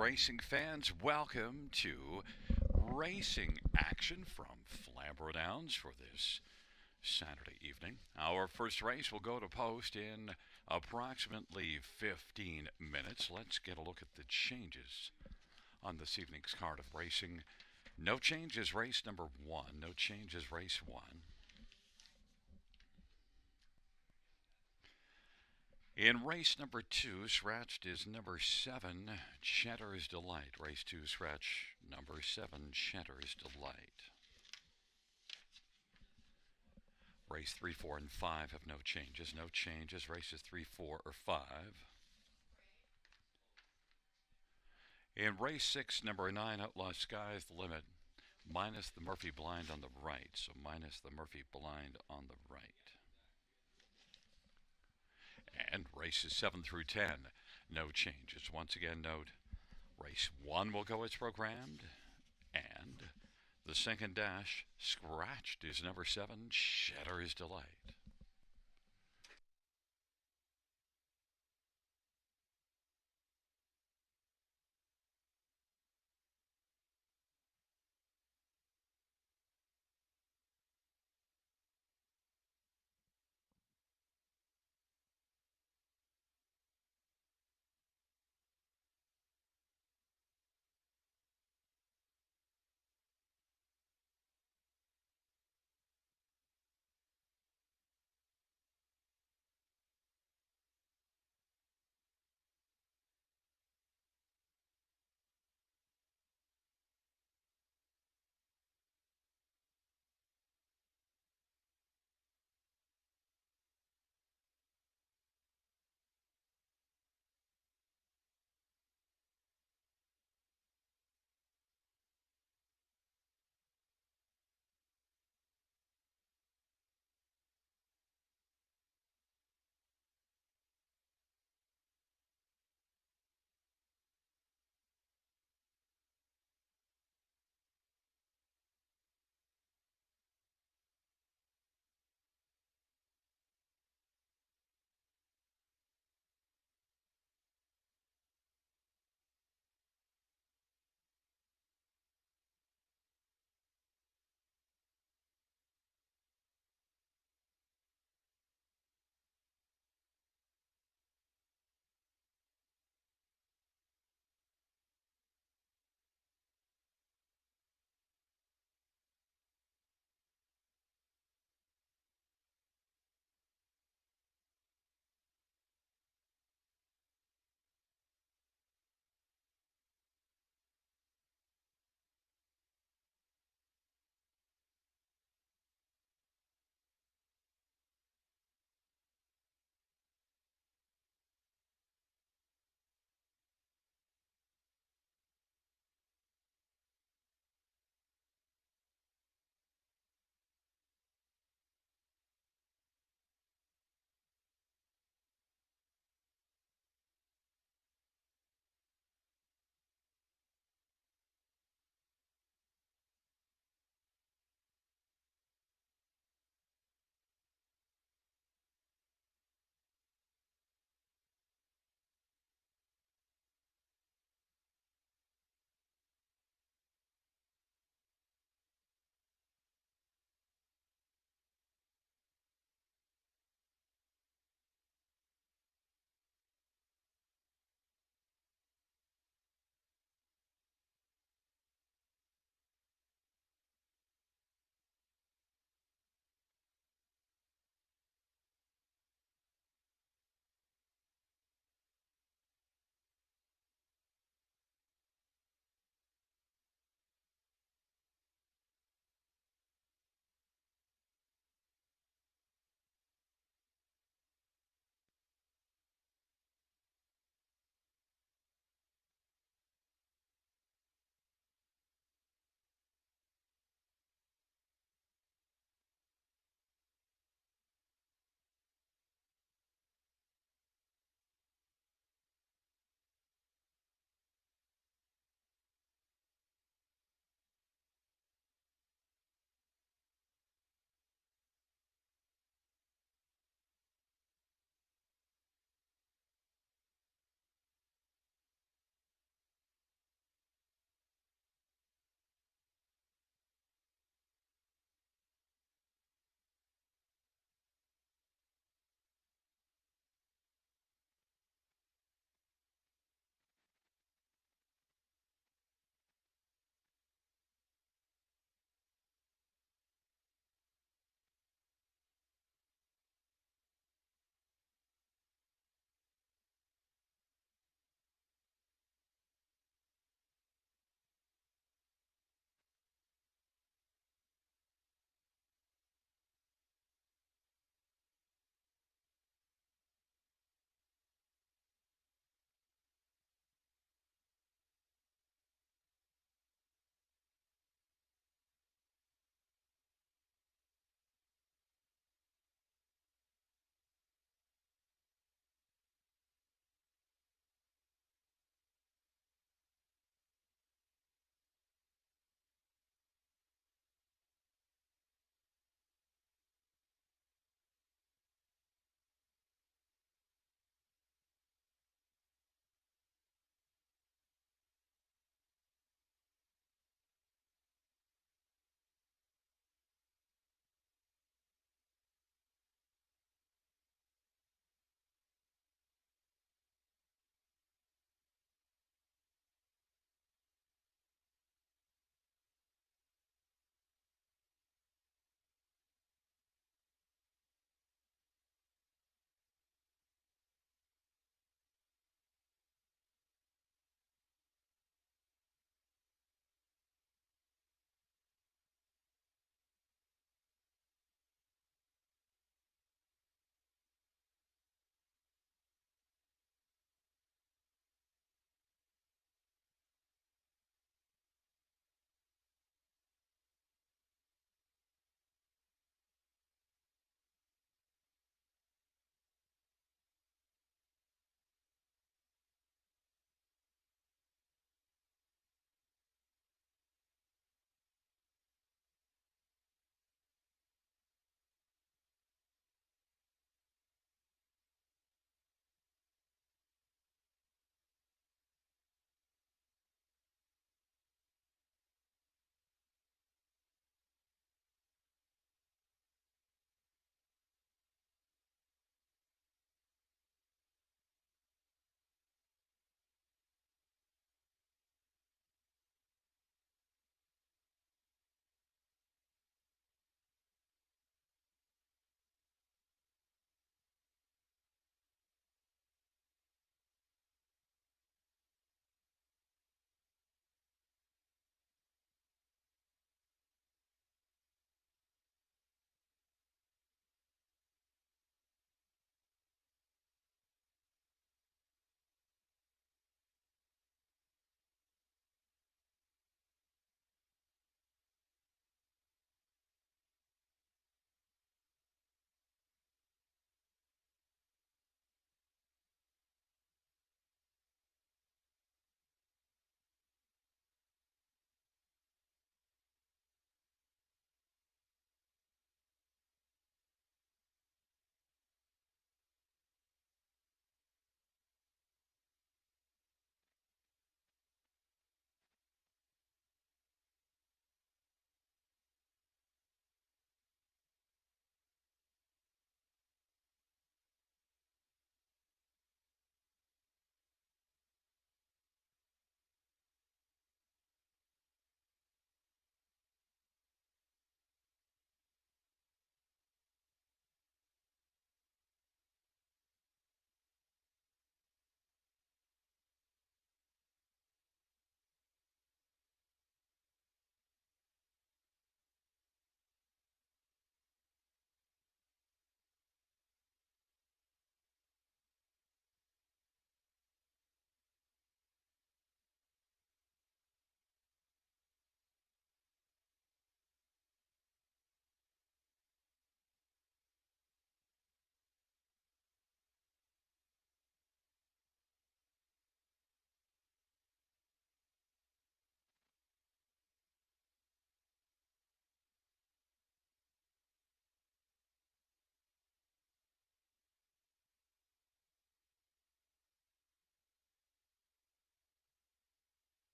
racing fans. Welcome to Racing Action from Flamboro Downs for this Saturday evening. Our first race will go to post in approximately 15 minutes. Let's get a look at the changes on this evening's card of racing. No changes, race number one. No changes, race one. In race number two, scratched is number 7, Cheddar's Delight. Race 2, scratch number 7, Cheddar's Delight. Race 3, 4, and 5 have no changes. No changes. Races 3, 4, or 5. In race 6, number 9, Outlaw Sky's the Limit. Minus the Murphy blind on the right. So minus the Murphy blind on the right. And races 7 through 10, no changes. Once again, note, race 1 will go as programmed, and the second dash, scratched, is number 7, Cheddar's Delight.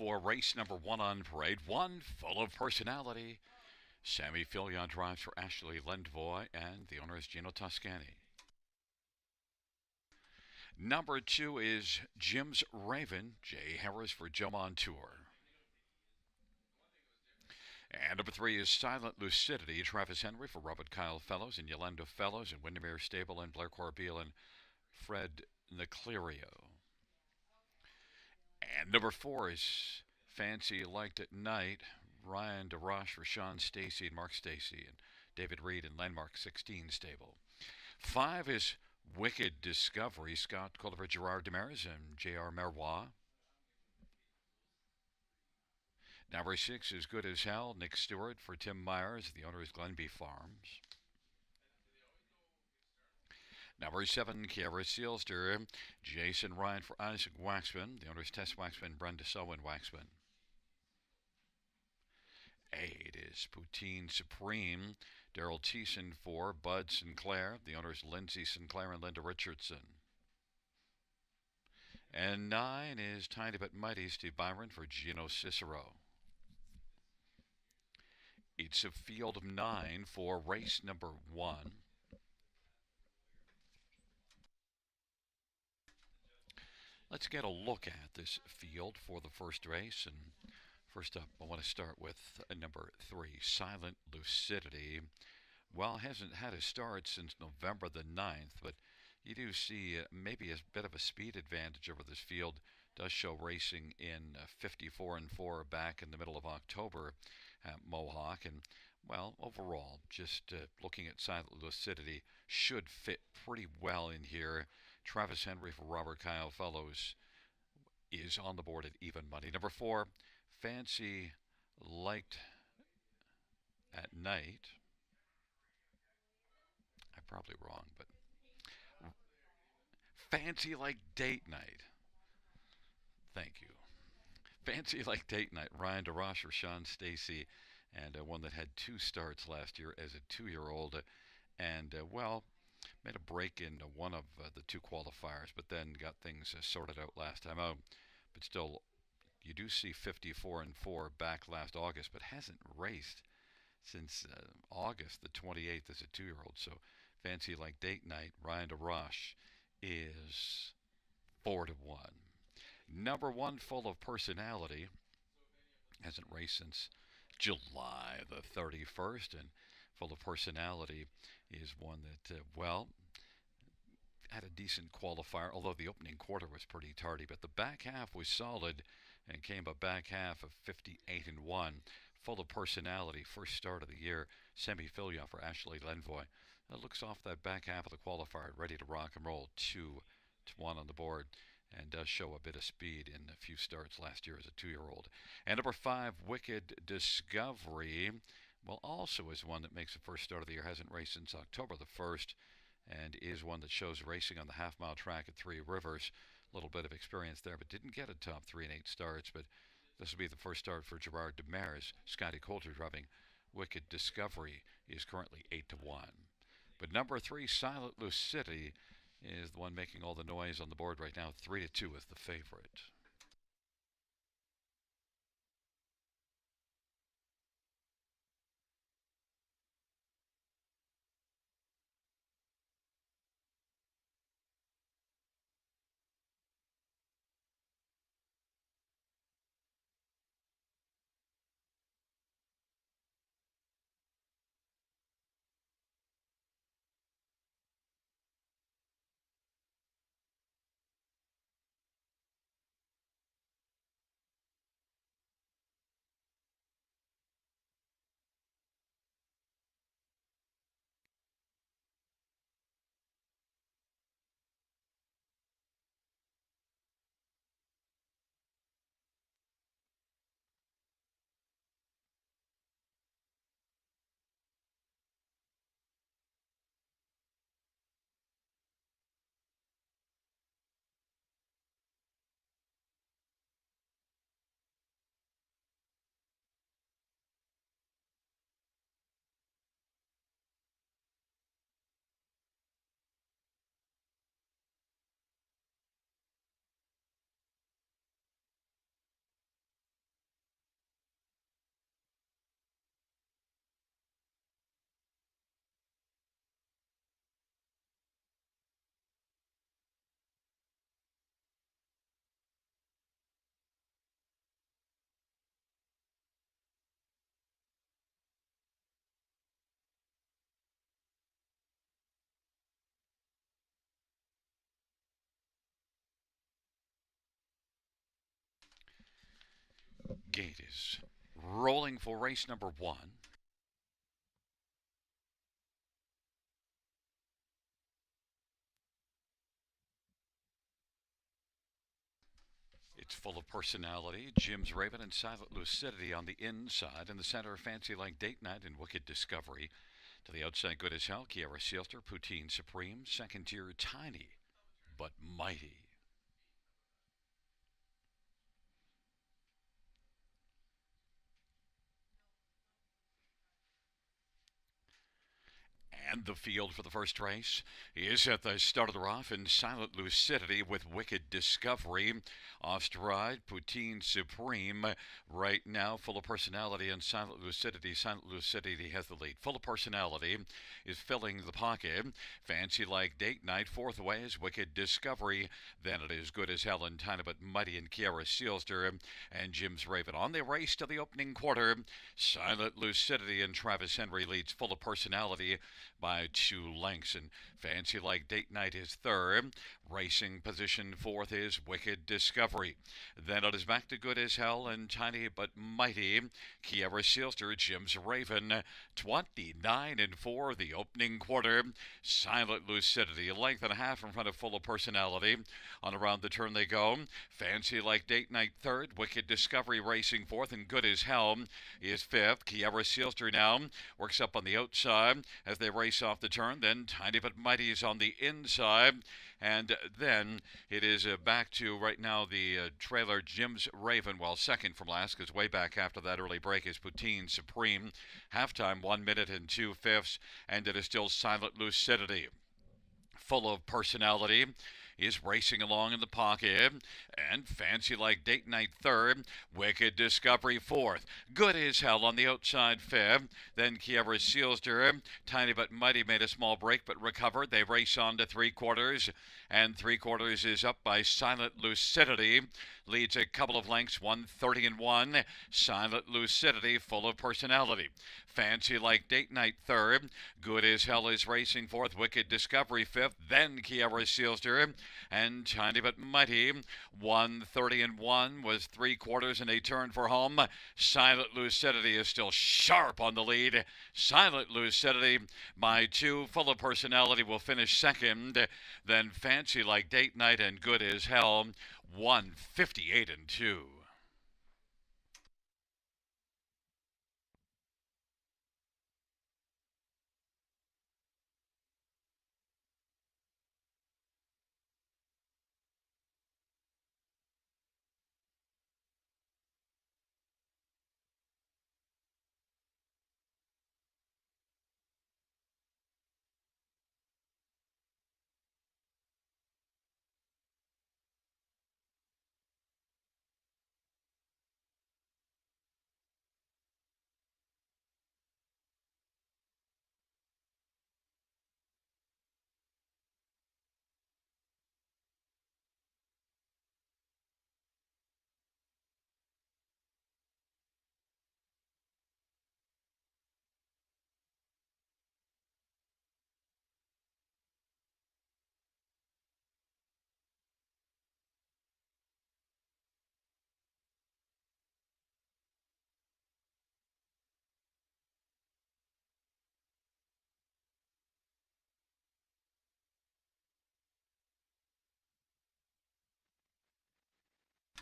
for race number 1 on parade. One full of personality. Sammy Filion drives for Ashley Lendvoy, and the owner is Gino Toscani. Number 2 is Jim's Raven. Jay Harris for Joe Montour. And number 3 is Silent Lucidity. Travis Henry for Robert Kyle Fellows and Yolanda Fellows and Windermere Stable and Blair Corbeil and Fred Niclerio. And number 4 is Fancy Liked at Night. Ryan DeRoche for Sean Stacy and Mark Stacy and David Reed and Landmark 16 Stable. 5 is Wicked Discovery. Scott Culliver, Gerard Demers and J.R. Marois. Number 6 is Good as Hell. Nick Stewart for Tim Myers. The owner is Glenby Farms. Number 7, Kiara Sealster. Jason Ryan for Isaac Waxman. The owner is Tess Waxman, Brenda Sowen Waxman. 8 is Poutine Supreme. Daryl Thiessen for Bud Sinclair. The owner is Lindsay Sinclair and Linda Richardson. And 9 is Tiny But Mighty. Steve Byron for Gino Cicero. It's a field of 9 for race number 1. Let's get a look at this field for the first race. And first up, I want to start with number 3, Silent Lucidity. Well, hasn't had a start since November the 9th, but you do see maybe a bit of a speed advantage over this field. Does show racing in 54 and 4 back in the middle of October at Mohawk. And, well, overall, just looking at Silent Lucidity, should fit pretty well in here. Travis Henry for Robert Kyle Fellows is on the board at even money. Number 4, Fancy Liked at Night. I'm probably wrong, but Fancy Like Date Night. Thank you. Fancy Like Date Night. Ryan DeRoche or Sean Stacy, and one that had 2 starts last year as a 2-year-old. And, well, made a break in one of the 2 qualifiers, but then got things sorted out last time out. But still, you do see 54 and 4 back last August, but hasn't raced since August the 28th as a 2-year-old. So Fancy Like Date Night, Ryan DeRoche is 4 to 1. Number 1, Full of Personality, hasn't raced since July the 31st, and Full of Personality is one that, well, had a decent qualifier, although the opening quarter was pretty tardy, but the back half was solid and came a back half of 58 and 1. Full of Personality, first start of the year. Sammy Filion for Ashley Lenvoy. That looks off that back half of the qualifier, ready to rock and roll. 2 to 1 on the board, and does show a bit of speed in a few starts last year as a 2-year-old. And number 5, Wicked Discovery, well, also is one that makes the first start of the year. Hasn't raced since October the 1st, and is one that shows racing on the half-mile track at 3 Rivers. A little bit of experience there, but didn't get a top 3 and 8 starts. But this will be the first start for Gerard Demers. Scotty Coulter driving. Wicked Discovery is currently 8 to 1. But number 3, Silent Lucidity, is the one making all the noise on the board right now. 3 to 2 is the favorite. Right is rolling for race number 1. It's full of personality. Jim's Raven and Silent Lucidity on the inside. In the center, Fancy Like Date Night and Wicked Discovery. To the outside, Good as Hell, Kiara Sealter, Poutine Supreme. Second tier, Tiny but Mighty. And the field for the first race is at the start of the off in Silent Lucidity with Wicked Discovery. Ostride, Poutine Supreme. Right now, full of personality and Silent Lucidity. Silent Lucidity has the lead. Full of personality is filling the pocket. Fancy Like Date Night. Fourth away is Wicked Discovery. Then it is Good as Hell and Tiny but Mighty and Kiara Sealster and Jim's Raven. On the race to the opening quarter, Silent Lucidity and Travis Henry leads full of personality by 2 lengths. And Fancy Like Date Night is third. Racing position fourth is Wicked Discovery. Then it is back to Good as Hell and Tiny but Mighty. Kiara Sealster, Jim's Raven. 29 and 4, the opening quarter. Silent Lucidity, a length and a half in front of Full of Personality. On around the turn they go. Fancy Like Date Night third. Wicked Discovery racing fourth, and Good as Hell is fifth. Kiara Sealster now works up on the outside as they race off the turn. Then Tiny but Mighty is on the inside. And then it is back to right now the trailer Jim's Raven, while second from last, because way back after that early break is Poutine Supreme. Halftime, 1 minute and 2/5, and it is still Silent Lucidity. Full of personality is racing along in the pocket, and Fancy Like Date Night third, Wicked Discovery fourth, Good as Hell on the outside fifth, then Kiara Sealster, Tiny but Mighty made a small break but recovered. They race on to 3/4, and 3/4 is up by Silent Lucidity, leads a couple of lengths, 130 and 1. Silent Lucidity, full of personality. Fancy Like Date Night third, Good as Hell is racing fourth, Wicked Discovery fifth, then Kiara Sealster and Tiny but Mighty. 130 and 1 was 3/4 and a turn for home. Silent Lucidity is still sharp on the lead. Silent Lucidity by 2, full of personality, will finish second. Then Fancy Like Date Night and Good as Hell, 158 and 2.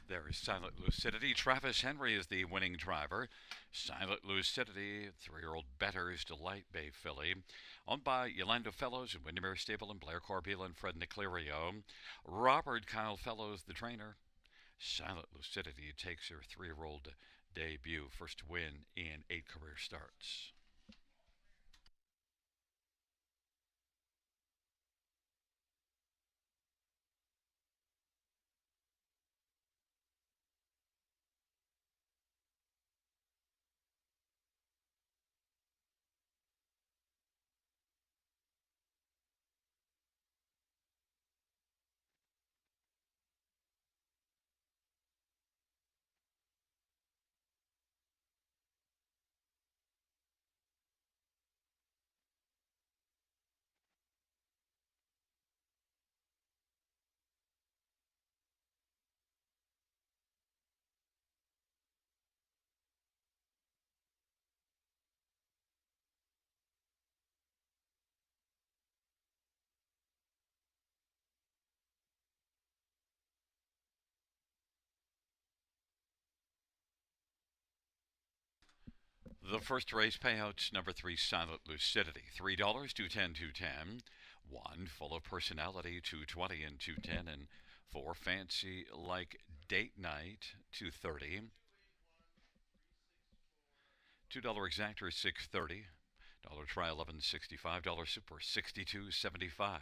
There is Silent Lucidity. Travis Henry is the winning driver. Silent Lucidity, 3-year-old Better's Delight Bay filly, owned by Yolanda Fellows and Windermere Stable and Blair Corbeil and Fred Niclerio. Robert Kyle Fellows, the trainer. Silent Lucidity takes her 3-year-old debut, first win in 8 career starts. The first race payouts number 3, Silent Lucidity, $3, 210, 210. 1, Full of Personality, 220 and 210. And 4, Fancy Like Date Night, 230. $2 exactor, 630. Dollar try, 1165. Dollar super, 62.75.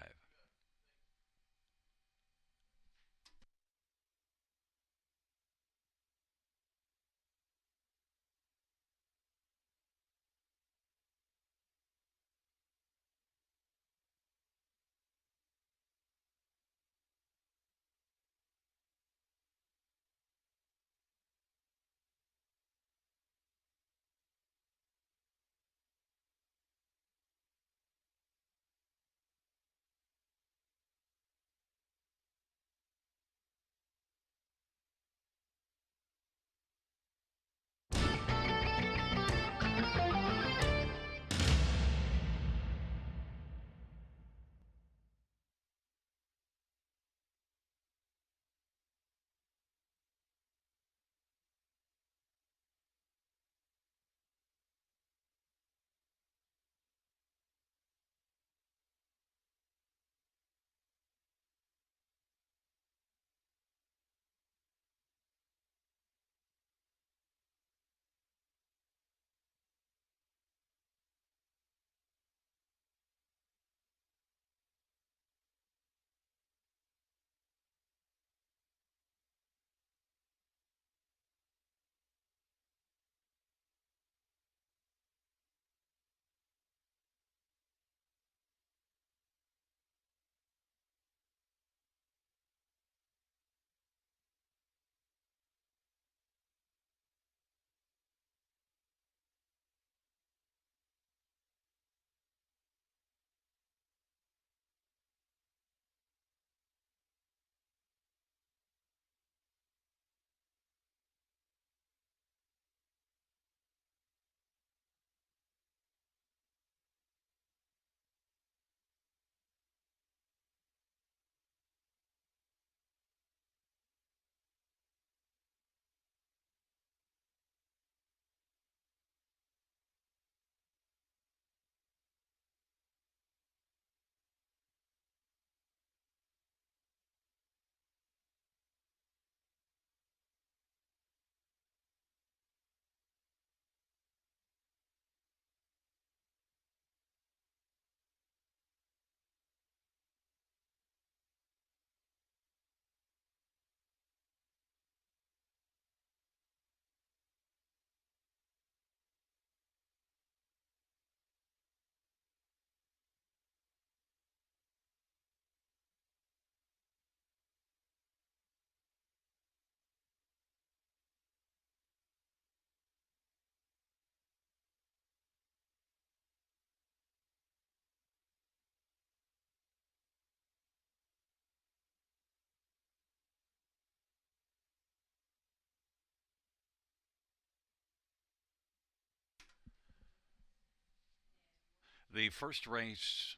The first race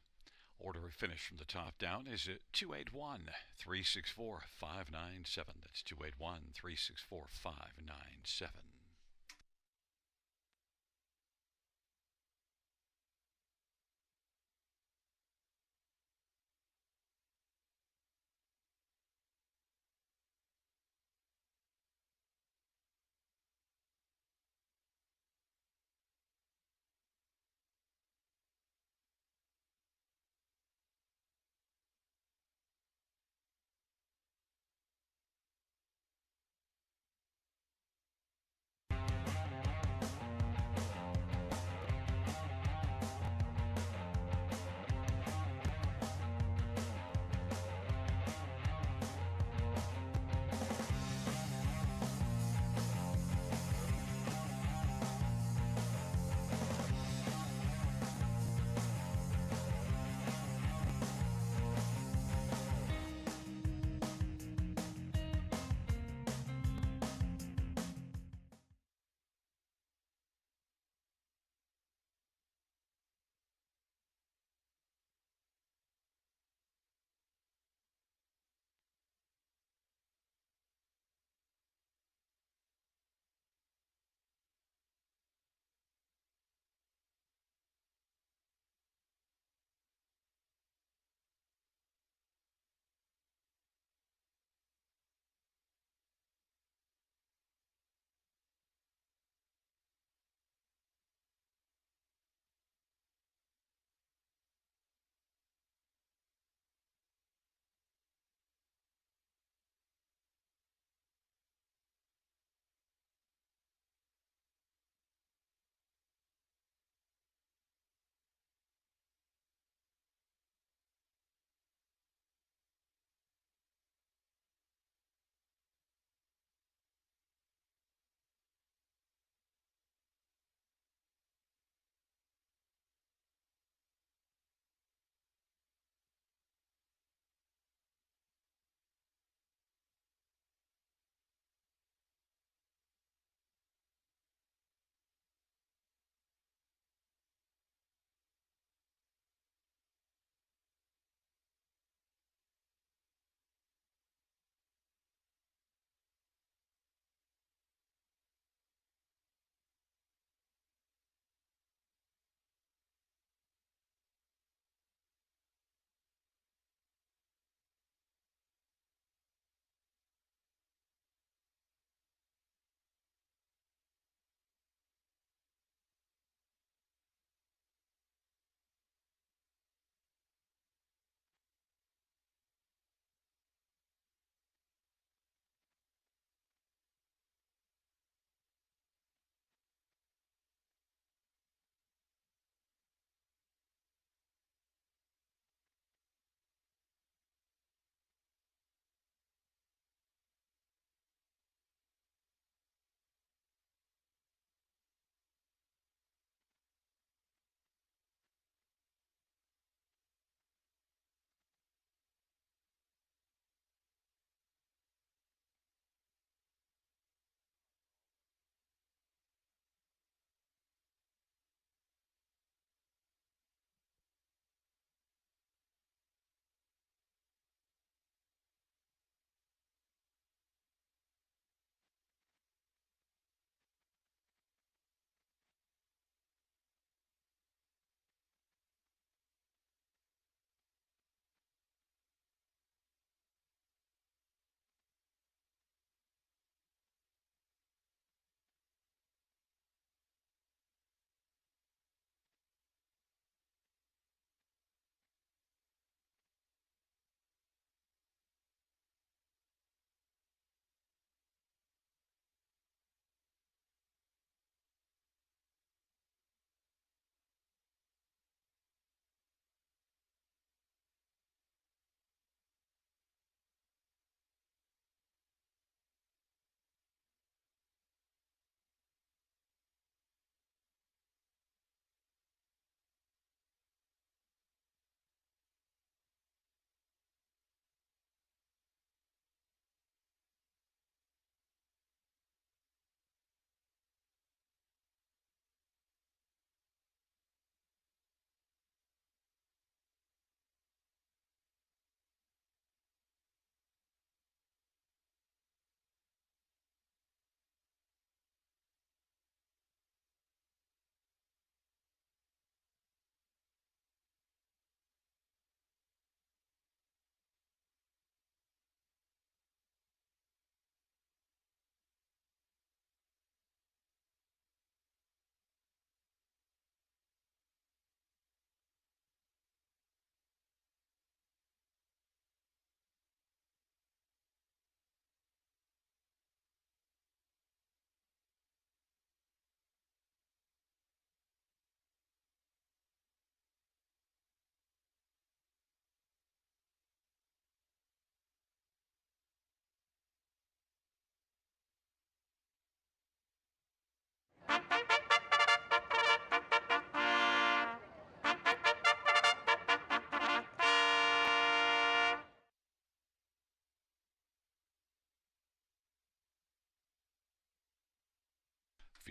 order of finish from the top down is at 281 364 597. That's 281 364 597.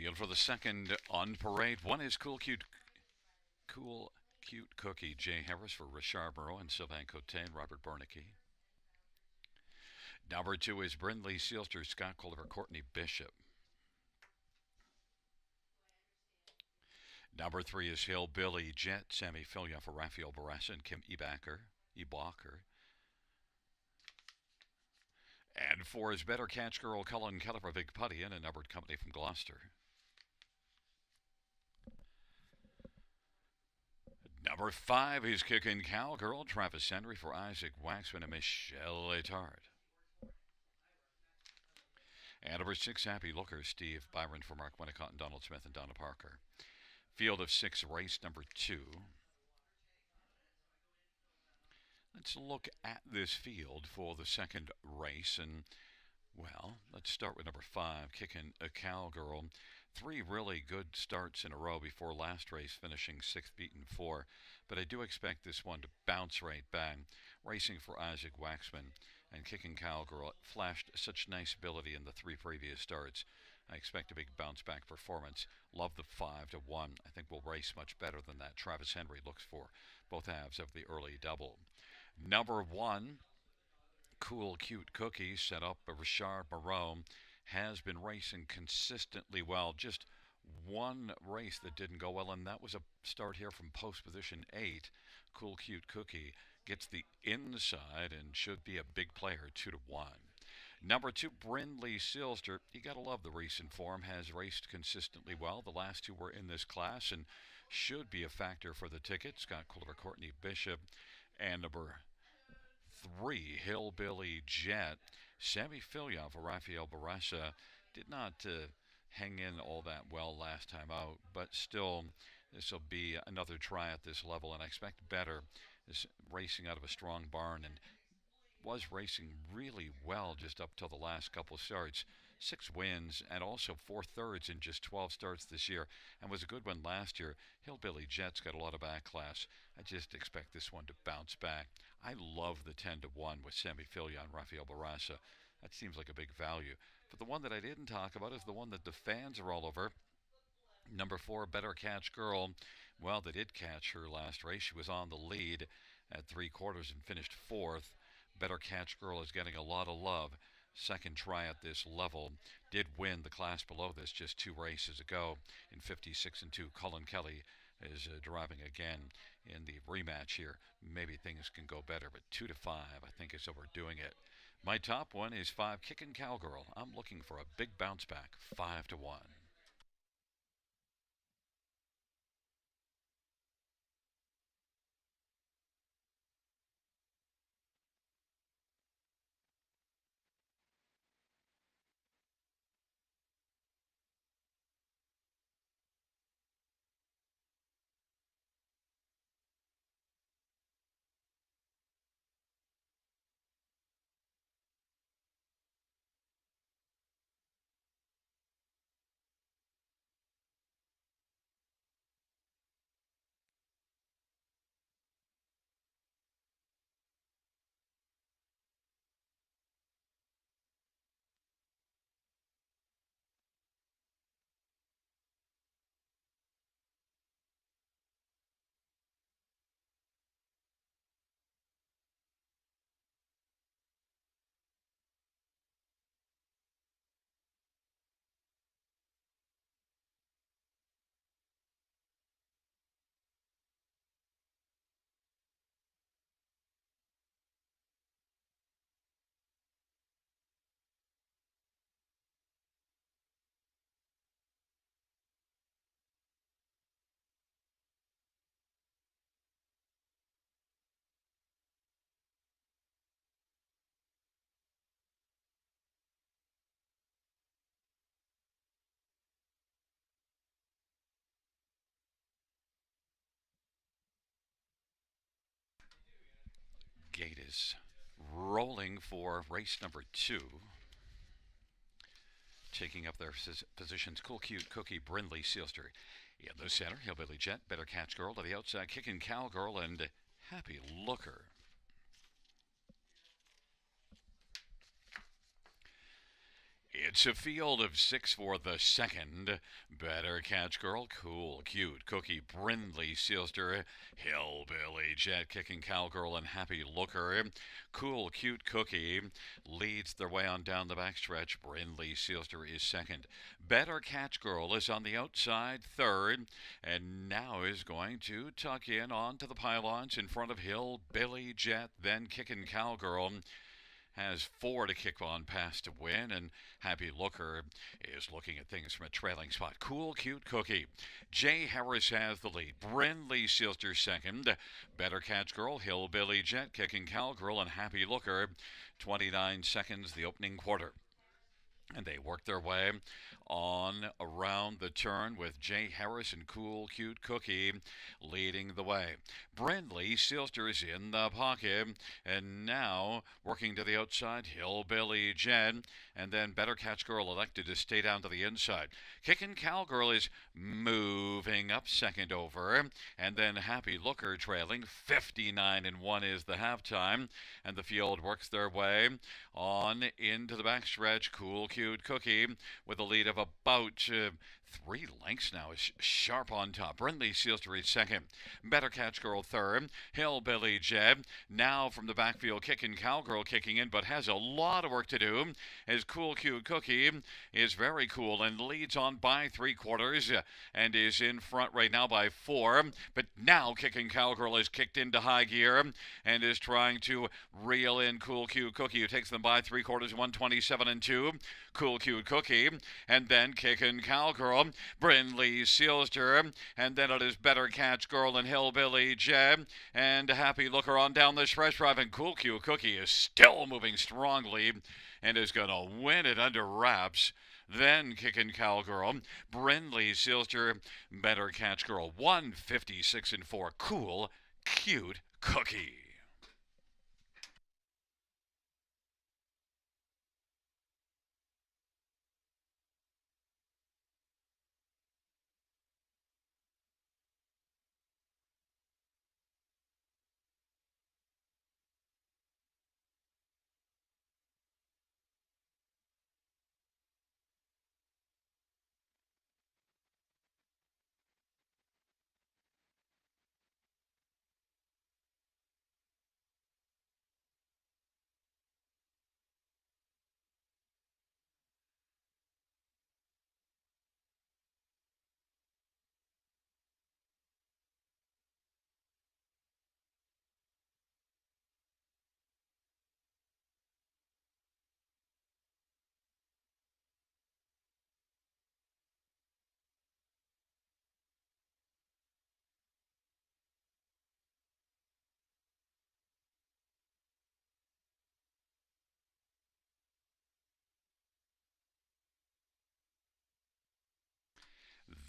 Field for the second on parade. One is Cool Cute Cookie, Jay Harris for Richard Moreau and Sylvain Cote and Robert Bornicki. Number 2 is Brindley Sealster, Scott Culver, Courtney Bishop. Number 3 is Hillbilly Jet, Sammy Filia for Raphael Barassa and Kim Ebacher. And 4 is Better Catch Girl, Cullen Keller for Big Putty and a numbered company from Gloucester. Number 5 is Kickin' Cowgirl, Travis Henry for Isaac Waxman and Michelle Etard. And number 6, Happy Looker, Steve Byron for Mark Winnicott and Donald Smith and Donna Parker. Field of 6, race number 2. Let's look at this field for the second race. And, well, let's start with number 5, Kickin' a Cowgirl. 3 really good starts in a row before last race, finishing 6th, beaten 4. But I do expect this one to bounce right back. Racing for Isaac Waxman and Kickin' Cowgirl flashed such nice ability in the 3 previous starts. I expect a big bounce back performance. Love the 5-1. I think we'll race much better than that. Travis Henry looks for both halves of the early double. Number 1, Cool Cute Cookie, set up by Richard Moreau, has been racing consistently well. Just one race that didn't go well, and that was a start here from post position 8. Cool Cute Cookie gets the inside and should be a big player, 2-1. Number 2, Brindley Sealster. You got to love the recent form. Has raced consistently well. The last 2 were in this class and should be a factor for the ticket. Scott Culver, Courtney Bishop. And number 3, Hillbilly Jet. Sammy Filia for Raphael Barassa did not hang in all that well last time out, but still, this will be another try at this level, and I expect better. Is racing out of a strong barn and was racing really well just up till the last couple starts. 6 wins and also 4 thirds in just 12 starts this year, and was a good one last year. Hillbilly Jet's got a lot of back class. I just expect this one to bounce back. I love the 10-1 with Sammy Filia and Raphael Barassa. That seems like a big value. But the one that I didn't talk about is the one that the fans are all over. Number 4, Better Catch Girl. Well, they did catch her last race. She was on the lead at 3/4 and finished 4th. Better Catch Girl is getting a lot of love. Second try at this level. Did win the class below this just 2 races ago in 56-2. Cullen Kelly is driving again in the rematch here. Maybe things can go better, but 2-5 I think is overdoing it. My top one is 5, Kickin' Cowgirl. I'm looking for a big bounce back, 5-1. Gate is rolling for race number 2. Taking up their positions, Cool Cute Cookie, Brindley Sealster. In the center, Hillbilly Jet, Better Catch Girl. To the outside, Kickin' Cowgirl and Happy Looker. It's a field of six for the second. Better Catch Girl, Cool, Cute, Cookie, Brindley, Sealster, Hillbilly, Jet, Kicking Cowgirl, and Happy Looker. Cool, Cute, Cookie leads their way on down the backstretch. Brindley, Sealster is second. Better Catch Girl is on the outside, third, and now is going to tuck in onto the pylons in front of Hillbilly, Jet, then Kicking Cowgirl has four to kick on past to win, and Happy Looker is looking at things from a trailing spot. Cool, Cute Cookie. Jay Harris has the lead. Brindley Sealster second. Better Catch Girl, Hillbilly Jet, Kicking Cowgirl, and Happy Looker. 29 seconds, the opening quarter. And they work their way on around the turn with Jay Harris and Cool Cute Cookie leading the way. Brindley Sealster is in the pocket, and now working to the outside, Hillbilly Jen, and then Better Catch Girl elected to stay down to the inside. Kickin' Cowgirl is moving up second over, and then Happy Looker trailing 59 and 1 is the halftime, and the field works their way on into the backstretch. Cool Cute Cookie with a lead of about 3 lengths now is sharp on top. Brindley Sealster is second. Better Catch Girl third. Hillbilly Jeb now from the backfield kicking. Cowgirl kicking in, but has a lot of work to do as Cool Cute Cookie is very cool and leads on by 3/4 and is in front right now by 4. But now Kicking Cowgirl is kicked into high gear and is trying to reel in Cool Cute Cookie, who takes them by 3/4, 127 and 2. Cool Cute Cookie, and then Kickin' Cowgirl, Brindley Sealster, and then it is Better Catch Girl and Hillbilly Jeb, and Happy Looker on down the stretch drive, and Cool Cute Cookie is still moving strongly and is going to win it under wraps. Then Kickin' Cowgirl, Brindley Sealster, Better Catch Girl, 156 and 4. Cool Cute Cookie.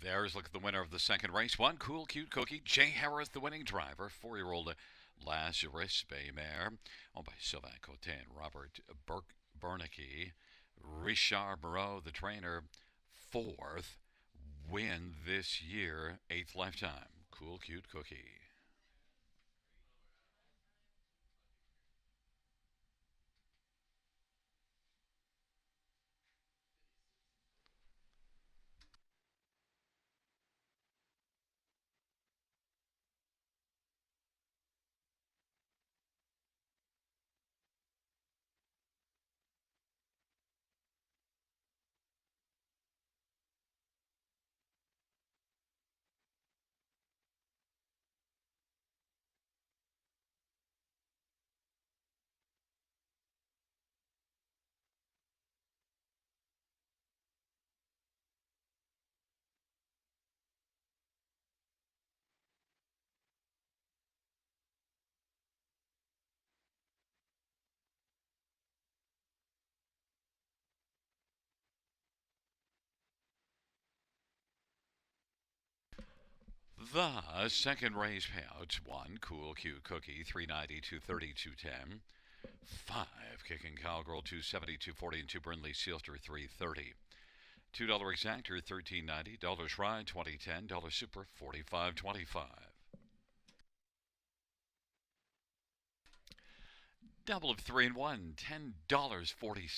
There's look at the winner of the second race. One Cool Cute Cookie. Jay Harris, the winning driver. 4-year-old Lazarus Bay Mare, owned by Sylvain Cotin, Robert Bernicki, Richard Moreau, the trainer. Fourth win this year, 8th lifetime. Cool Cute Cookie. The second race payouts: one Cool Cute Cookie, 390, 230, 210. Five Kicking Cowgirl, 270, 240, and two Brindley Sealster, 330. $2 exactor, 13.90. Dollars ride, 2010. Dollar super, 45.25. Double of 3 and 1, $10.40.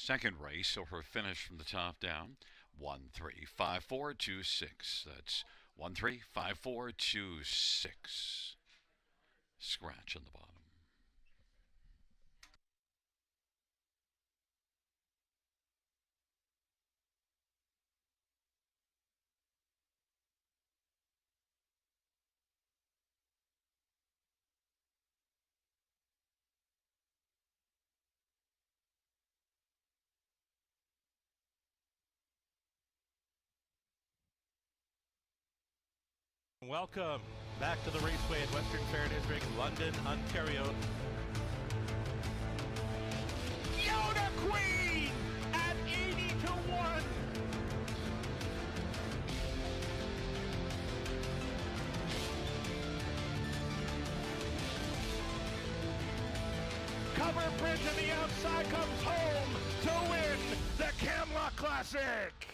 Second race, silver finish from the top down. 135426. That's 135426. Scratch on the bottom. Welcome back to the Raceway at Western Fair District, London, Ontario. Yoda Queen at 80-1. Cover Bridge on the outside comes home to win the Camelot Classic.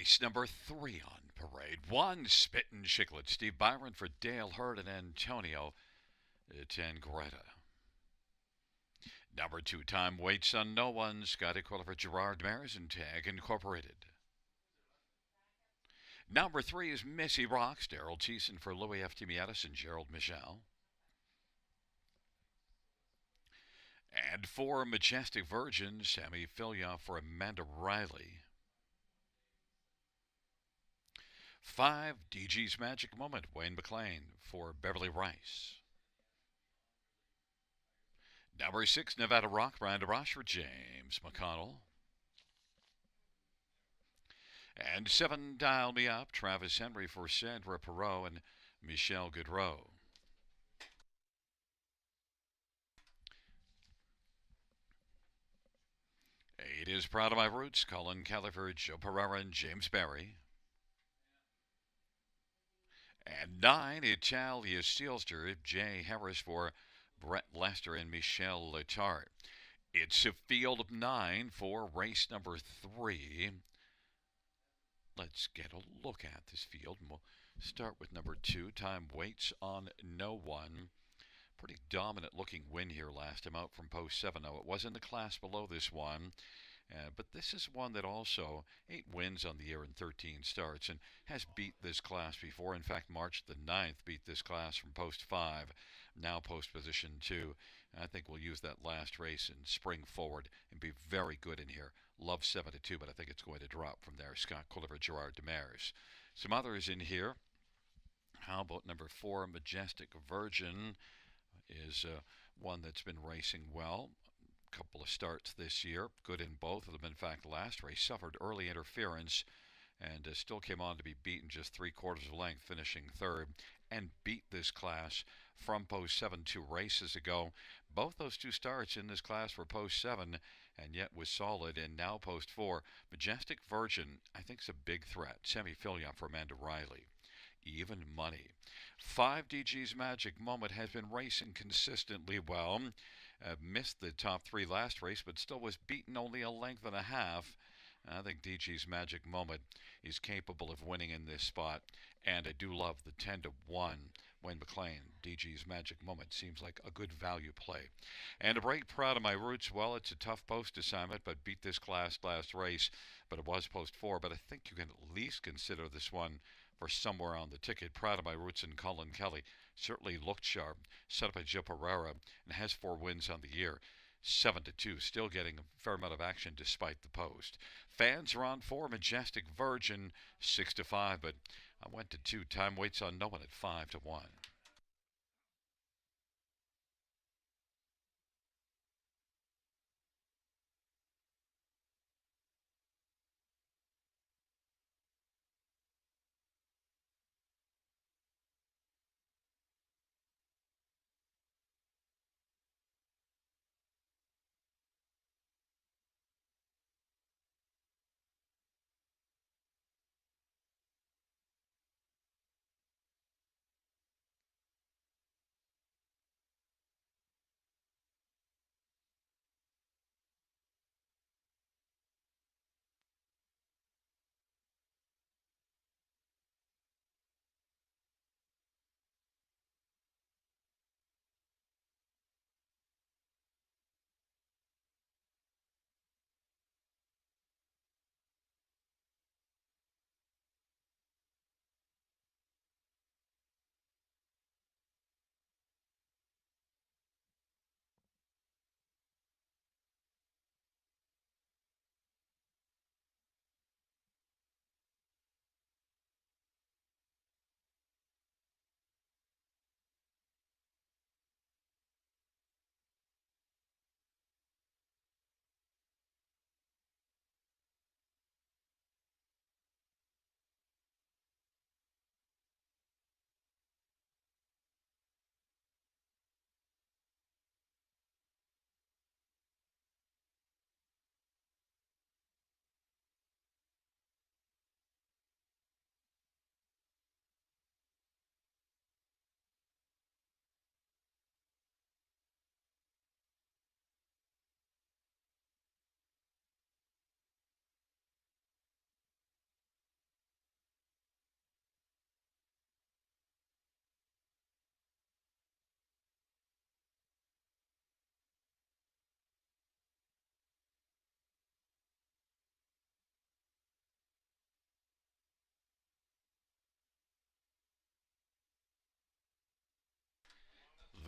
Race number 3 on parade. 1 Spittin' Chiclet. Steve Byron for Dale Hurd and Antonio Tangretta. Number 2 Time Waits on No One. Scotty Quiller for Gerard Mares and Tag Incorporated. Number 3 is Missy Rocks. Daryl Thiessen for Louis F. Timiatis and Gerald Michel. And 4 Majestic Virgin. Sammy Filia for Amanda Riley. 5 DG's Magic Moment. Wayne McLean for Beverly Rice. Number 6 Nevada Rock. Brian DeRoche for James McConnell. And 7 Dial Me Up. Travis Henry for Sandra Perot and Michelle Goodrow. 8 is Proud of My Roots. Colin Kelly for Joe Pereira and James Barry. And 9 Italia Steelster. Jay Harris for Brett Lester and Michelle Letarte. It's a field of 9 for race number 3. Let's get a look at this field. And we'll start with number 2. Time Waits on No One. Pretty dominant looking win here last time out from post 7. Now it was in the class below this one. But this is one that also 8 wins on the year and 13 starts and has beat this class before. In fact, March the 9th beat this class from post 5, now post position 2. And I think we'll use that last race and spring forward and be very good in here. Love 7-2, but I think it's going to drop from there. Scott Culliver, Gerard Demers. Some others in here. How about number 4, Majestic Virgin is one that's been racing well. Couple of starts this year, good in both of them. In fact, the last race suffered early interference and still came on to be beaten just 3/4 of length, finishing 3rd, and beat this class from post 7 2 races ago. Both those 2 starts in this class were post 7 and yet was solid, and now post 4. Majestic Virgin, I think, is a big threat. Sammy Filion for Amanda Riley. Even money. 5 DG's Magic Moment has been racing consistently well. Missed the top 3 last race, but still was beaten only a length and a half. I think DG's Magic Moment is capable of winning in this spot, and I do love the 10-1 Wayne McLean. DG's Magic Moment seems like a good value play. And a break, Proud of My Roots. Well, it's a tough post assignment, but beat this class last race, but it was post 4. But I think you can at least consider this one for somewhere on the ticket. Proud of My Roots and Colin Kelly certainly looked sharp. Set up by Joe Pereira and has 4 wins on the year. 7-2, still getting a fair amount of action despite the post. Fans are on 4, Majestic Virgin 6-5, but I went to 2. Time Waits on No One at 5-1.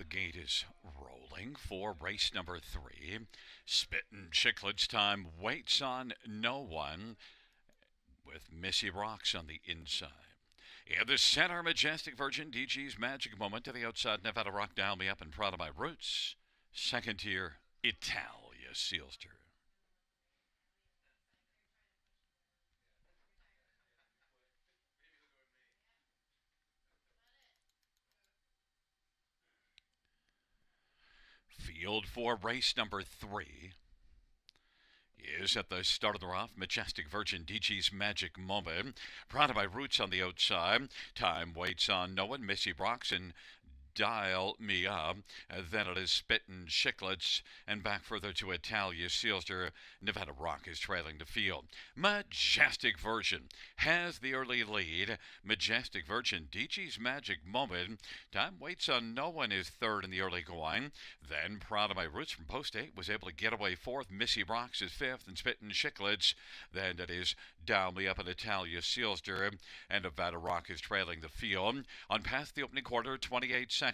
the gate is rolling for race number 3. Spittin' Chicklets time waits on no one with Missy Rocks on the inside. In the center, Majestic Virgin, DG's Magic Moment. To the outside, Nevada Rock, Dial Me Up, and Proud of My Roots. Second tier, Italia Sealster. Field for race number 3 is at the start of the rough. Majestic Virgin, DG's Magic Moment. Proud of My Roots on the outside. Time waits on no one. Missy Rocks and Dial Me Up. Then it is Spittin' Chicklets, and back further to Italia Sealster. Nevada Rock is trailing the field. Majestic Virgin has the early lead. Majestic Virgin, DG's Magic Moment. Time waits on no one is third in the early going. Then Proud of My Roots from post 8 was able to get away fourth. Missy Rocks is fifth, and Spittin' Chicklets. Then it is Dial Me Up and Italia Sealster, and Nevada Rock is trailing the field. On past the opening quarter, 28 seconds.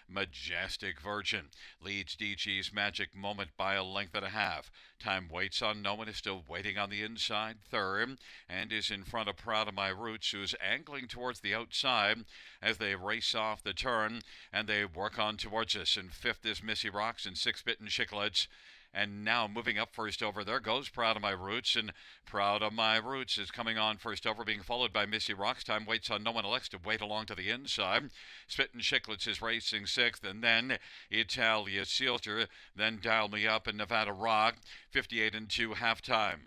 Majestic Virgin leads DG's Magic Moment by a length and a half. Time waits on no one, is still waiting on the inside third, and is in front of Proud of My Roots, who's angling towards the outside as they race off the turn, and they work on towards us. And fifth is Missy Rocks, and sixth Spittin' Chicklets. And now moving up first over, there goes Proud of My Roots, and Proud of My Roots is coming on first over, being followed by Missy Rocks. Time waits on no one, elects to wait along to the inside. Spittin' Chicklets is racing sixth, and then Italia Sealster, then Dial Me Up and Nevada Rock, 58 and 2 halftime.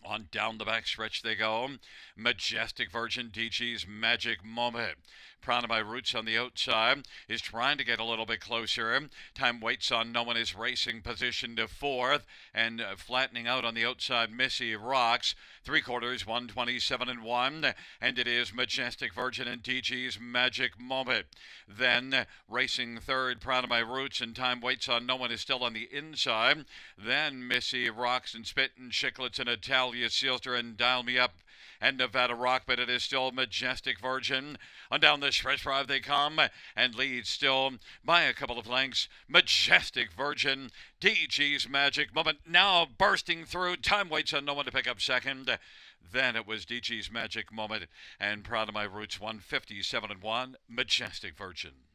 On down the back stretch they go. Majestic Virgin, DG's Magic Moment. Proud of My Roots on the outside is trying to get a little bit closer. Time waits on no one, is racing position to fourth, and flattening out on the outside Missy Rocks. 3/4, 127 and 1, and it is Majestic Virgin and DG's Magic Moment. Then racing third, Proud of My Roots, and time waits on no one, is still on the inside. Then Missy Rocks and Spittin' Chicklets and Italia Sealster and Dial Me Up and Nevada Rock, but it is still Majestic Virgin. On down the stretch drive they come, and lead still by a couple of lengths. Majestic Virgin, DG's Magic Moment, now bursting through. Time waits on no one to pick up second. Then it was DG's Magic Moment and Proud of My Roots, 157 and 1. Majestic Virgin.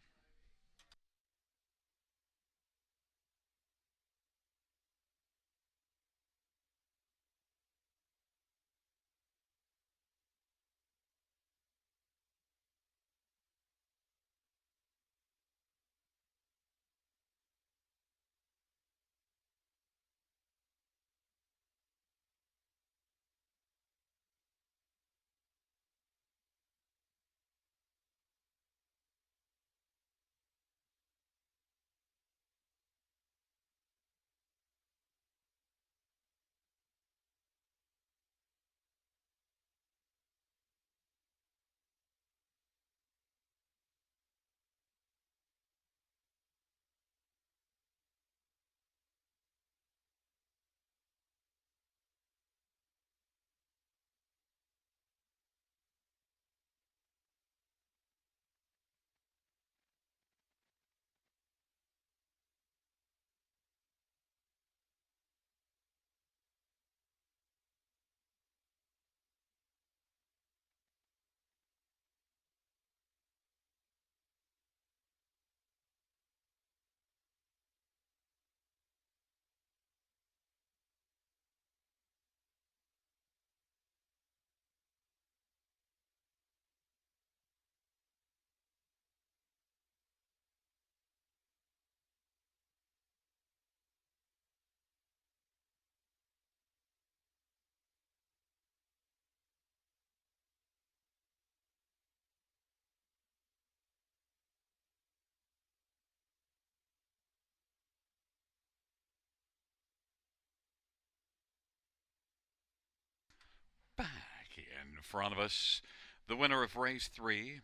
Back in front of us, the winner of race 3.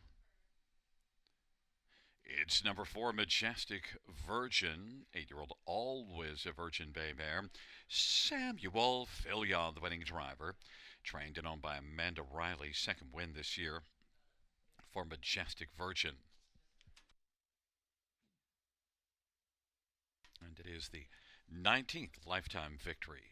It's number 4, Majestic Virgin, 8-year-old, always a Virgin Bay mare. Samuel Fillion, the winning driver, trained and owned by Amanda Riley. Second win this year for Majestic Virgin. and it is the 19th lifetime victory.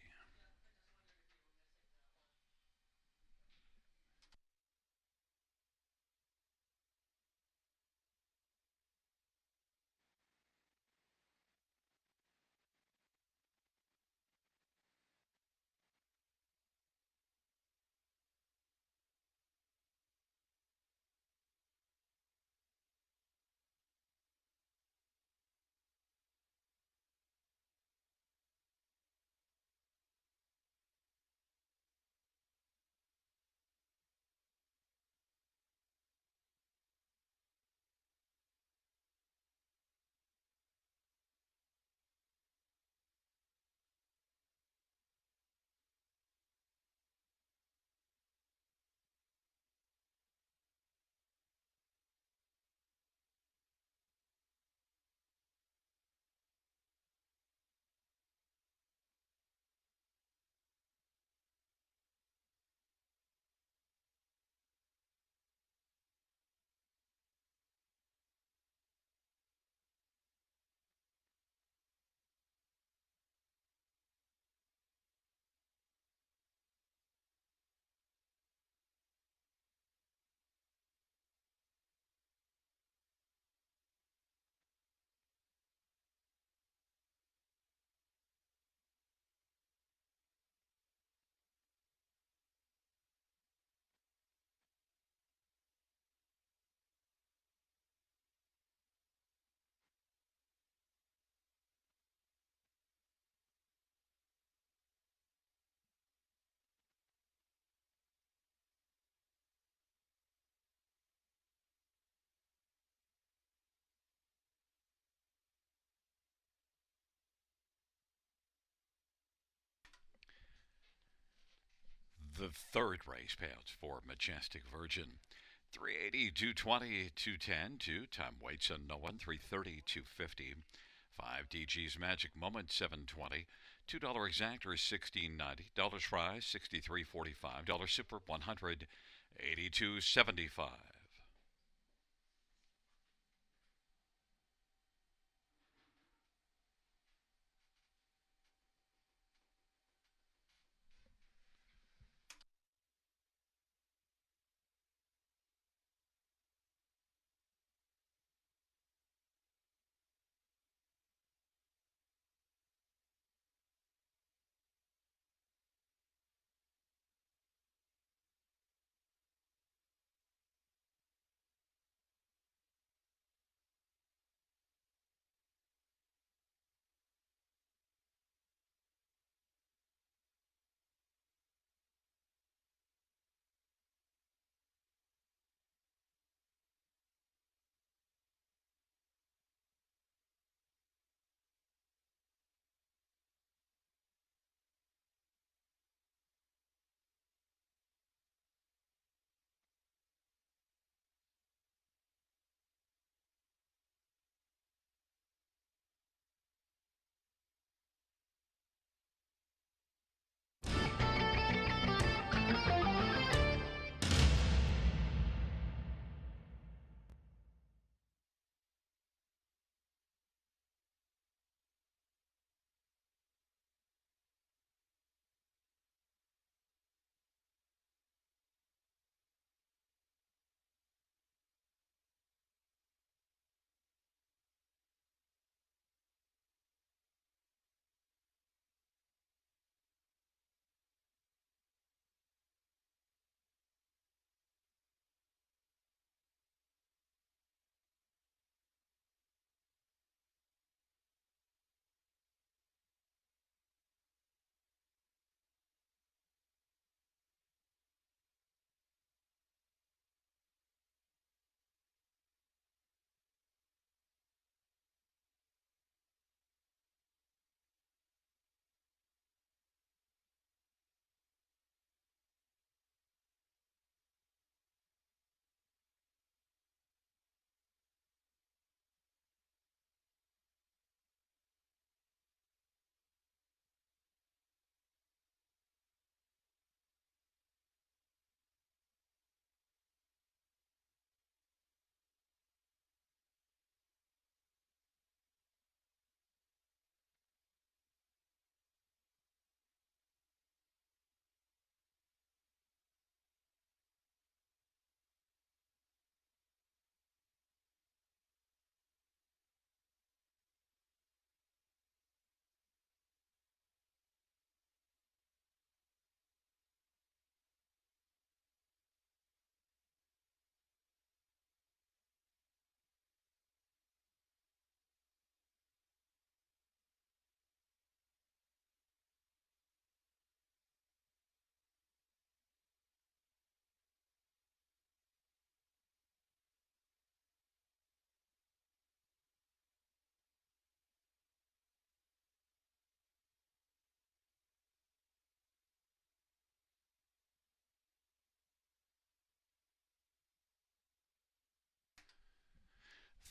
The third race payouts for Majestic Virgin. 380, 220, 210, 2. Time waits unknown, 330, 250. 5 DG's Magic Moment, 720. $2 exactor is $16.90. Dollars fries, $63.45. Dollar super, $182.75.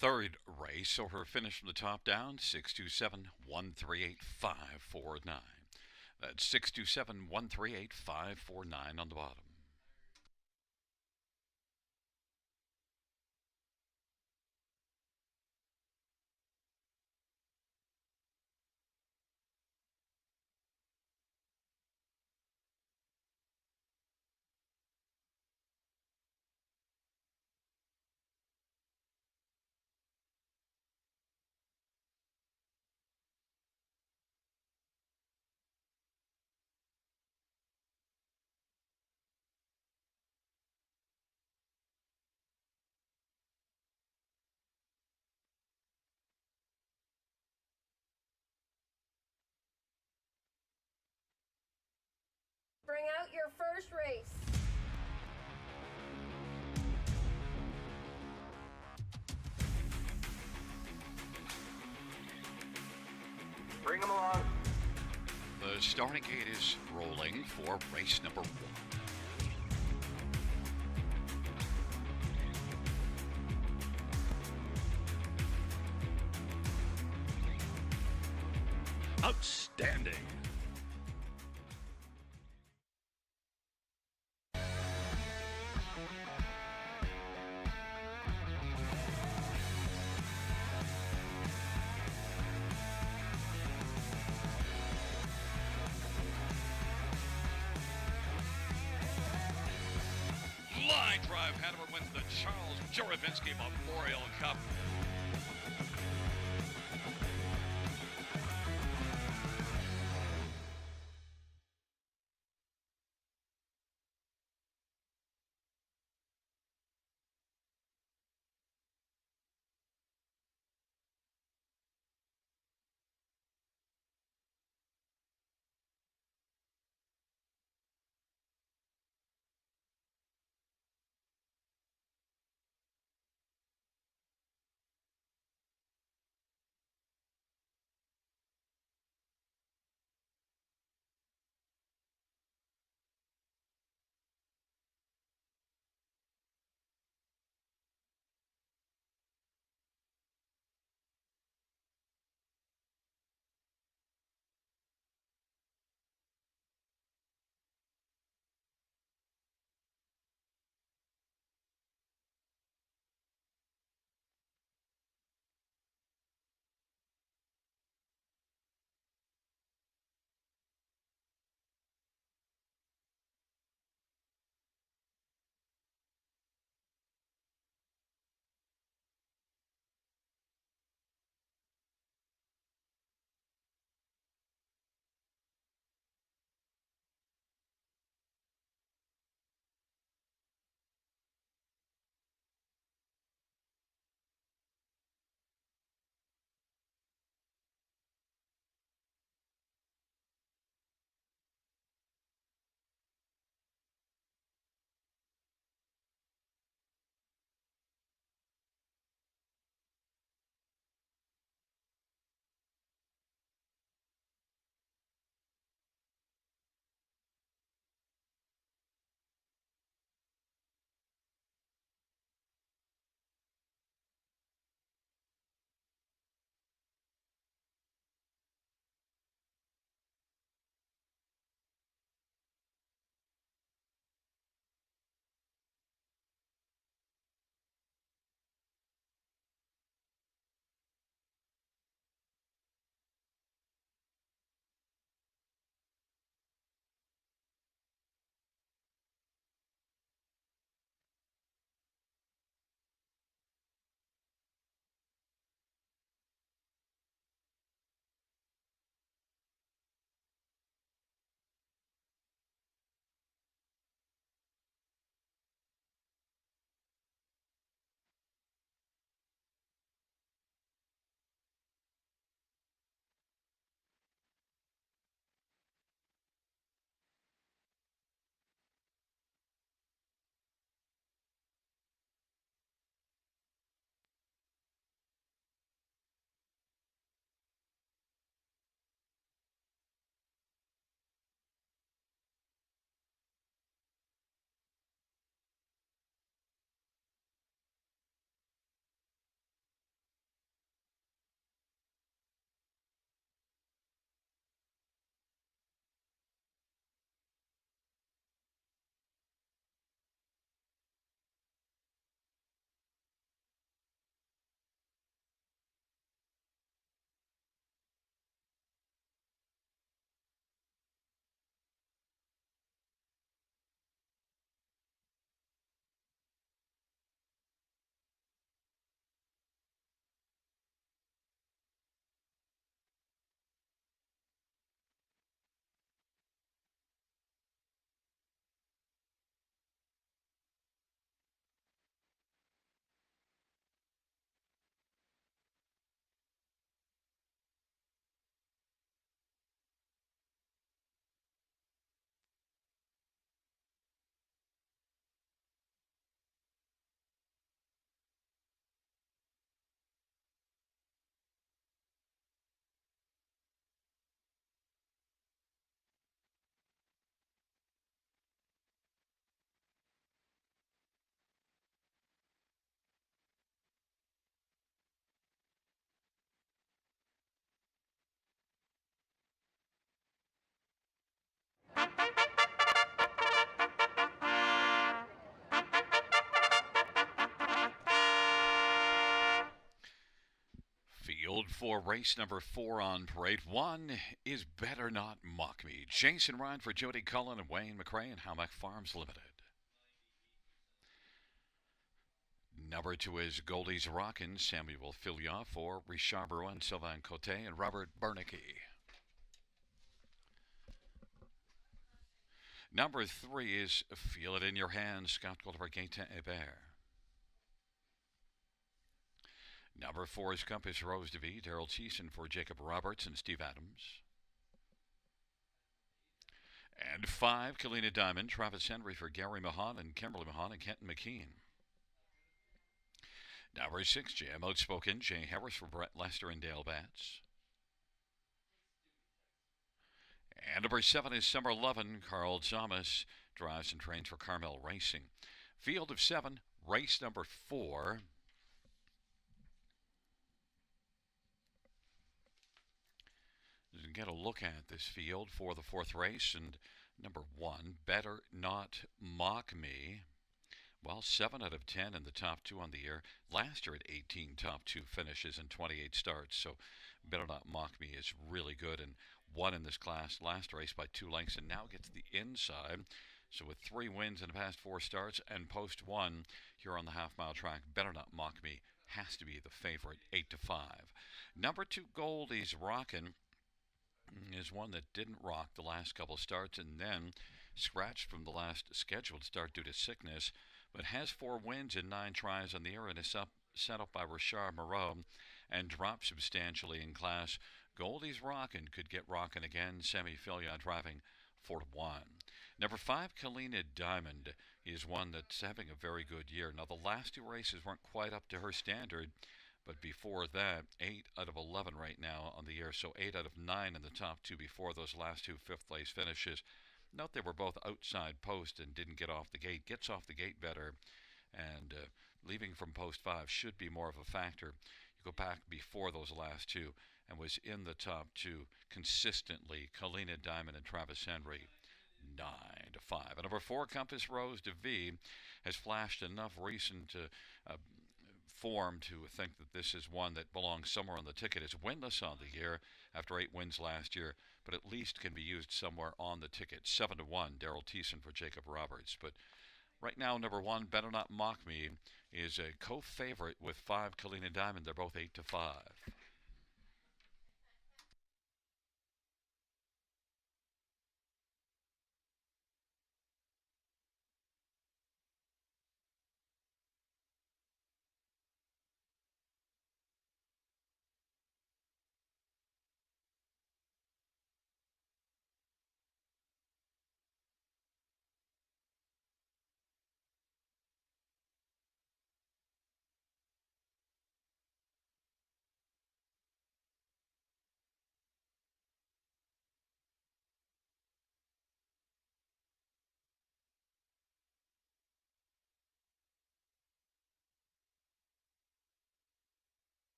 third race, so her finish from the top down, 627-138-549. That's 627-138-549 on the bottom. Bring out your first race. Bring them along. The starting gate is rolling for race number 1. Outstanding. Line drive, Hanover wins the Charles Jurabinsky Memorial Cup. field for race number 4 on parade. 1 is Better Not Mock Me. Jason Ryan for Jody Cullen and Wayne McRae and Howmack Farms Limited. Number 2 is Goldie's Rockin', Samuel Filia for Richard Bruin, Sylvain Cote, and Robert Bernicki. Number 3 is Feel It in Your Hands, Scott Goldberg, Gaetan Hébert. Number 4 is Compass Rose de Vie, Daryl Thiessen for Jacob Roberts and Steve Adams. And 5, Kalina Diamond, Travis Henry for Gary Mahan and Kimberly Mahan and Kenton McKean. Number 6, Jam Outspoken, Jay Harris for Brett Lester and Dale Batts. And number 7 is Summer 11, Carl Thomas, drives and trains for Carmel Racing. Field of 7, race number 4. Get a look at this field for the 4th race. And number 1, Better Not Mock Me. Well, 7 out of 10 in the top 2 on the year. Last year at 18 top 2 finishes and 28 starts. So Better Not Mock Me is really good and won in this class last race by 2 lengths and now gets the inside. So with 3 wins in the past 4 starts and post 1 here on the half-mile track, Better Not Mock Me has to be the favorite, 8-5. Number 2, Goldie's Rockin' is one that didn't rock the last couple starts and then scratched from the last scheduled start due to sickness, but has 4 wins in 9 tries on the year and is set up by Richard Moreau and dropped substantially in class. Goldie's Rockin' could get rockin' again. Sammy Filia driving 4-1. Number 5, Kalina Diamond, is one that's having a very good year. Now, the last 2 races weren't quite up to her standard, but before that, 8 out of 11 right now on the year, so 8 out of 9 in the top 2 before those last 2 fifth-place finishes. Note they were both outside post and didn't get off the gate. Gets off the gate better, and leaving from post 5 should be more of a factor. You go back before those last 2 and was in the top 2 consistently. Kalina Diamond and Travis Henry, 9-5. And number 4, Compass Rose de Vie, has flashed enough recent form to think that this is one that belongs somewhere on the ticket. It's winless on the year after 8 wins last year, but at least can be used somewhere on the ticket. 7-1, Daryl Thiessen for Jacob Roberts. But right now, number 1, Better Not Mock Me, is a co-favorite with 5, Kalina Diamond. They're both 8-5.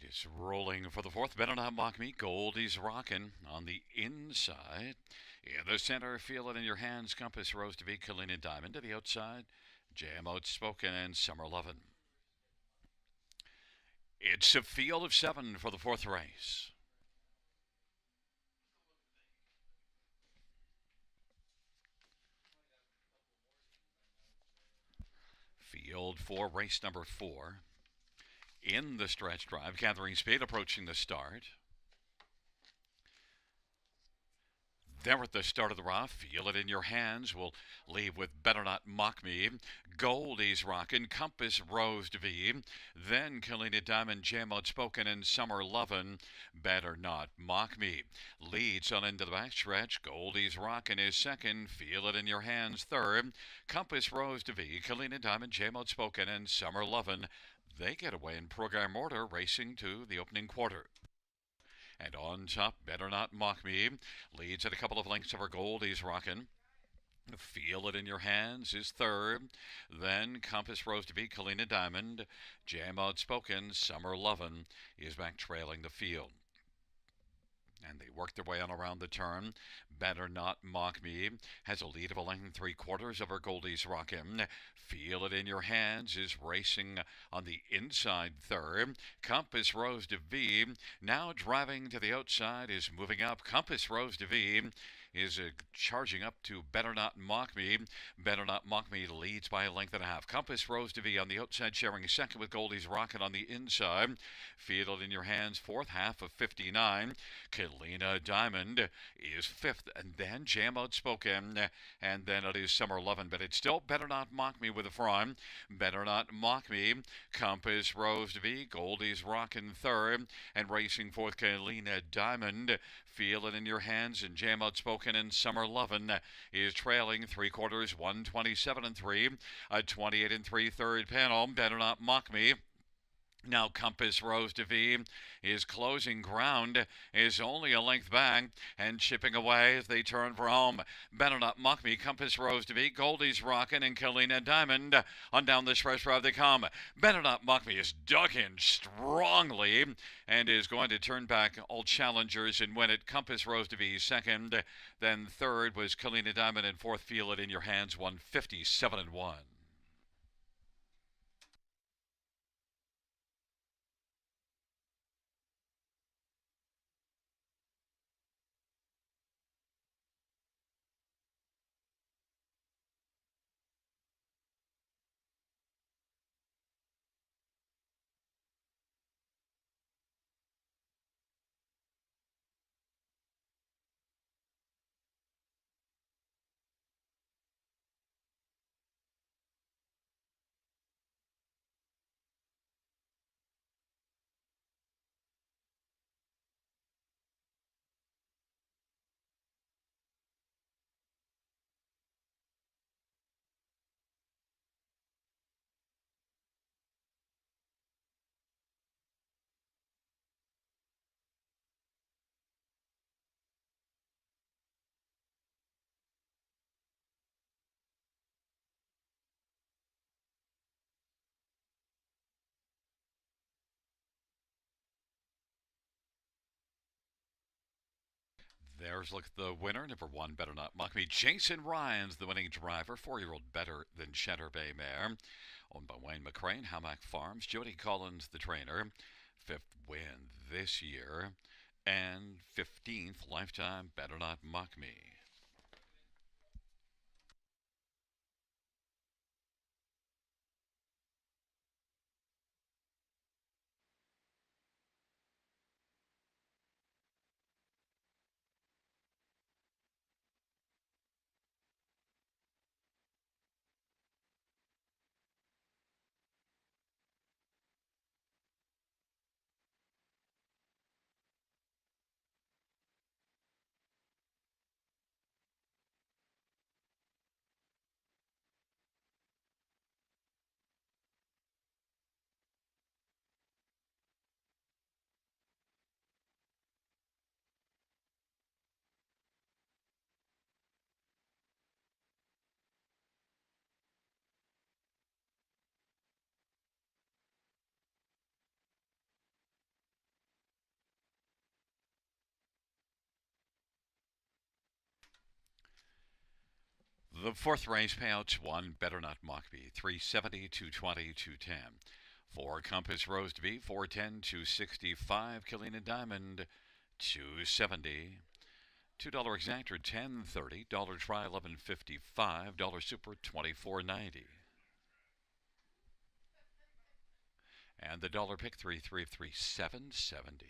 It's rolling for the fourth. Better not mock me. Goldie's rocking on the inside. In the center, feel it in your hands. Compass Rose to be Kalina Diamond to the outside. Jam Outspoken and Summer Lovin'. It's a field of seven for the fourth race. Field for race number 4. In the stretch drive, gathering speed, approaching the start. There at the start of the rough, feel it in your hands. We'll leave with Better Not Mock Me. Goldie's rockin', Compass Rose to V. Then Kalina Diamond, Jam Outspoken, and Summer Lovin'. Better Not Mock Me. Leads on into the backstretch. Goldie's rockin' is second. Feel it in your hands third. Compass Rose to V. Kalina Diamond, Jam Outspoken, and Summer Lovin'. They get away in program order, racing to the opening quarter. And on top, Better Not Mock Me. Leads at a couple of lengths over Goldie's rockin'. Feel it in your hands is third. Then Compass Rose to be Kalina Diamond. Jam Outspoken, Summer Lovin' is back trailing the field. And they work their way on around the turn. Better Not Mock Me has a lead of a length and 3/4 over Goldie's Rockin'. Feel it in your hands is racing on the inside third. Compass Rose de V now driving to the outside is moving up. Compass Rose de V is charging up to Better Not Mock Me. Better Not Mock Me leads by a length and a half. Compass Rose de V on the outside, sharing second with Goldie's Rocket on the inside. Feel it in your hands, fourth, half of 59. Kalina Diamond is fifth, and then Jam Outspoken, and then it is Summer Lovin', but it's still Better Not Mock Me with a front. Better Not Mock Me, Compass Rose de V, Goldie's Rockin' third, and racing fourth, Kalina Diamond. Feel it in your hands, and Jam Outspoken and Summer Lovin' is trailing 3/4, 127 and 3, a 28 and 3 third panel. Better Not Mock Me. Now Compass Rose de V is closing ground, is only a length back, and chipping away as they turn for home. Better Not Mock Me, Compass Rose de V, Goldie's Rockin', and Kalina Diamond on down the stretch drive they come. Better Not Mock Me is dug in strongly and is going to turn back all challengers and win it. Compass Rose de V second, then third was Kalina Diamond, and fourth, Feel It in Your Hands, 157 and 1. There's look at the winner, number 1, Better Not Mock Me. Jason Ryan's the winning driver, 4-year-old Better Than Cheddar Bay mare, owned by Wayne McCrane, Hamac Farms. Jody Collins, the trainer, 5th win this year, and 15th lifetime Better Not Mock Me. The fourth race payouts: one Better Not Mock Me, 370, 220, 210. Four Compass Roast Beef, 410, 265. Killing a Diamond, 270. $2 exactor, 10.30. Dollar try, 11.55. Dollar super, 24.90. And the dollar pick, 333, 770.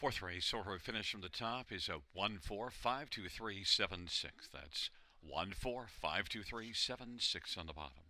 Fourth race, Sorro finish from the top is a 1452376. That's 1452376 on the bottom.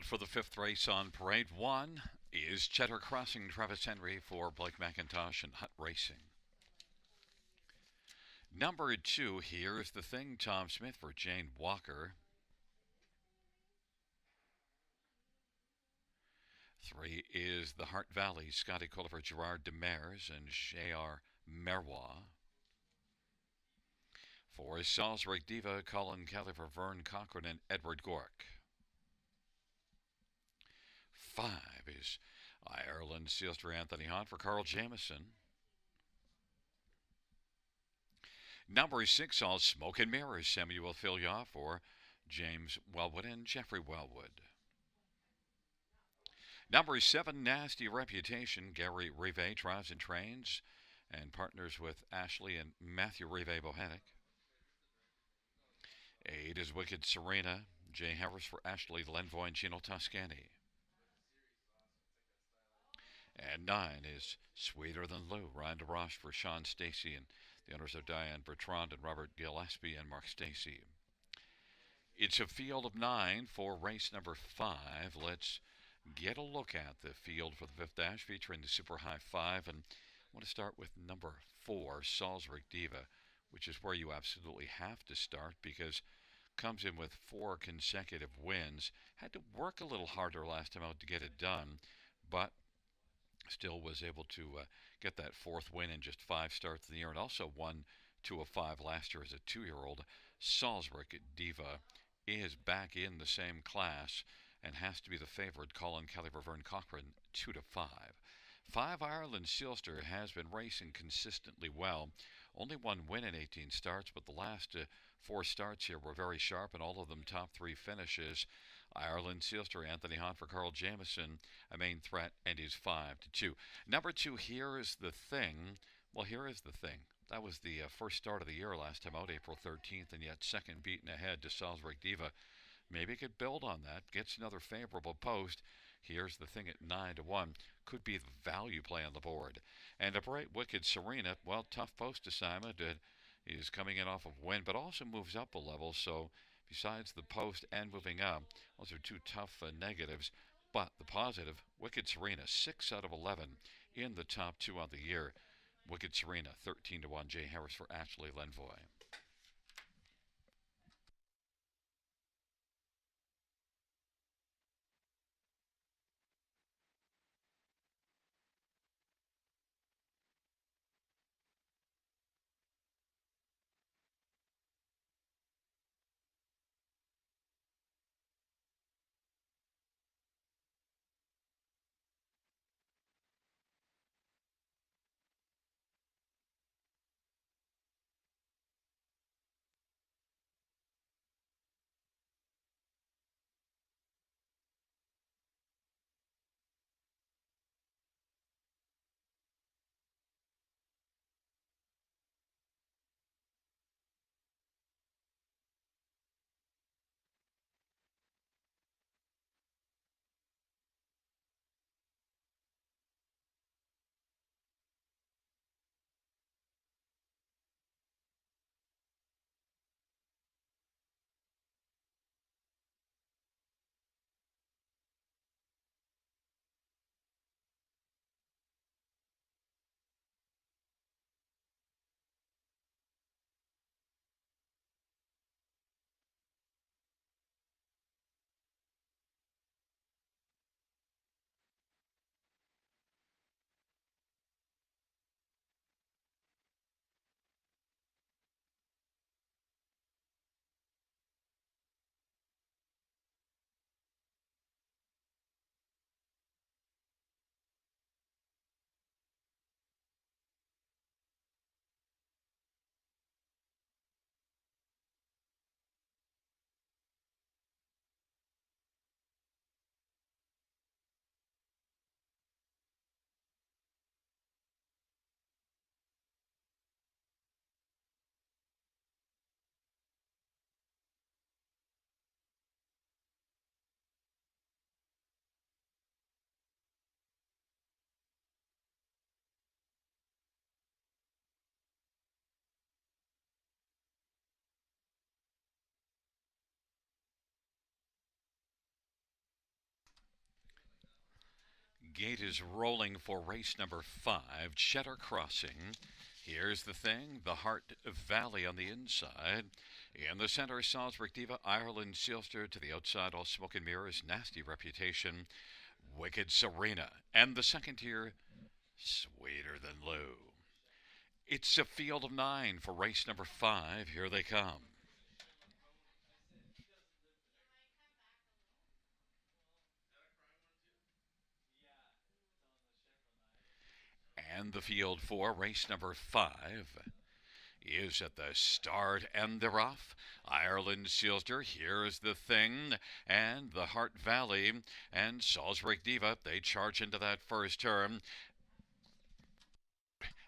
out for the fifth race on parade. One is Cheddar Crossing Travis Henry for Blake McIntosh and Hut Racing. Number 2, Here's the Thing, Tom Smith for Jane Walker. 3 is the Heart Valley, Scotty Culliver, Gerard Demers, and J.R. Merwa. 4 is Salisbury Diva, Colin Kelly for Vern Cochran and Edward Gork. 5 is Ireland Sealster Anthony Hunt for Carl Jamieson. Number 6, All Smoke and Mirrors, Samuel Filya for James Wellwood and Jeffrey Wellwood. Number 7, Nasty Reputation, Gary Rive drives and trains and partners with Ashley and Matthew Rive Bohannic. 8 is Wicked Serena, Jay Harris for Ashley Lenvoy and Gino Toscani. And 9 is Sweeter Than Lou, Ryan DeRoche for Sean Stacy and the owners of Diane Bertrand and Robert Gillespie and Mark Stacy. It's a field of 9 for race number 5. Let's get a look at the field for the fifth dash featuring the Super High 5. And I want to start with number 4, Salisbury Diva, which is where you absolutely have to start because comes in with 4 consecutive wins. Had to work a little harder last time out to get it done, but still was able to get that 4th win in just 5 starts in the year, and also won 2 of 5 last year as a 2-year-old. Salisbury Diva is back in the same class and has to be the favorite. Colin Kelly for Vern Cochran, 2 to 5. 5 Ireland Sealster has been racing consistently well. Only 1 win in 18 starts, but the last 4 starts here were very sharp, and all of them top 3 finishes. Ireland Sealster Anthony Hunt for Carl Jamieson, a main threat, and is 5 to 2. Number 2, Here's the Thing. Well, here is the thing. That was the first start of the year last time out, April 13th, and yet second beaten ahead to Salisbury Diva. Maybe it could build on that, gets another favorable post. Here's the Thing at 9 to 1. Could be the value play on the board. And a bright Wicked Serena, well, tough post assignment. Is coming in off of win, but also moves up a level. So besides the post and moving up, those are 2 tough negatives. But the positive, Wicked Serena, 6 out of 11 in the top 2 on the year. Wicked Serena, 13 to 1. Jay Harris for Ashley Lenvoy. Gate is rolling for race number 5, Cheddar Crossing. Here's the thing, the Heart Valley on the inside. In the center, Salisbury Diva, Ireland Sealster. To the outside, All Smoke and Mirrors, Nasty Reputation, Wicked Serena. And the second tier, Sweeter Than Lou. It's a field of 9 for race number 5. Here they come. And the field for race number 5 is at the start, and they're off. Ireland Sealster, here's the thing, and the Heart Valley and Salisbury Diva, they charge into that first turn.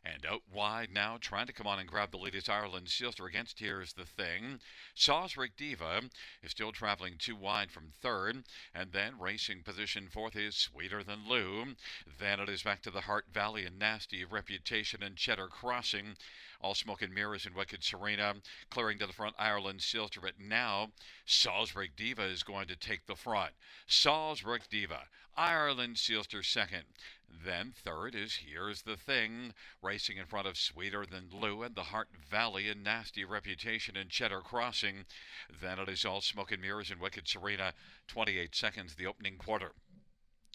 And out wide now, trying to come on and grab the lead is Ireland Sealster against Here's the Thing. Salisbury Diva is still traveling too wide from third. And then racing position fourth is Sweeter Than Lou. Then it is back to the Heart Valley and Nasty Reputation and Cheddar Crossing. All Smoke and Mirrors and Wicked Serena clearing to the front, Ireland Sealster. But now Salisbury Diva is going to take the front. Salisbury Diva, Ireland Sealster second. Then third is Here's the Thing, racing in front of Sweeter Than Lou and the Heart Valley and Nasty Reputation and Cheddar Crossing. Then it is All Smoke and Mirrors and Wicked Serena, 28 seconds, the opening quarter.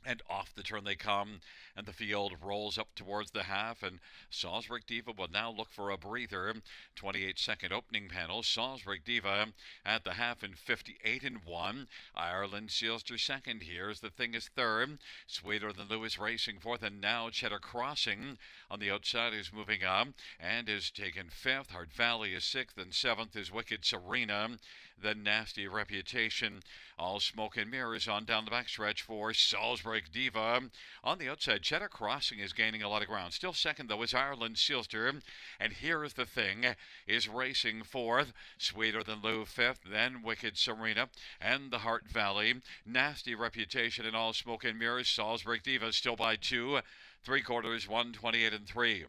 And off the turn they come, and the field rolls up towards the half, and Salisbury Diva will now look for a breather. 28-second opening panel. Salisbury Diva at the half in 58-1. Ireland Sealster second. Here's the Thing is third. Sweeter Than Lou is racing fourth, and now Cheddar Crossing on the outside is moving up and is taken fifth. Heart Valley is sixth, and seventh is Wicked Serena. The Nasty Reputation. All Smoke and Mirrors on down the backstretch for Salisbury Diva. On the outside, Cheddar Crossing is gaining a lot of ground. Still second, though, is Ireland Sealster. And Here's the Thing is racing fourth. Sweeter Than Lou fifth. Then Wicked Serena and the Heart Valley. Nasty Reputation and All Smoke and Mirrors. Salisbury Diva still by 2. 3/4, 128-3.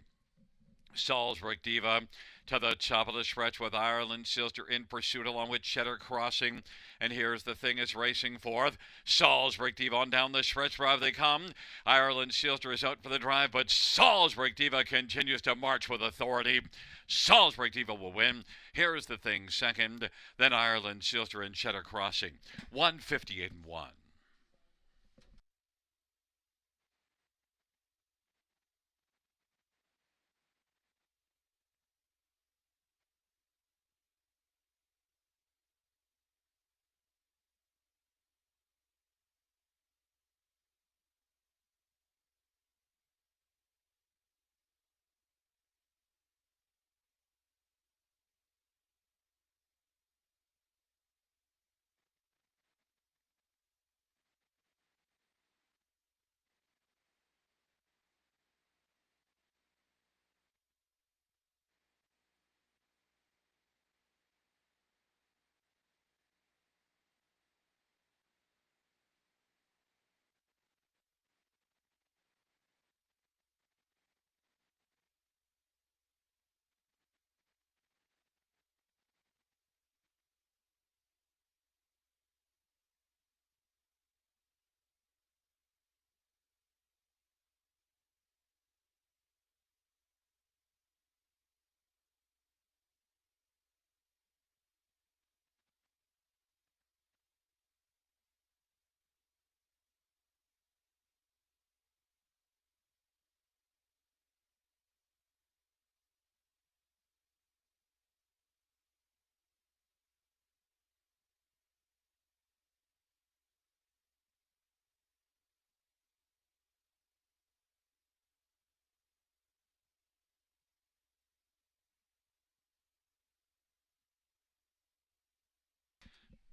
Salisbury Diva to the top of the stretch with Ireland Sealster in pursuit along with Cheddar Crossing. And Here's the Thing is racing fourth. Salisbury Diva on down the stretch. Drive they come. Ireland Sealster is out for the drive, but Salisbury Diva continues to march with authority. Salisbury Diva will win. Here's the Thing second. Then Ireland Sealster and Cheddar Crossing. 158-1.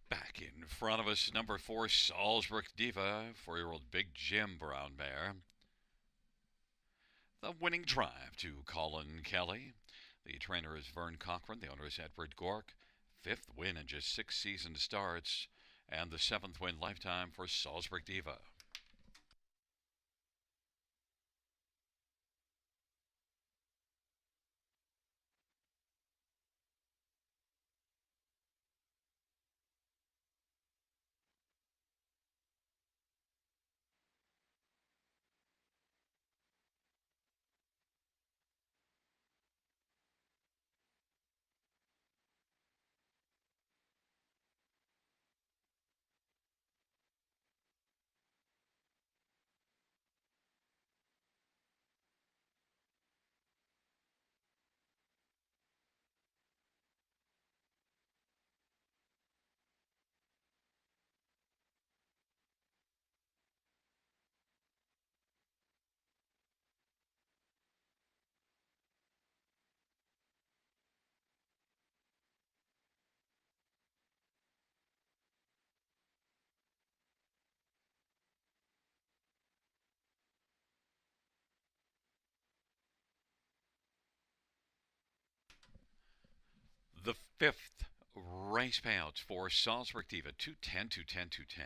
Back in front of us, number 4, Salisbury Diva, 4-year-old Big Jim Brown Bear. The winning drive to Colin Kelly. The trainer is Vern Cochran. The owner is Edward Gork. 5th win in just 6 season starts, and the 7th win lifetime for Salisbury Diva. Fifth race payouts for Salzburg Diva 210, 210, 210.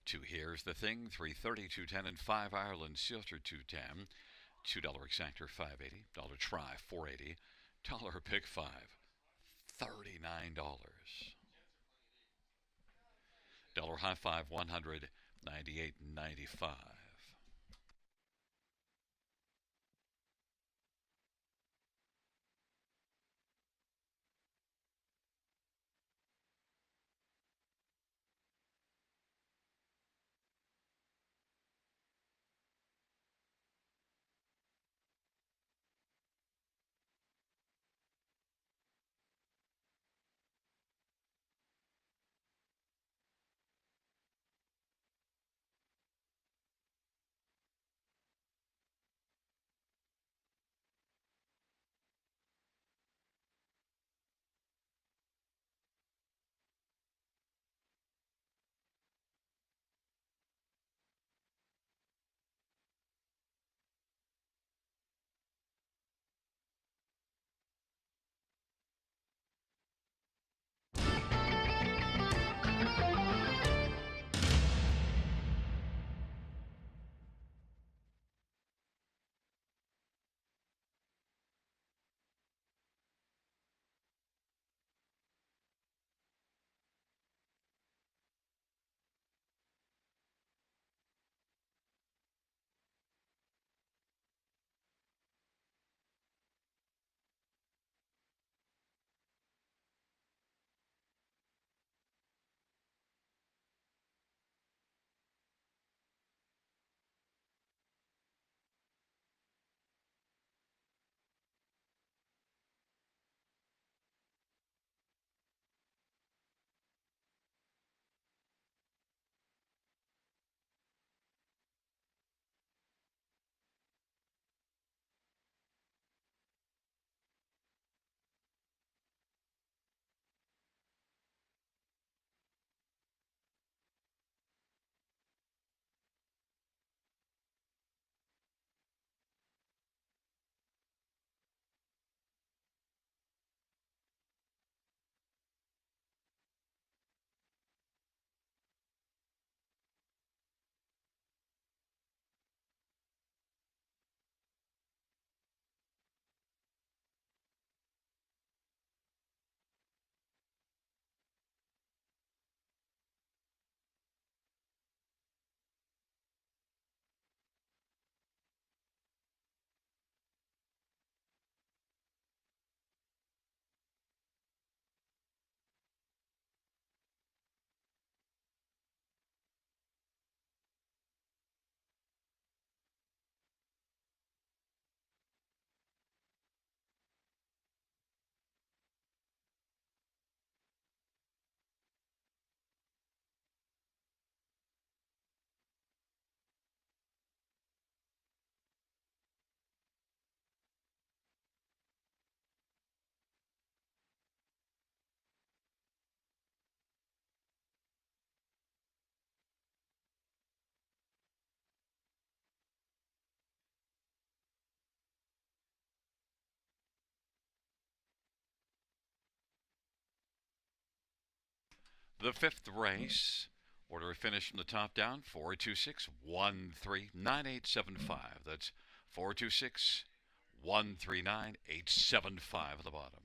Two Here's the Thing 330, 210, and 5 Ireland Silter 210. $2 exactor 580, dollar try 480, dollar pick 5 $39. Dollar high five 198.95. The fifth race, order of finish from the top down, 426-139875. That's 426-139875 at the bottom.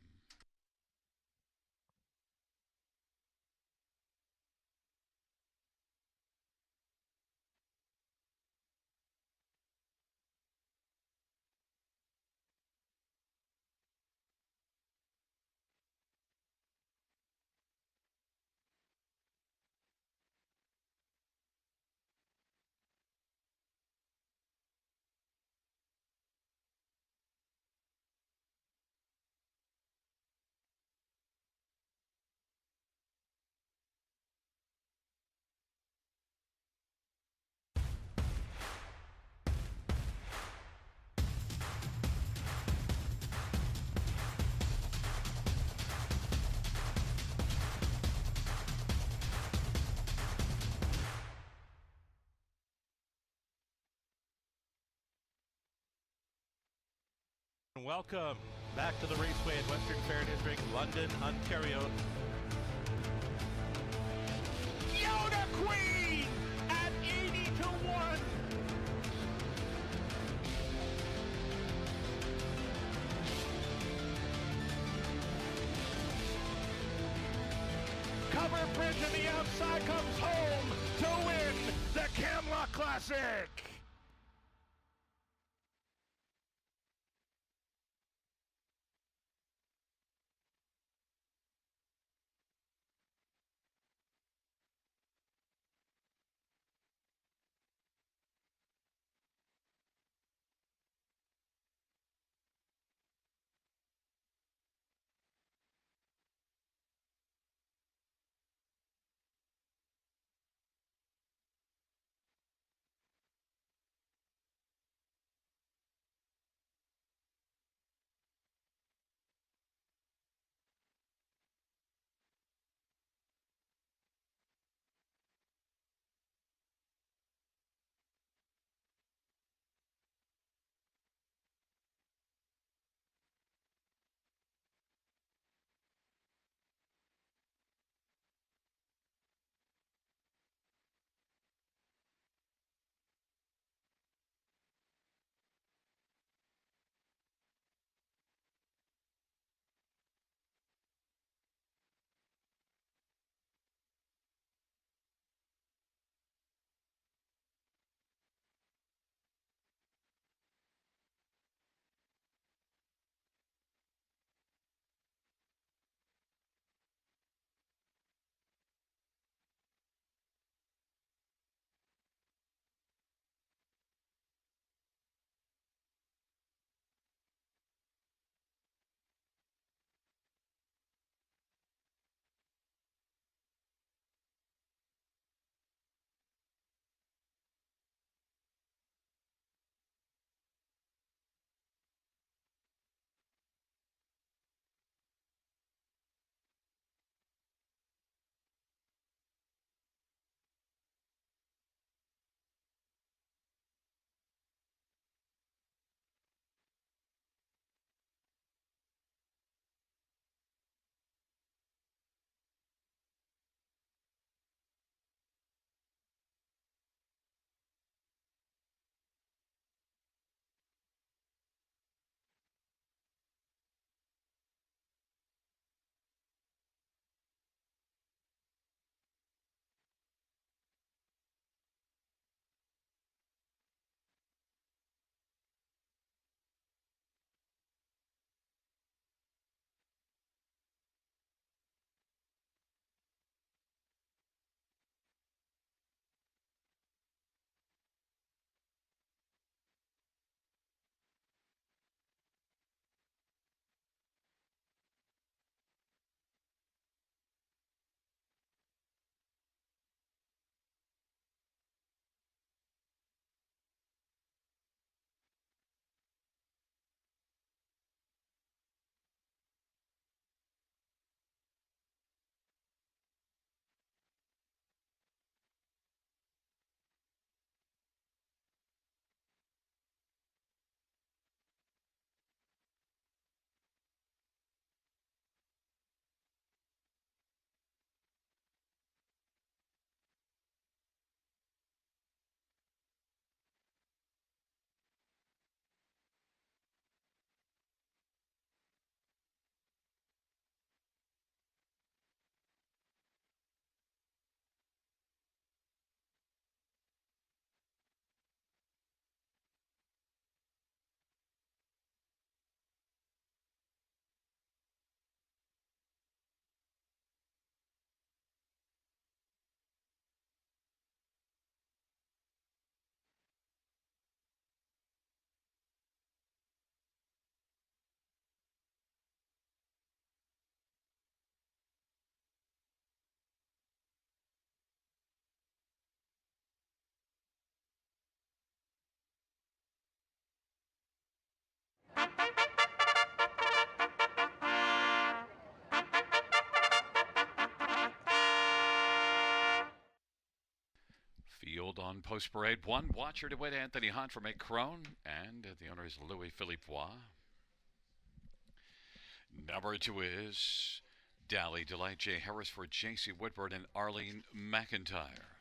Welcome Back to the raceway at Western Fair District, London, Ontario. Yoda Queen at 80-1. Cover Bridge on the outside comes home to win the Camelot Classic. Field on Post Parade 1. Watcher to win Anthony Hunt from Mick Crone. And the owner is Louis Philippe Bois. Number 2 is Dally Delight J. Harris for J.C. Woodward and Arlene McIntyre.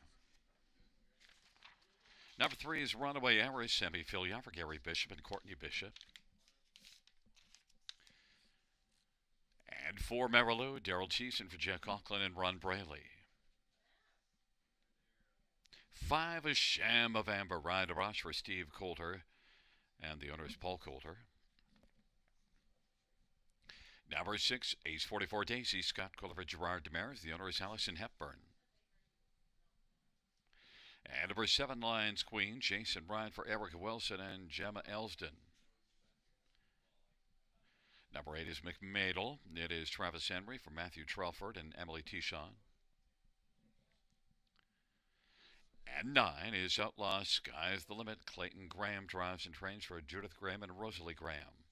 Number 3 is Runaway Iris, Semi-Philia for Gary Bishop and Courtney Bishop. And 4 Marilou, Daryl Cheeson for Jack Conklin and Ron Braley. 5 is Sham of Amber, Ryan Rush for Steve Coulter, and the owner is Paul Coulter. Number 6, Ace 44 Daisy, Scott Coulter for Gerard Demers, the owner is Allison Hepburn. And number 7, Lions Queen, Jason Ryan for Erica Wilson and Gemma Elsden. Number 8 is McMadel. It is Travis Henry for Matthew Trelford and Emily Tishon. And 9 is Outlaw Sky's the Limit. Clayton Graham drives and trains for Judith Graham and Rosalie Graham.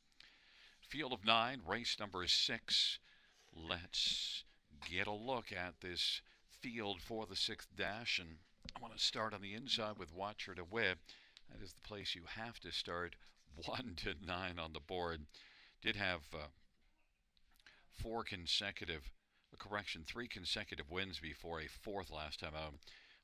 Field of 9, race number 6. Let's get a look at this field for the 6th dash, and I want to start on the inside with Watcher to Win. That is the place you have to start. 1 to 9 on the board. Did have 3 consecutive wins before a 4th last time out.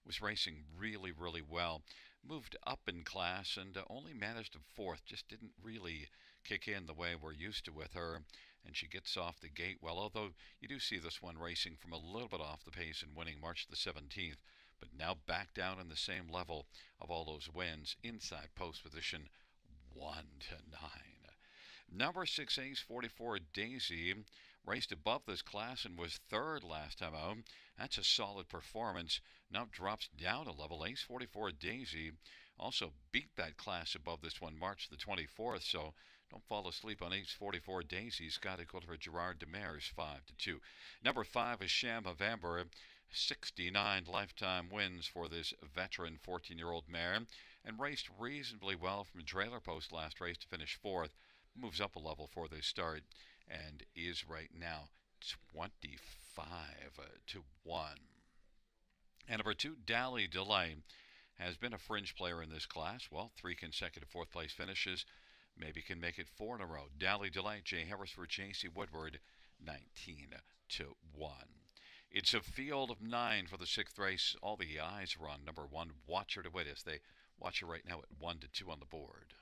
Was racing really, really well. Moved up in class and only managed a 4th. Just didn't really kick in the way we're used to with her. And she gets off the gate well, although you do see this one racing from a little bit off the pace and winning March the 17th. But now back down in the same level of all those wins. Inside post position 1 to 9. Number 6, Ace 44 Daisy, raced above this class and was 3rd last time out. That's a solid performance. Now drops down a level. Ace 44 Daisy also beat that class above this one March the 24th, so don't fall asleep on Ace 44 Daisy. Scott equal for Gerard Demers, 5 to 2. Number 5 is Sham of Amber. 69 lifetime wins for this veteran 14-year-old mare, and raced reasonably well from a trailer post last race to finish 4th. Moves up a level for this start and is right now 25 to 1. And number 2, Dally Delay, has been a fringe player in this class. Well, 3 consecutive 4th place finishes. Maybe can make it 4 in a row. Dally Delay, Jay Harris for J.C. Woodward, 19 to 1. It's a field of 9 for the 6th race. All the eyes are on number 1, Watcher to Win, as they watch her right now at 1 to 2 on the board.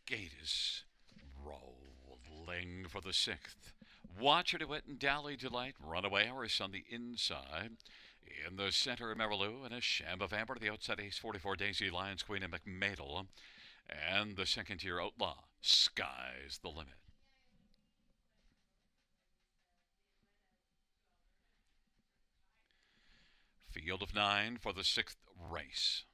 Gate is Running for the sixth. Watcher to It and Dally Delight. Runaway Iris on the inside. In the center, Marilou and a Sham of Amber to the outside, Ace 44, Daisy, Lions, Queen, and McMadel. And the second tier, Outlaw. Sky's the limit. Field of 9 for the sixth race.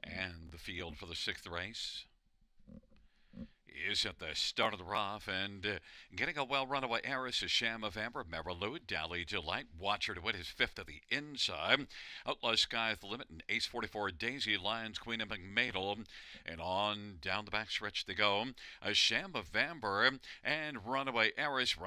And the field for the sixth race is at the start of the rough, and getting a well runaway heiress is Sham of Amber, Marilou, Dally Delight, Watcher to Wit is fifth at the inside, Outlaw Sky is the limit, and Ace 44, Daisy, Lions, Queen, and McMadel, and on down the back stretch they go, a Sham of Amber, and runaway heiress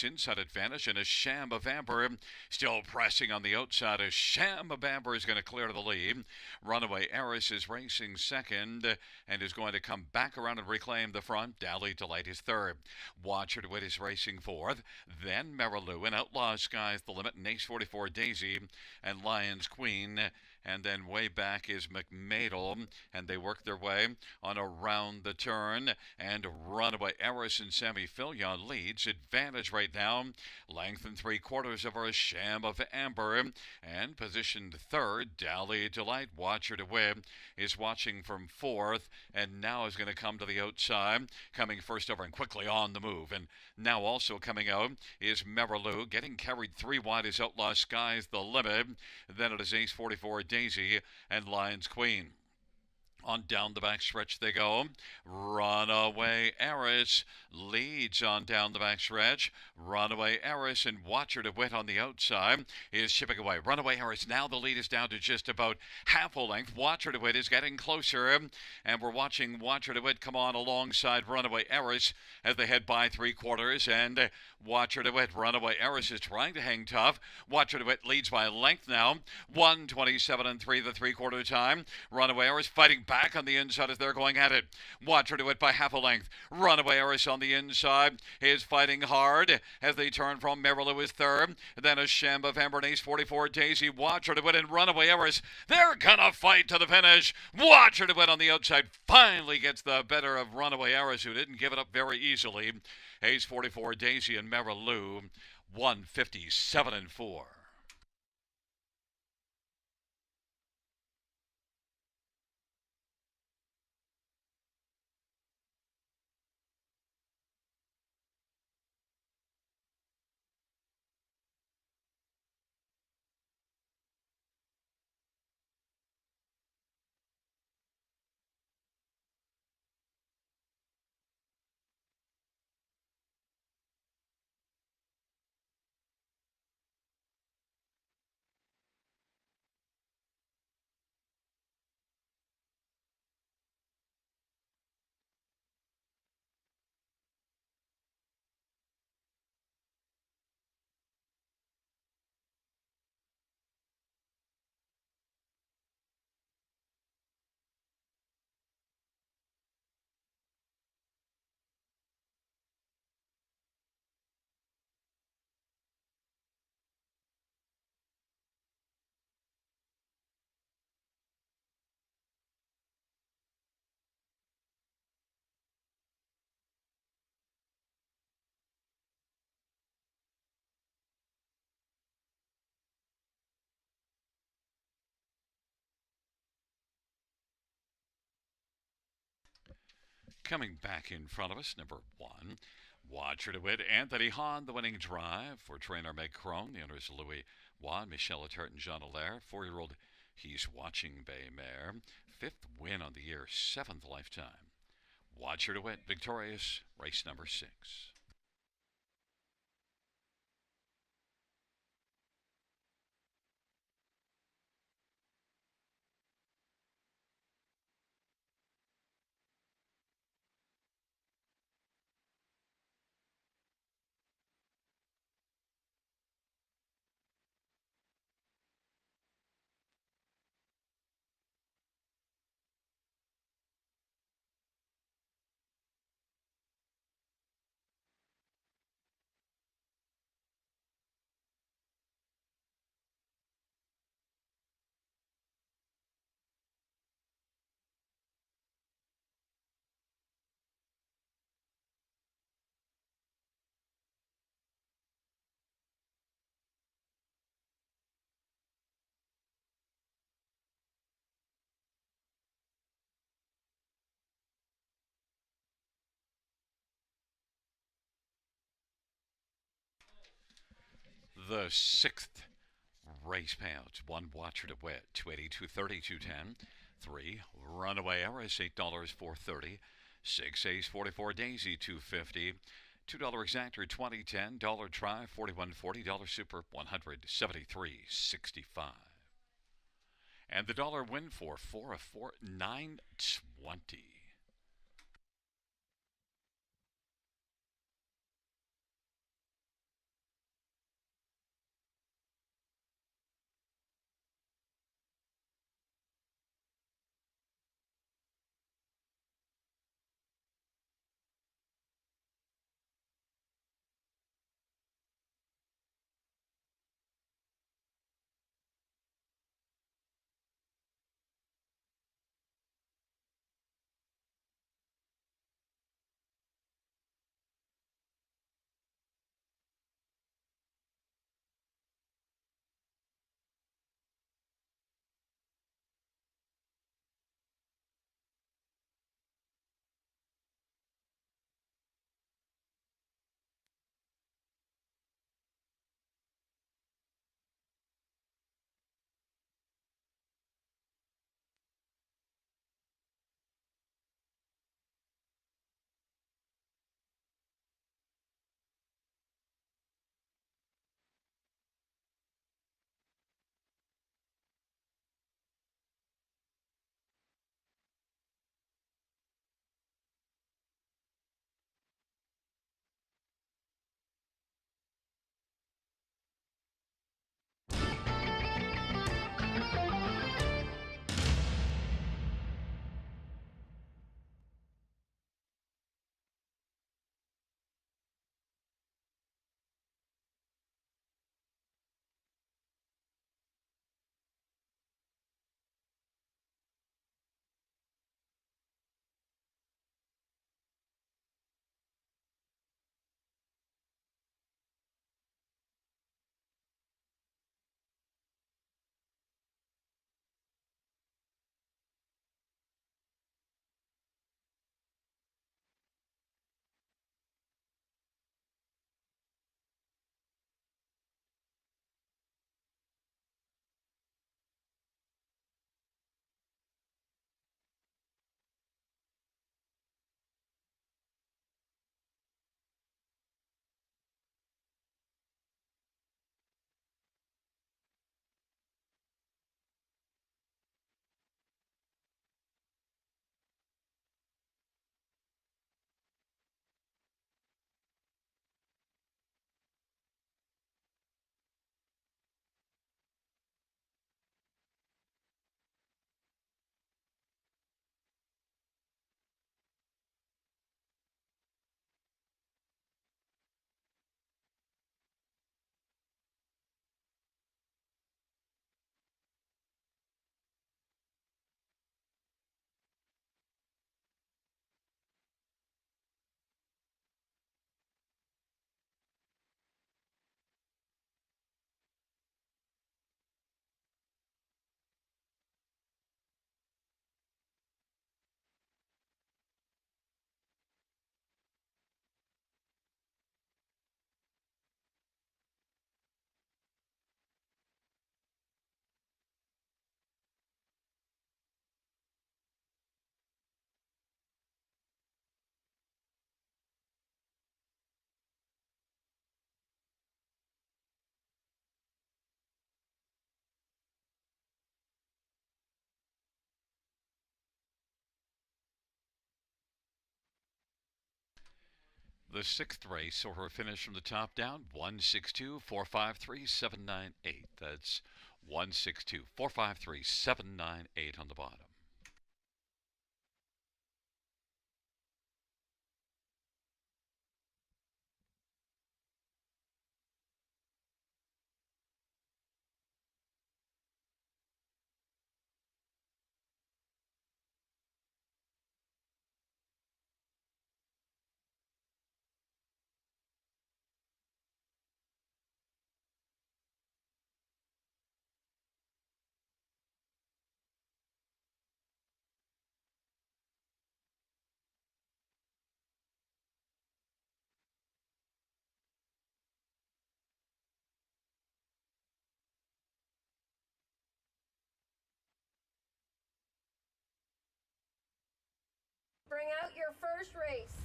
inside advantage, and a Sham of Amber still pressing on the outside. A Sham of Amber is going to clear to the lead. Runaway heiress is racing second, and is going to come back around and reclaim the front. Dally Delight is third. Watcher to Wit is racing fourth. Then Marilou and Outlaw Sky's the limit, and Ace 44 Daisy and Lions Queen. And then way back is McMadel, and they work their way on around the turn. And runaway Eris and Sammy Fillion leads. Advantage right now. Length and 3/4 of our Sham of Amber. And positioned third, Dally Delight. Watcher to Win is watching from fourth, and now is going to come to the outside. Coming first over and quickly on the move. And now also coming out is Marilou. Getting carried 3 wide is Outlaw Sky's the limit. Then it is Ace 44 Daisy and Lions Queen. On down the back stretch they go. Runaway Eris leads on down the back stretch. Runaway Eris and Watcher to Wit on the outside is chipping away. Runaway Eris, now the lead is down to just about half a length. Watcher to Wit is getting closer, and we're watching Watcher to Wit come on alongside Runaway Eris as they head by 3/4, and Watcher to Wit. Runaway Eris is trying to hang tough. Watcher to Wit leads by length now. 1:27 3 the 3/4 time. Runaway Eris fighting back on the inside as they're going at it. Watcher to Wit by half a length. Runaway Eris on the inside is fighting hard as they turn from Marilou is third. Then a Sham of Amber and Ace 44 Daisy. Watcher to Wit and Runaway Eris. They're gonna fight to the finish. Watcher to Wit on the outside finally gets the better of Runaway Eris, who didn't give it up very easily. Ace 44 Daisy and Marilou 157-4. Coming back in front of us, number 1, Watcher to Wit, Anthony Hahn, the winning drive for trainer Meg Crone. The owners Louis Wan, Michelle Attart, and Jean Allaire. 4-year-old He's Watching Bay Mare. 5th win on the year, 7th lifetime. Watcher to Wit, victorious, race number 6. The sixth race payouts. One watcher to win, 280, 230, 210. Three runaway errors, $8, 430. Six ace, 44 daisy, 250. $2 exactor, 2010. Dollar try, 41.40. Dollar super, 173.65. And the dollar win for 4 of 4, 920. The sixth race, or her finish from the top down, 162 453 798. That's 162 453 798 on the bottom. Bring out your first race.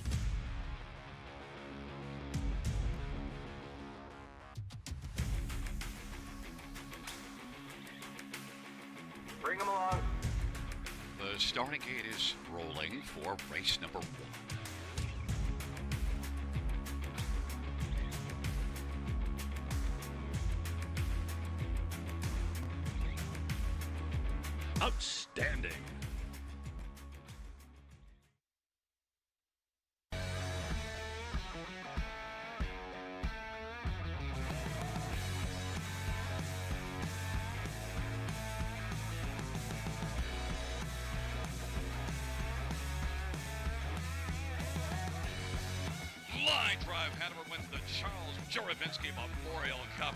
Bring them along. The starting gate is rolling for race number 1. Outstanding. Line drive, Hanover wins the Charles Jurabinsky Memorial Cup.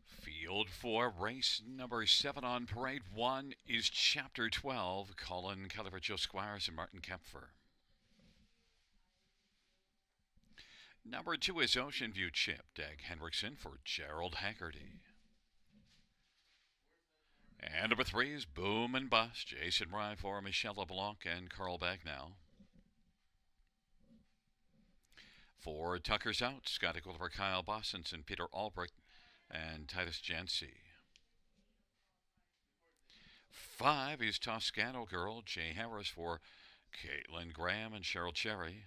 Field 4, race number 7 on parade 1 is Chapter 12, Colin Keller for Joe Squires and Martin Kempfer. Number 2 is Ocean View Chip, Dag Hendrickson for Gerald Haggerty. And number 3 is Boom and Bust, Jason Rye for Michelle LeBlanc and Carl Bagnall. For Tucker's Out, Scotty Gould for Kyle Bossenson, Peter Albrecht, and Titus Jency. 5 is Toscano Girl, Jay Harris for Caitlin Graham and Cheryl Cherry.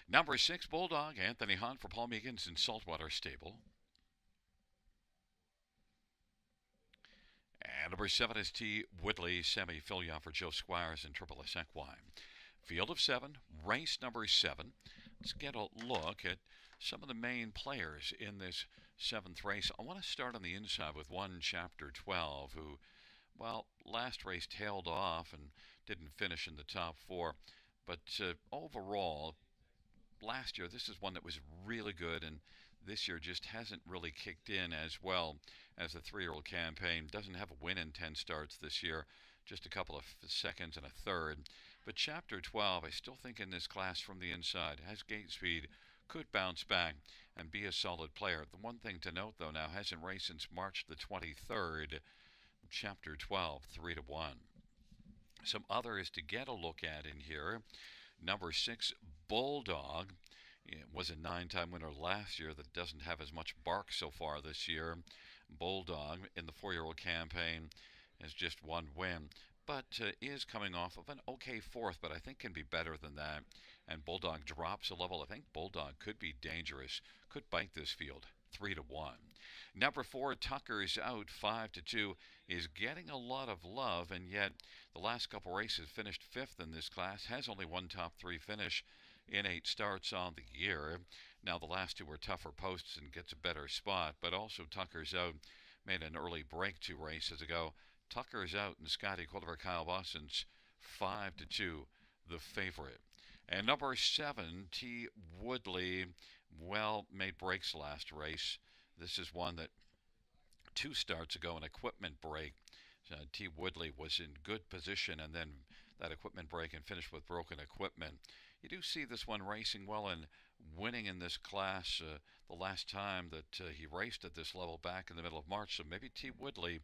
Number 6, Bulldog, Anthony Hunt for Paul Meekins and Saltwater Stable. And number 7 is T. Woodley, Sammy Filya for Joe Squires and Triple S Equine. Field of 7, race number 7. Let's get a look at some of the main players in this 7th race. I want to start on the inside with one Chapter 12 who, well, last race tailed off and didn't finish in the top 4. But overall, last year, this is one that was really good, and this year just hasn't really kicked in as well as the 3-year-old campaign. Doesn't have a win in 10 starts this year, just a couple of seconds and a third. But Chapter 12, I still think in this class from the inside, has gate speed, could bounce back and be a solid player. The one thing to note, though, now hasn't raced since March the 23rd. Chapter 12, 3-1. Some others to get a look at in here. Number 6, Bulldog. It was a 9-time winner last year that doesn't have as much bark so far this year. Bulldog in the 4-year-old campaign has just one win, but is coming off of an okay 4th, but I think can be better than that. And Bulldog drops a level. I think Bulldog could be dangerous, could bite this field 3-1. Number 4, Tucker's Out, 5-2, is getting a lot of love, and yet the last couple races finished 5th in this class, has only one top 3 finish in 8 starts on the year. Now the last 2 were tougher posts and gets a better spot, but also Tucker's Out made an early break 2 races ago. Tucker's Out and Scotty Quilliver Kyle Boston's 5-2, the favorite. And number 7, T. Woodley, well, made breaks last race. This is one that 2 starts ago, an equipment break. T. Woodley was in good position, and then that equipment break and finished with broken equipment. You do see this one racing well and winning in this class the last time that he raced at this level back in the middle of March. So maybe T. Woodley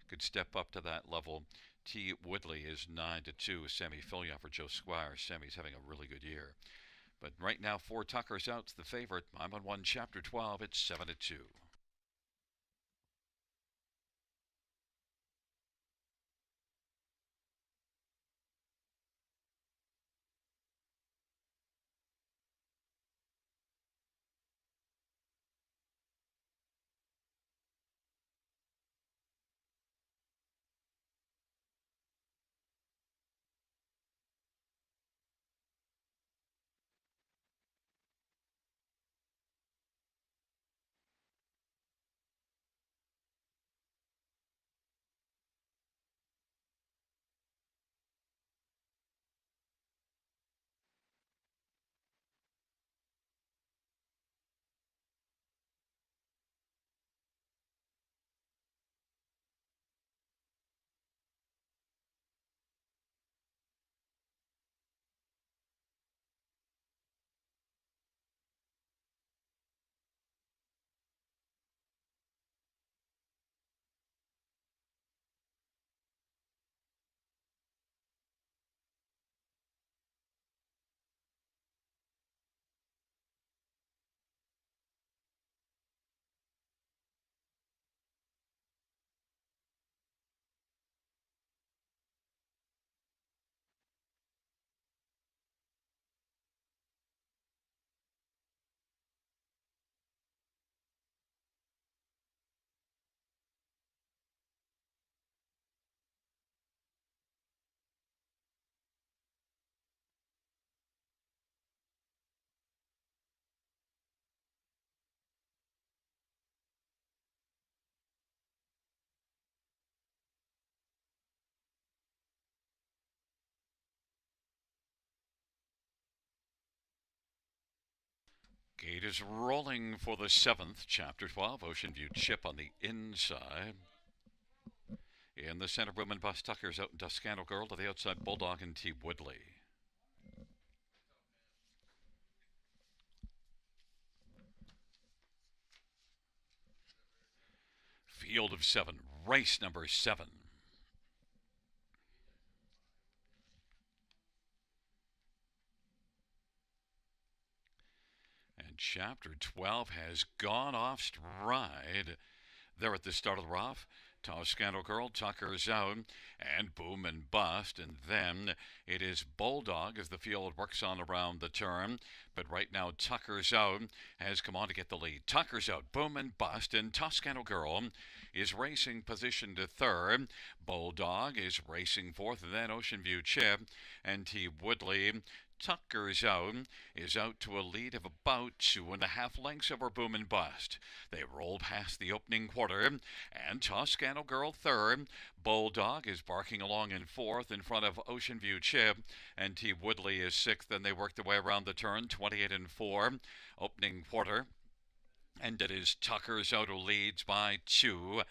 could step up to that level. T. Woodley is 9-2. Sammy Filya for Joe Squire. Sammy's having a really good year. But right now, 4 Tucker's Out's the favorite. I'm on 1 Chapter 12. It's 7-2. Lead is rolling for the 7th, Chapter 12, Ocean View Chip on the inside. In the center, Women Bus Tucker's out in Toscano Girl to the outside, Bulldog and T. Woodley. Field of 7, race number 7. And Chapter 12 has gone off stride. They're at the start of the rough. Toscano Girl, Tucker's out, and Boom and Bust. And then it is Bulldog as the field works on around the turn. But right now, Tucker's out has come on to get the lead. Tucker's out, Boom and Bust, and Toscano Girl is racing position to third. Bulldog is racing fourth, and then Ocean View Chip and T. Woodley. Tucker's out is out to a lead of about 2.5 lengths over Boom and Bust. They roll past the opening quarter, and Toscano Girl third. Bulldog is barking along in fourth in front of Ocean View Chip, and T. Woodley is sixth, and they work their way around the turn, 28 and 4. Opening quarter, and it is Tucker's out who leads by 2.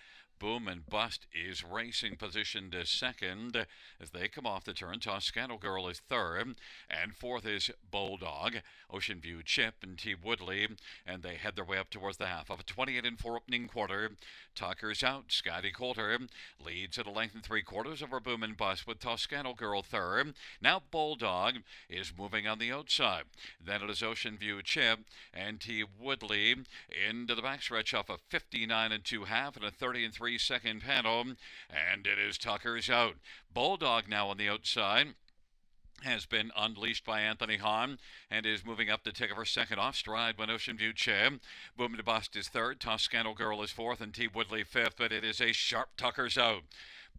Boom and Bust is racing position to second as they come off the turn. Toscano Girl is third, and fourth is Bulldog, Ocean View Chip, and T. Woodley, and they head their way up towards the half of a 28 and 4 opening quarter. Tucker's out. Scotty Coulter leads at a length and 3/4 over Boom and Bust with Toscano Girl third. Now Bulldog is moving on the outside. Then it is Ocean View Chip and T. Woodley into the backstretch off a 59 and 2/2 and a 30 and 3-second panel, and it is Tucker's out. Bulldog now on the outside has been unleashed by Anthony Hahn and is moving up to take over second off stride when Ocean View Chip. Boom and Bust is third, Toscano Girl is fourth, and T. Woodley fifth, but it is a sharp Tucker's out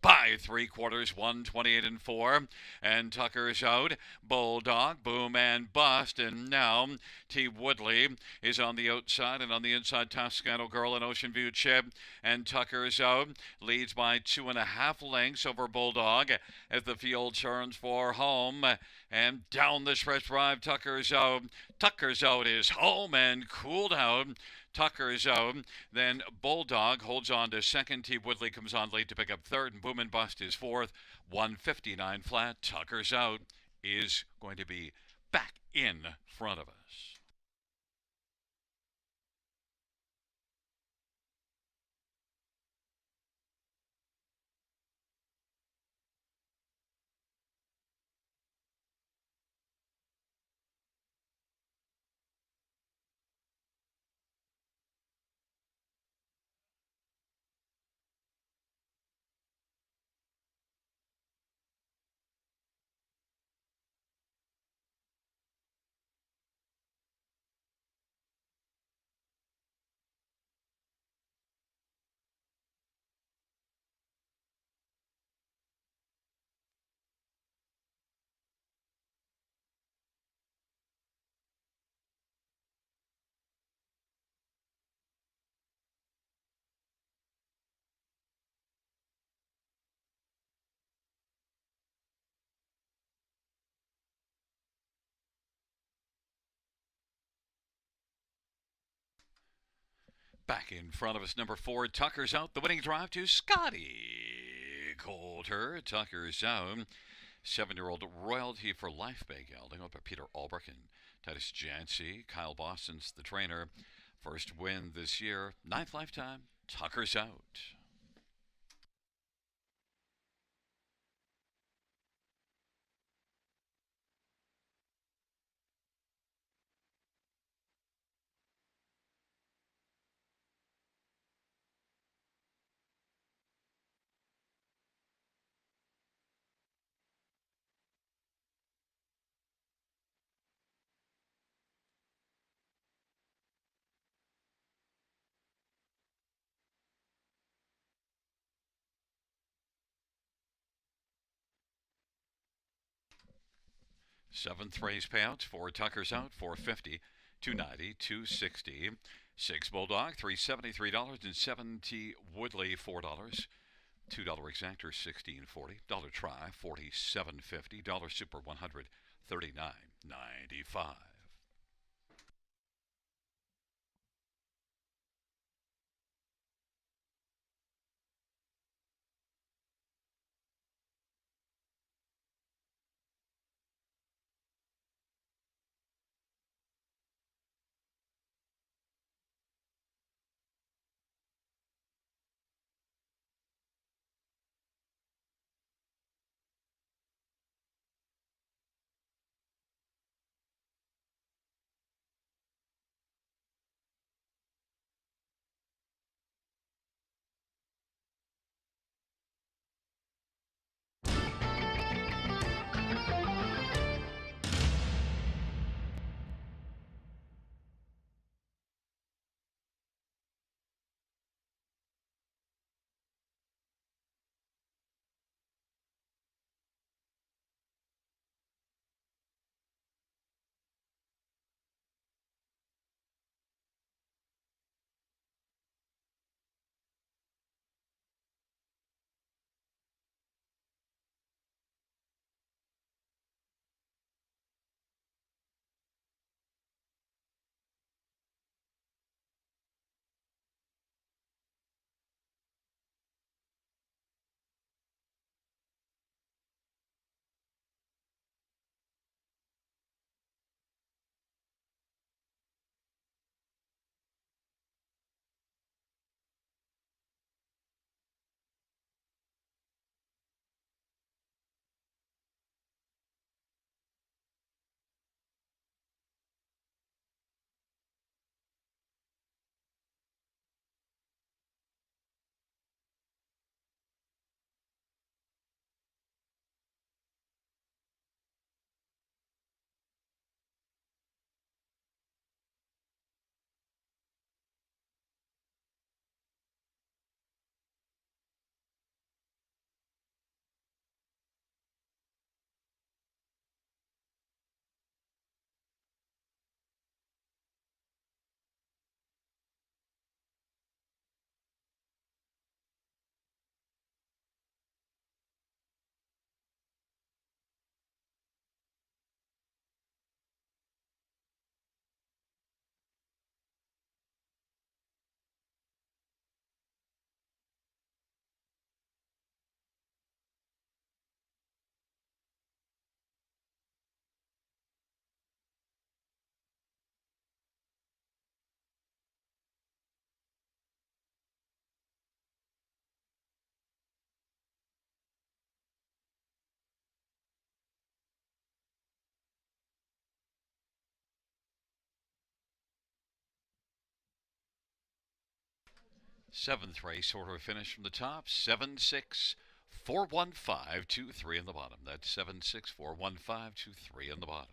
by 3/4, 128 and 4, and Tucker's out. Bulldog, Boom and Bust, and now T. Woodley is on the outside, and on the inside Toscano Girl and Ocean View Chip, and Tucker's out leads by 2.5 lengths over Bulldog as the field turns for home, and down the stretch drive Tucker's out. Tucker's out is home and cooled out. Tucker's out. Then Bulldog holds on to second. T. Woodley comes on late to pick up third, and Boom and Bust is fourth. 159 flat. Tucker's out is going to be back in front of us. Back in front of us, number 4, Tucker's out. The winning drive to Scotty Coulter. Tucker's out. 7-year-old Royalty for Life Bay gelding up by Peter Albrecht and Titus Jancy. Kyle Boston's the trainer. First win this year. 9th lifetime. Tucker's out. Seventh race payouts for Tucker's out, $450, $290, $260. 6 Bulldog, $370, $3.70. Woodley, $4. $2 exactor, $16.40. Dollar try, $47.50. Dollar super, $139.95. Seventh race order finish from the top, 7641523 in the bottom. That's 7641523 in the bottom.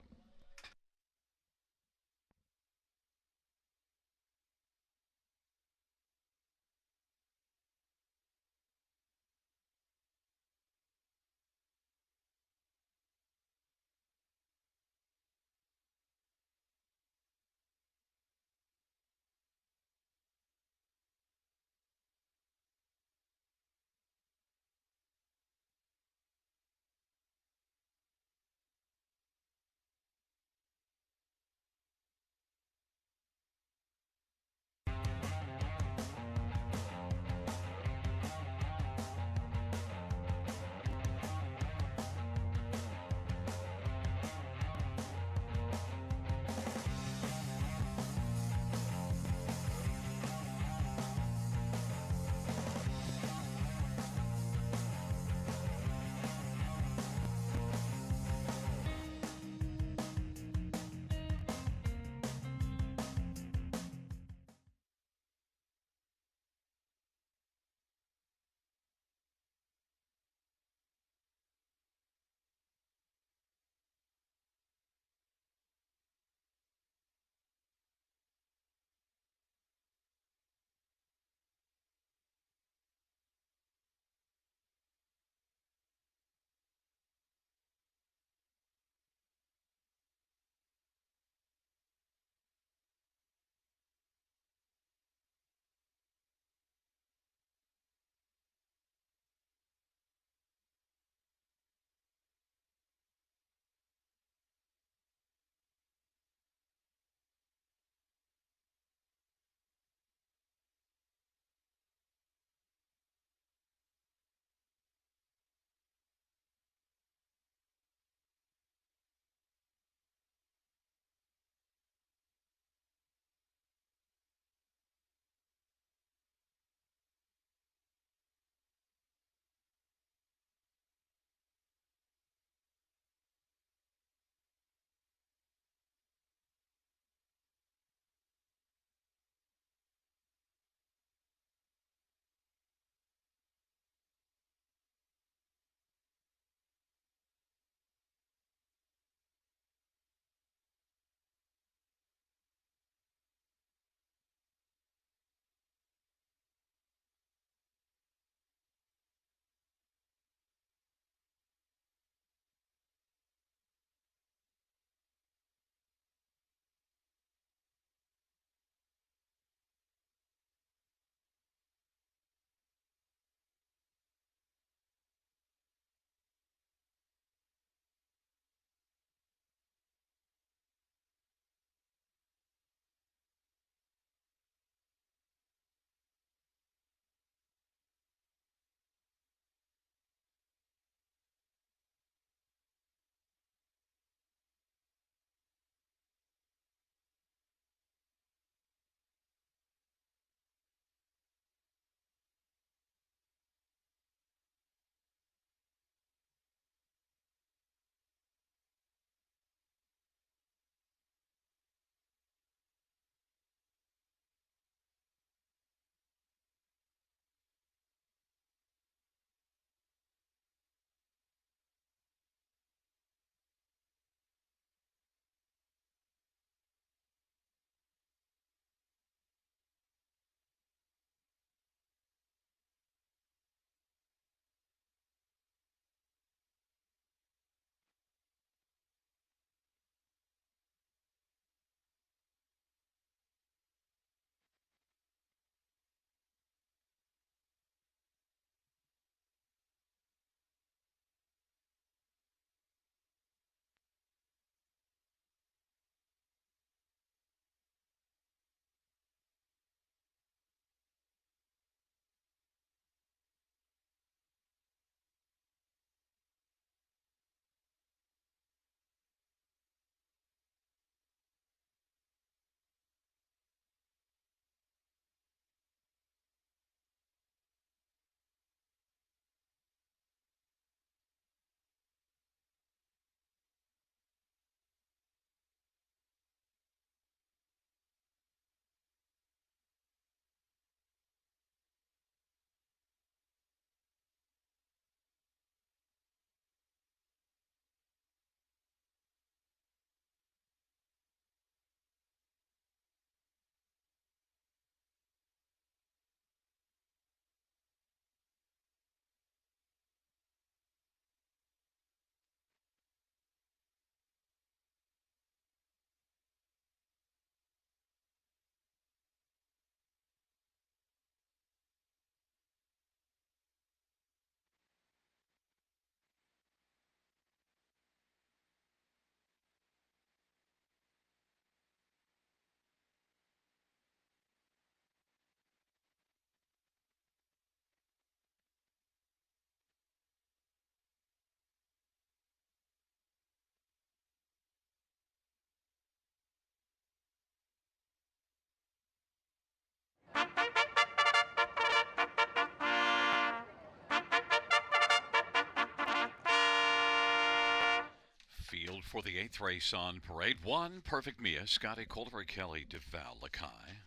for the 8th race on parade. 1, Perfect Mia, Scotty Culver, Kelly DeVal Lakai.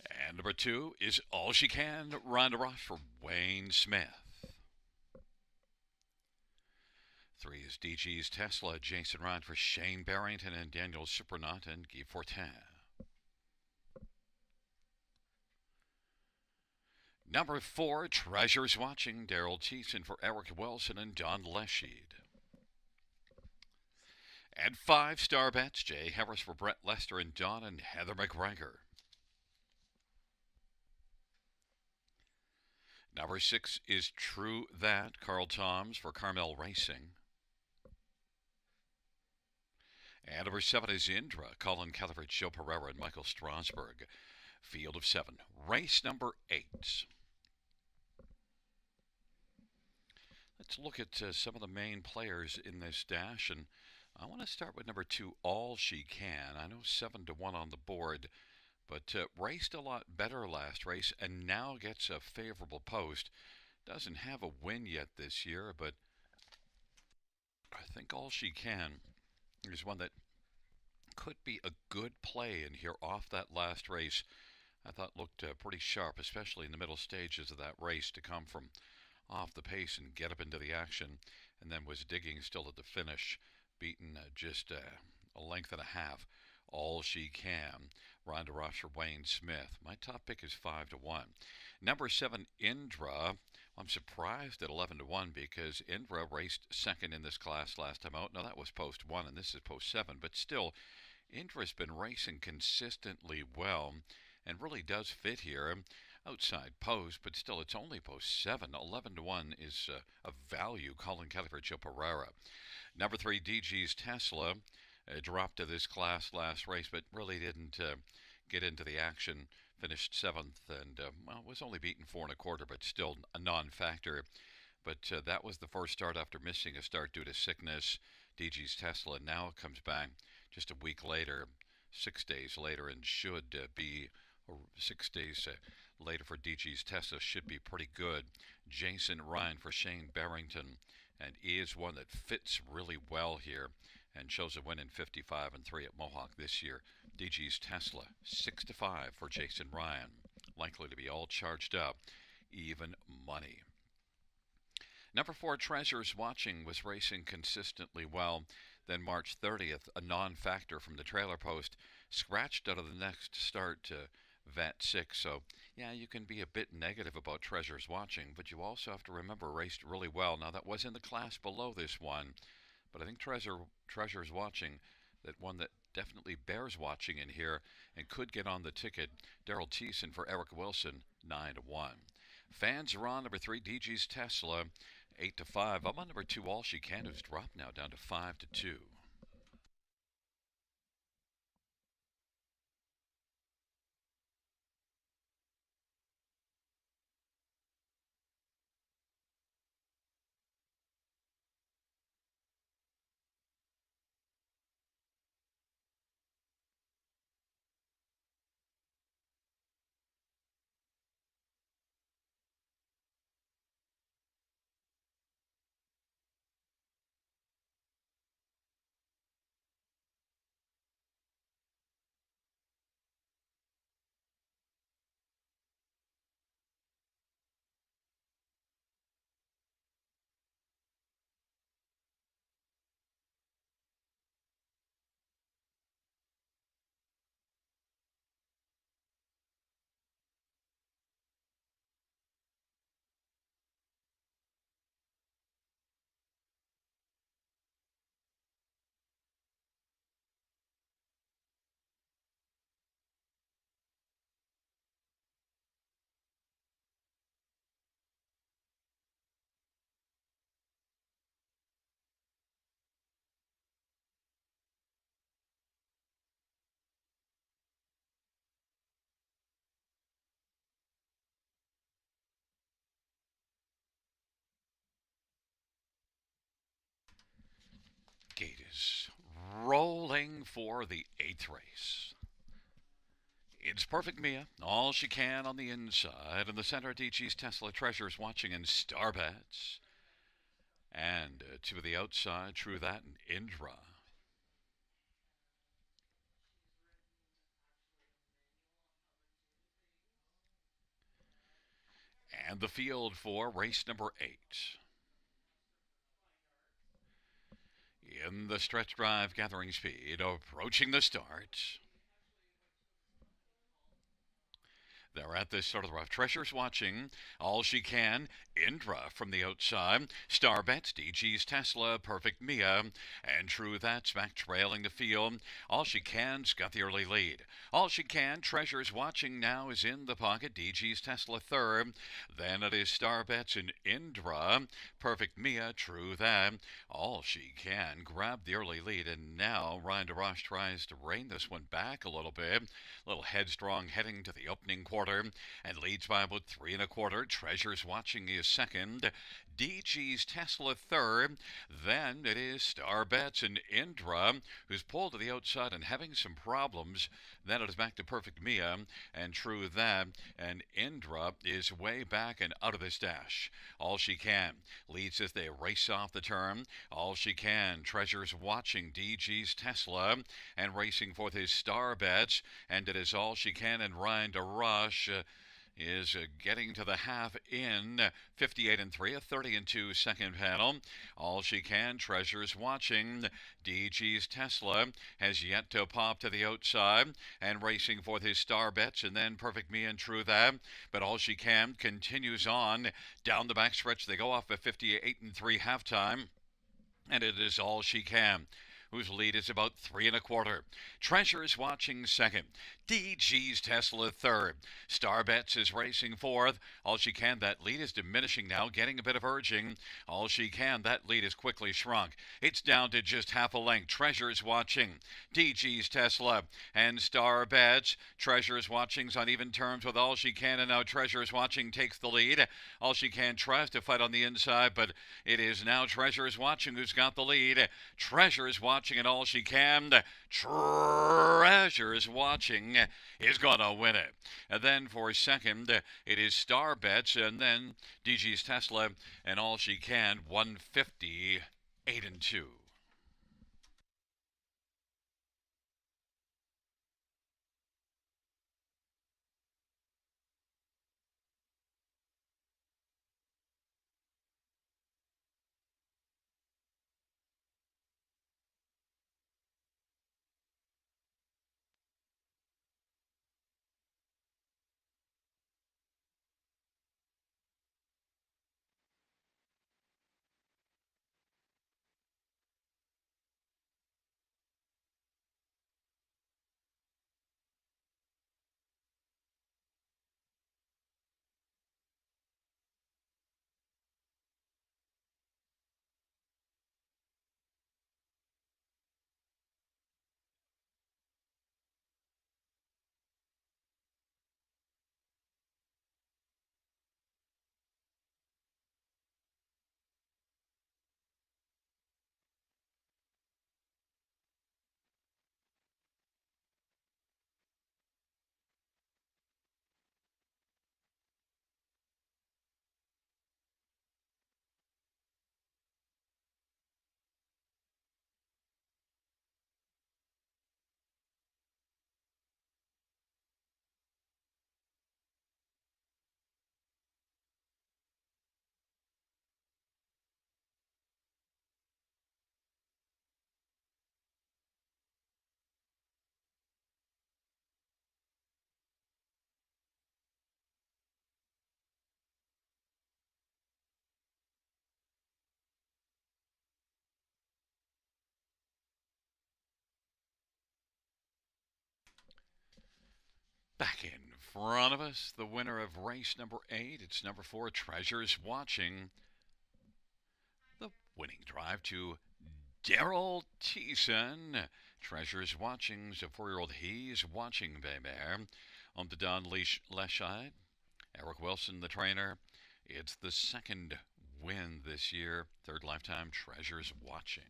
And number 2 is All She Can, Rhonda Ross for Wayne Smith. 3 is DG's Tesla, Jason Ryan for Shane Barrington and Daniel Supernaut and Guy Fortin. Number 4, Treasures Watching, Daryl Thiessen for Eric Wilson and Don Leshied. And 5 star bets, Jay Harris for Brett Lester and Don and Heather McGregor. Number 6 is True That, Carl Toms for Carmel Racing. And number 7 is Indra, Colin Calvert, Joe Pereira, and Michael Strasberg. Field of 7. Race number 8. Let's look at some of the main players in this dash, and I want to start with number 2, All She Can. I know 7-1 on the board, but raced a lot better last race and now gets a favorable post. Doesn't have a win yet this year, but I think All She Can is one that could be a good play in here off that last race. I thought looked pretty sharp, especially in the middle stages of that race, to come from off the pace and get up into the action, and then was digging still at the finish, beaten just a length and a half. All She Can, Rhonda Ross for Wayne Smith. My top pick is 5-1. Number 7, Indra. I'm surprised at 11-1 because Indra raced second in this class last time out. Now that was post 1 and this is post 7, but still, Indra's been racing consistently well and really does fit here. Outside post, but still it's only post 7. 11-1 is a value. Colin Calvert, Joe Pereira. Number 3, DG's Tesla. Dropped to this class last race, but really didn't get into the action. Finished 7th and was only beaten 4 1/4, but still a non-factor. But that was the first start after missing a start due to sickness. DG's Tesla now comes back just a week later, 6 days later, and should be 6 days later for DG's Tesla should be pretty good. Jason Ryan for Shane Barrington, and is one that fits really well here and shows a win in 55-3 at Mohawk this year. DG's Tesla, 6-5 for Jason Ryan. Likely to be all charged up, even money. Number 4, Treasures Watching, was racing consistently well. Then March 30th, a non-factor from the trailer post, scratched out of the next start to Vet 6. So, yeah, you can be a bit negative about Treasures Watching, but you also have to remember raced really well. Now, that was in the class below this one, but I think Treasures Watching, that one that definitely bears watching in here and could get on the ticket. Daryl Thiessen for Eric Wilson, 9-1. Fans are on number 3, DG's Tesla, 8-5. I'm on number 2, All She Can, who's dropped now down to 5-2. Gate is rolling for the 8th race. It's Perfect Mia, All She Can on the inside. In the center, DG's Tesla, Treasures Watching, and Starbets. And to the outside, True That and Indra. And the field for race number 8. In the stretch drive, gathering speed, approaching the start. They're at this sort of rough. Treasure's watching. All She Can. Indra from the outside. Star Bets. DG's Tesla. Perfect Mia. And True That's back trailing the field. All She Can's got the early lead. All She Can. Treasure's watching now is in the pocket. DG's Tesla third. Then it is Star Bets and Indra. Perfect Mia. True That. All She Can grab the early lead. And now Ryan DeRoche tries to rein this one back a little bit. A little headstrong heading to the opening quarter and leads by about 3 1/4. Treasure's Watching is second. DG's Tesla third. Then it is Star Bets and Indra, who's pulled to the outside and having some problems. Then it is back to Perfect Mia and True That, and Indra is way back and out of this dash. All She Can leads as they race off the turn. All She Can. Treasure's Watching. DG's Tesla and racing for his Star Bets, and it is All She Can and Ryan DeRoche is getting to the half in 58 and 3, a 30 and 2 second panel. All She Can. Treasure's Watching. DG's Tesla has yet to pop to the outside and racing for his Star Bets, and then Perfect Me and True That. But All She Can continues on down the backstretch. They go off at 58 and 3 halftime, and it is All She Can, whose lead is about 3 1/4. Treasure's Watching second. DG's Tesla third. Star Bets is racing fourth. All She Can. That lead is diminishing now, getting a bit of urging. All She Can. That lead is quickly shrunk. It's down to just half a length. Treasure's Watching. DG's Tesla and Star Bets. Treasure's Watching's on even terms with All She Can, and now Treasure's Watching takes the lead. All She Can tries to fight on the inside, but it is now Treasure's Watching who's got the lead. Treasure's Watching and All She Can. Treasure's Watching is going to win it. And then for second, it is Star Bets, and then DG's Tesla and All She Can, 158 and 2. Back in front of us, the winner of race number 8. It's number 4, Treasure's Watching. The winning drive to Daryl Thiessen. Treasure's Watching's a 4-year-old. He's watching baby. On the Don Leschide. Eric Wilson, the trainer. It's the second win this year. Third lifetime. Treasure's Watching.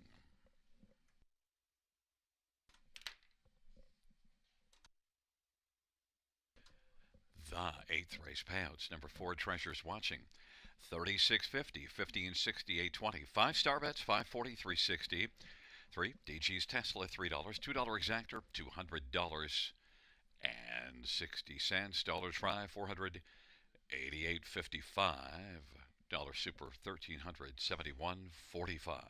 The 8th race payouts. Number 4, Treasure's Watching. 3650, 1560, 820. 5-star bets, 540, 360. 3. DG's Tesla, $3. $2 exactor, $200 and 60 cents. Dollar try, 488.55. Dollar super, 1371.45.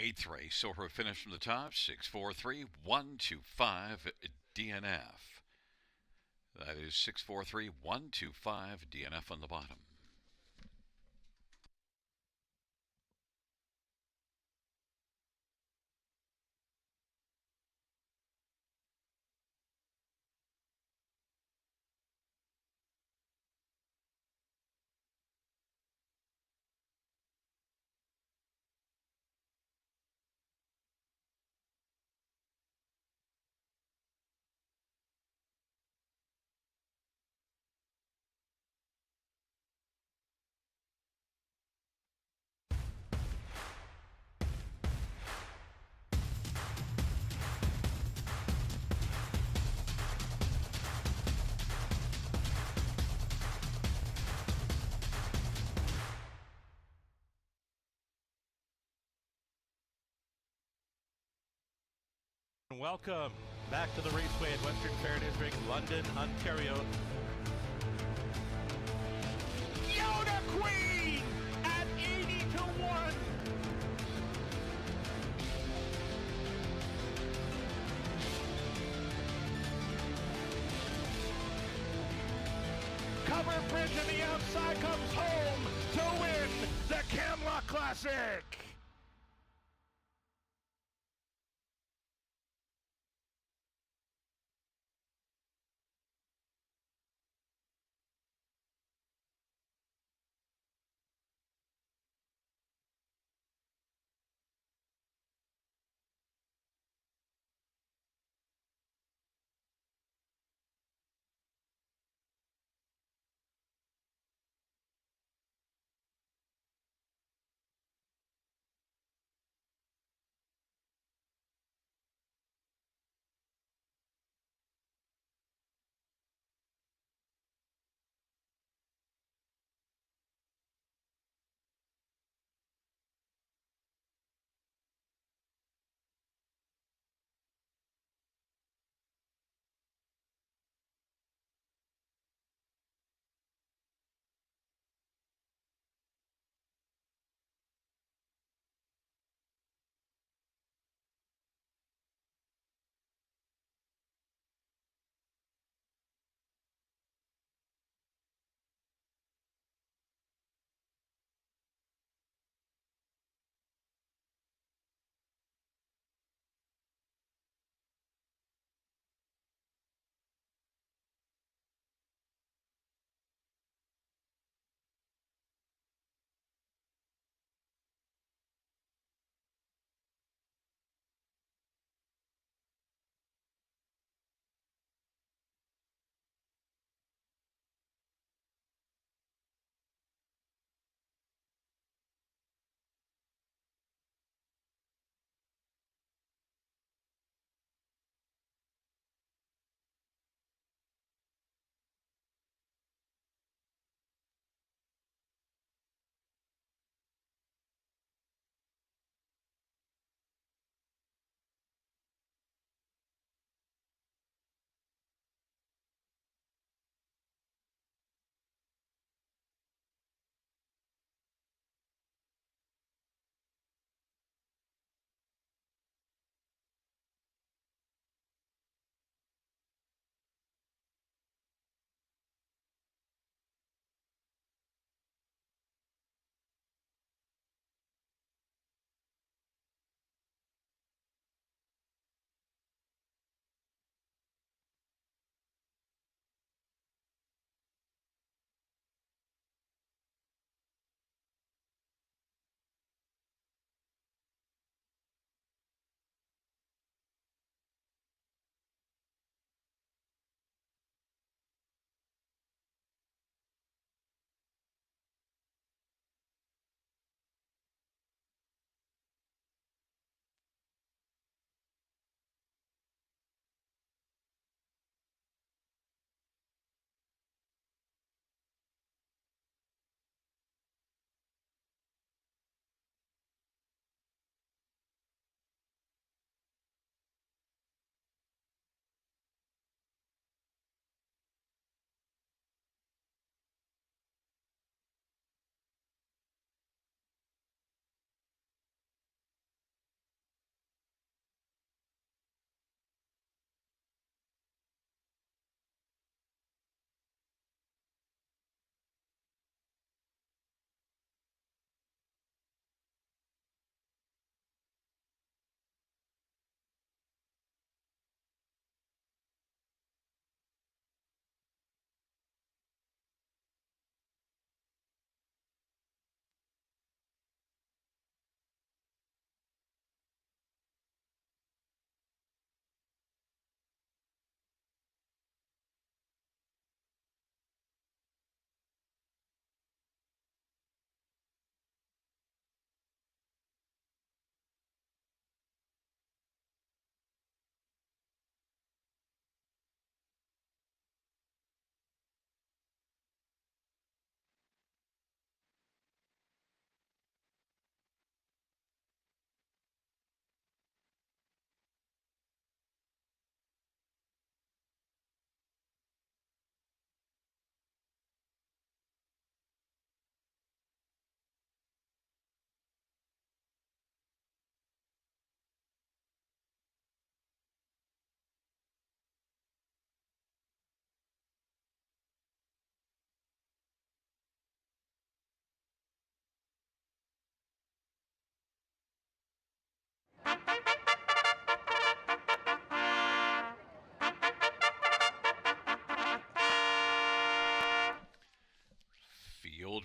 Eighth race, so her finish from the top, 643-125 DNF. That is 643-125 DNF on the bottom. Welcome back to the raceway at Western Fair and Israel, London, Ontario. Yoda Queen at 80-1. Covered Bridge on the outside comes home to win the Camelot Classic.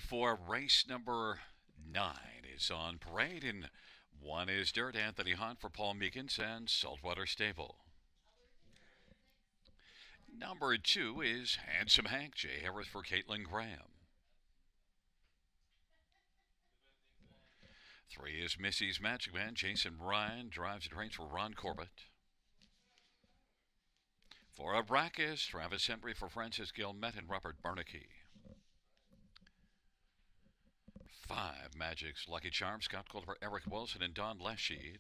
for race number 9 is on parade, and 1 is Dirt, Anthony Hunt for Paul Meekins and Saltwater Stable. Number 2 is Handsome Hank, Jay Harris for Caitlin Graham. 3 is Missy's Magic Man, Jason Ryan drives and trains for Ron Corbett. 4 Arrakis, Travis Henry for Francis Gilmet and Robert Barnaky. 5 Magic's Lucky Charm, Scott Culver, Eric Wilson, and Don Lesheed.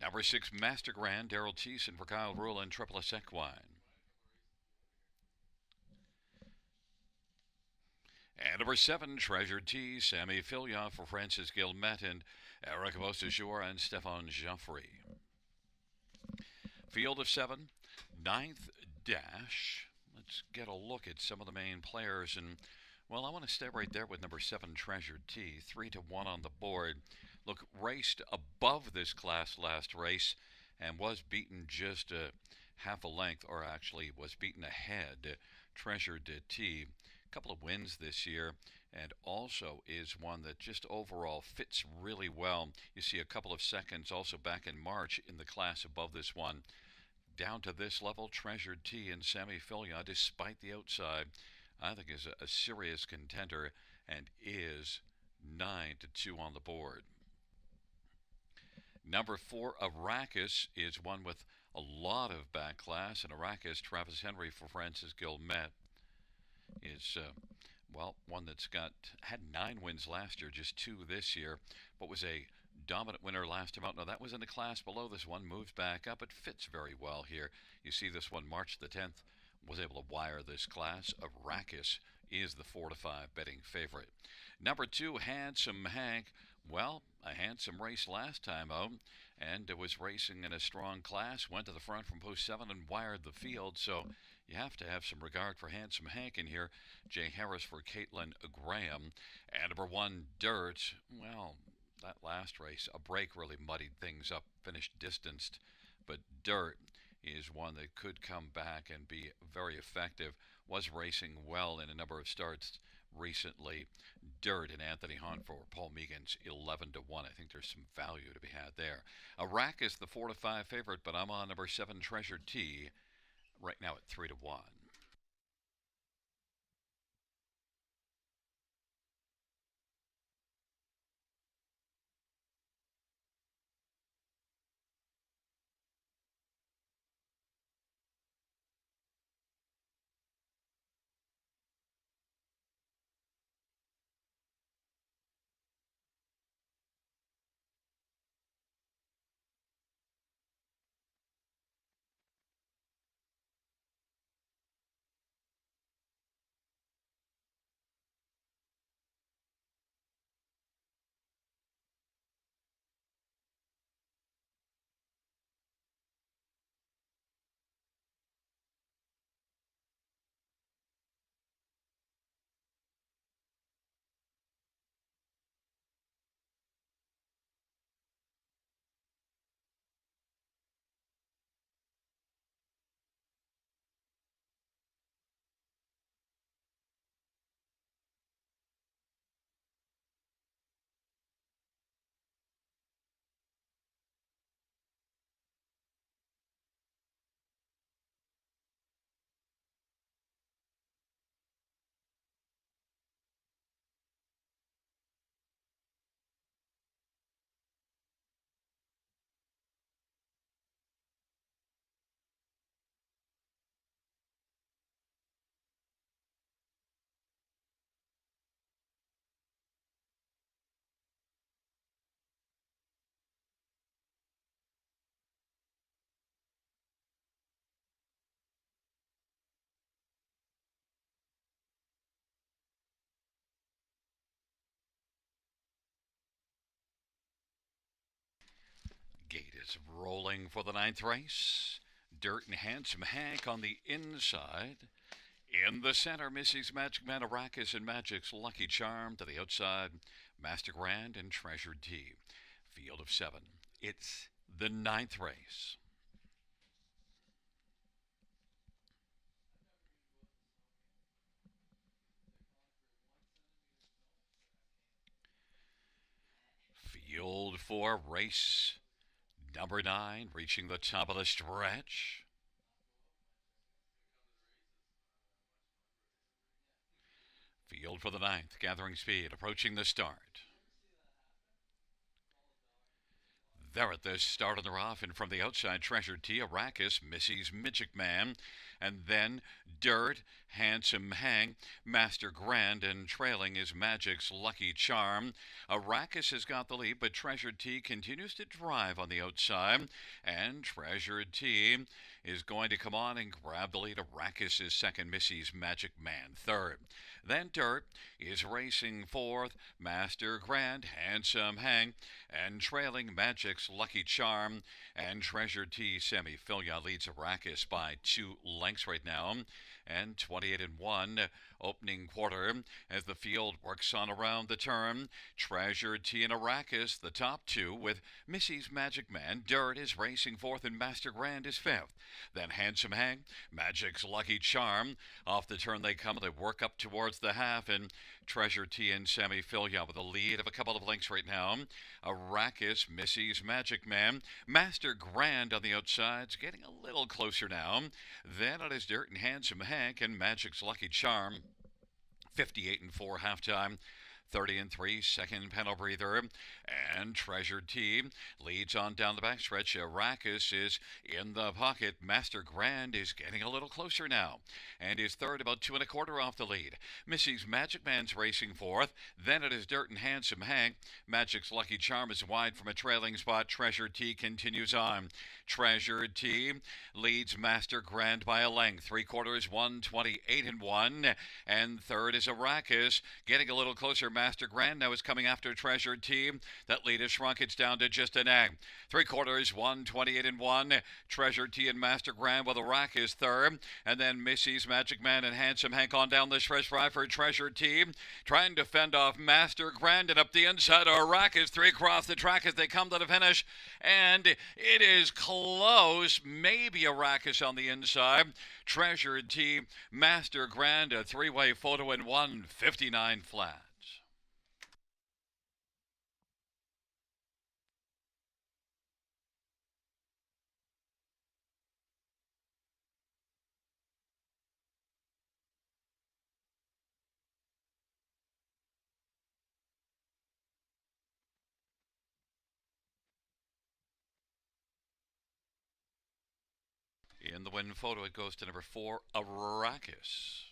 Number 6 Master Grand, Daryl Thiessen for Kyle Rule and Triple S Equine. And number 7 Treasured Tea, Sammy Filia for Francis Gilmet and Eric Beausejour and Stefan Joffrey. Field of 7, 9th Dash. Let's get a look at some of the main players, and well, I want to stay right there with number 7 Treasured Tea, 3-1 on the board. Look, raced above this class last race and was beaten just half a length, or actually was beaten ahead. Treasured Tea, a couple of wins this year, and also is one that just overall fits really well. You see a couple of seconds also back in March in the class above this one. Down to this level, Treasured Tea and Sammy Filia, despite the outside, I think is a serious contender and is 9-2 on the board. Number 4, Arrakis, is one with a lot of back class, and Arrakis, Travis Henry for Francis Gilmet, is one that's had 9 wins last year, just 2 this year, but was a dominant winner last time out. Now that was in the class below this one, moved back up. It fits very well here. You see this one, March the 10th, was able to wire this class. Arrakis is the 4-5 betting favorite. Number 2, Handsome Hank. Well, a handsome race last time out, and it was racing in a strong class, went to the front from post 7 and wired the field, so you have to have some regard for Handsome Hank in here. Jay Harris for Caitlin Graham. And number 1, Dirt. Well, that last race, a break really muddied things up, finished distanced, but Dirt is one that could come back and be very effective. Was racing well in a number of starts recently. Dirt and Anthony Hunt for Paul Meekins, 11-1. I think there's some value to be had there. Arrakis, the 4-5 favorite, but I'm on number 7 Treasured Tea right now at 3-1. Gate is rolling for the 9th race. Dirt and Handsome Hank on the inside. In the center, Missy's Magic Man, Arrakis, and Magic's Lucky Charm. To the outside, Master Grand and Treasured Tea. Field of 7. It's the 9th race. field for race number 9, reaching the top of the stretch. Field for the 9th, gathering speed, approaching the start. There at the start of the rough, and from the outside, Treasure T, Arrakis, Missy's Magic Man, and then Dirt, Handsome Hang, Master Grand, and trailing is Magic's Lucky Charm. Arrakis has got the lead, but Treasure T continues to drive on the outside, and Treasure T is going to come on and grab the lead. Arrakis is second, Missy's Magic Man third. Then Dirt is racing fourth, Master Grand, Handsome Hang, and trailing Magic's Lucky Charm. And Treasure T Semi-Filia leads Arrakis by 2 lengths right now. And 28-1 opening quarter as the field works on around the turn. Treasure T and Arrakis, the top 2, with Missy's Magic Man. Dirt is racing fourth and Master Grand is fifth. Then Handsome Hang, Magic's Lucky Charm. Off the turn they come, they work up towards the half, and Treasure T and Semi-Filia with a lead of a couple of lengths right now. Arrakis, Missy's Magic Man, Master Grand on the outsides, getting a little closer now. Then it is Dirt and Handsome Hank and Magic's Lucky Charm. 58-4 halftime. 30-3, second panel breather, and Treasure T leads on down the backstretch. Arrakis is in the pocket. Master Grand is getting a little closer now, and is third, about 2 1/4 off the lead. Missy's Magic Man's racing fourth. Then it is Dirt and Handsome Hank. Magic's Lucky Charm is wide from a trailing spot. Treasure T continues on. Treasure T leads Master Grand by a length. 3/4, 128-1, and third is Arrakis, getting a little closer. Master Grand now is coming after Treasure T. That lead has shrunk. It's down to just an egg. 3/4, 128-1. Treasure T and Master Grand with Arrakis third. And then Missy's Magic Man and Handsome Hank on down the stretch for Treasure T. Trying to fend off Master Grand, and up the inside Arrakis. 3 across the track as they come to the finish. And it is close. Maybe Arrakis on the inside. Treasure T, Master Grand, a 3-way photo in 1:59 flat. In the win photo, it goes to number 4, Arrakis.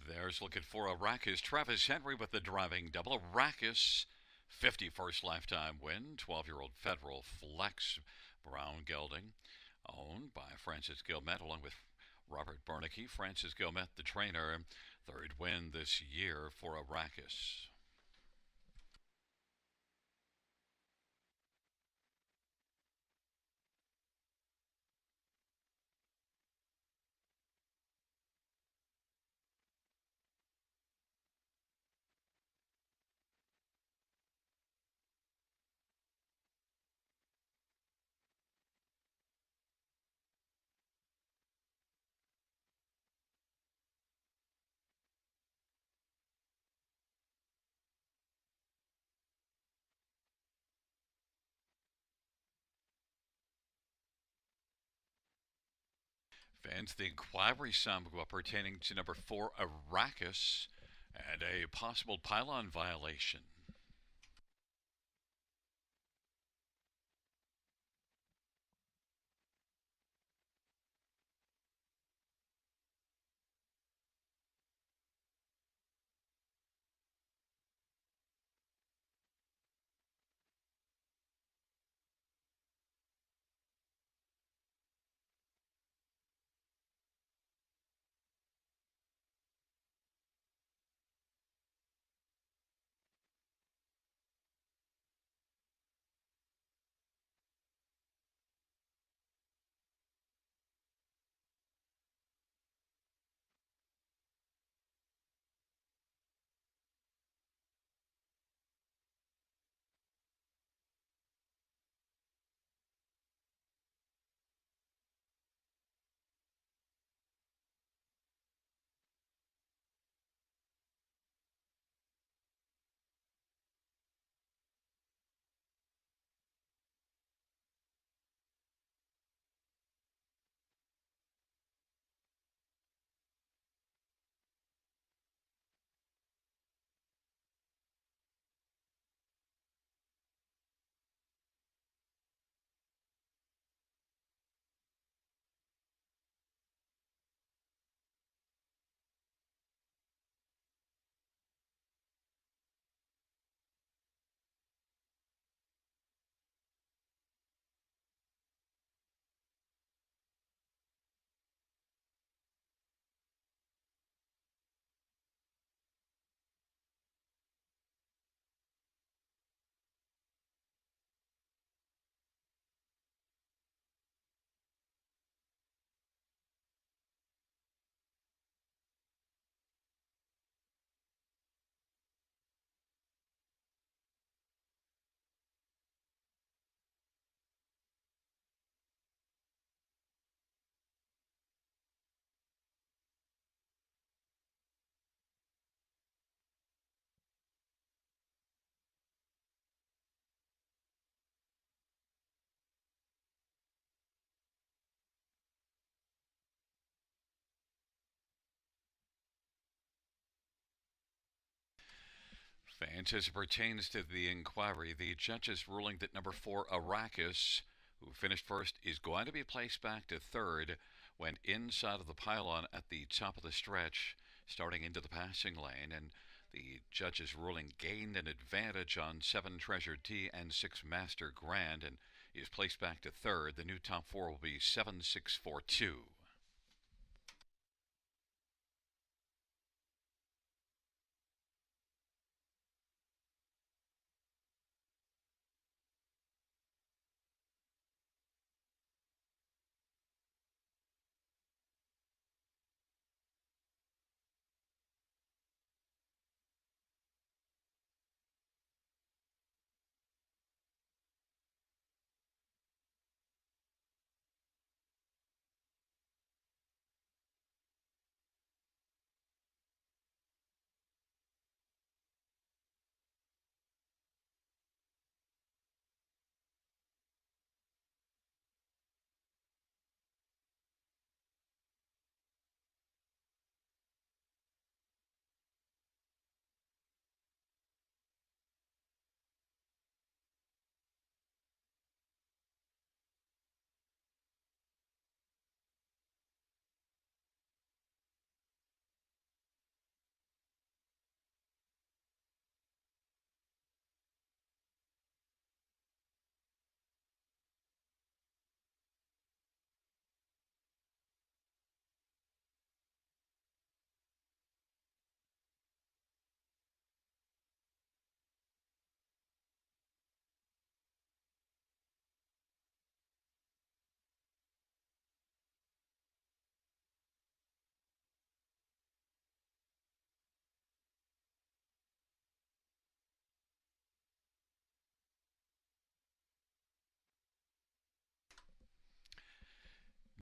There's looking for Arrakis. Travis Henry with the driving double. Arrakis, 51st lifetime win. 12-year-old Federal Flex Brown gelding, owned by Francis Gilmet, along with Robert Barnaky. Francis Gilmet, the trainer. Third win this year for Arrakis. Fans, the inquiry sum pertaining to number 4, Arrakis, and a possible pylon violation. Fans, as it pertains to the inquiry, the judges ruling that number 4, Arrakis, who finished first, is going to be placed back to third, went inside of the pylon at the top of the stretch, starting into the passing lane, and the judges' ruling gained an advantage on 7 Treasure T and 6 Master Grand, and is placed back to third. The new top 4 will be 7-6-4-2.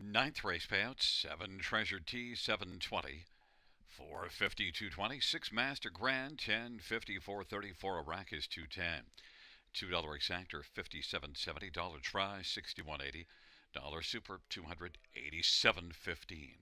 Ninth race payout, 7 Treasure T, 720. 450, 220. 6 Master Grand, 1050, 434. Arrakis, 210. $2 exactor, 57.70. Dollar try, 61.80. Dollar super, 287.15.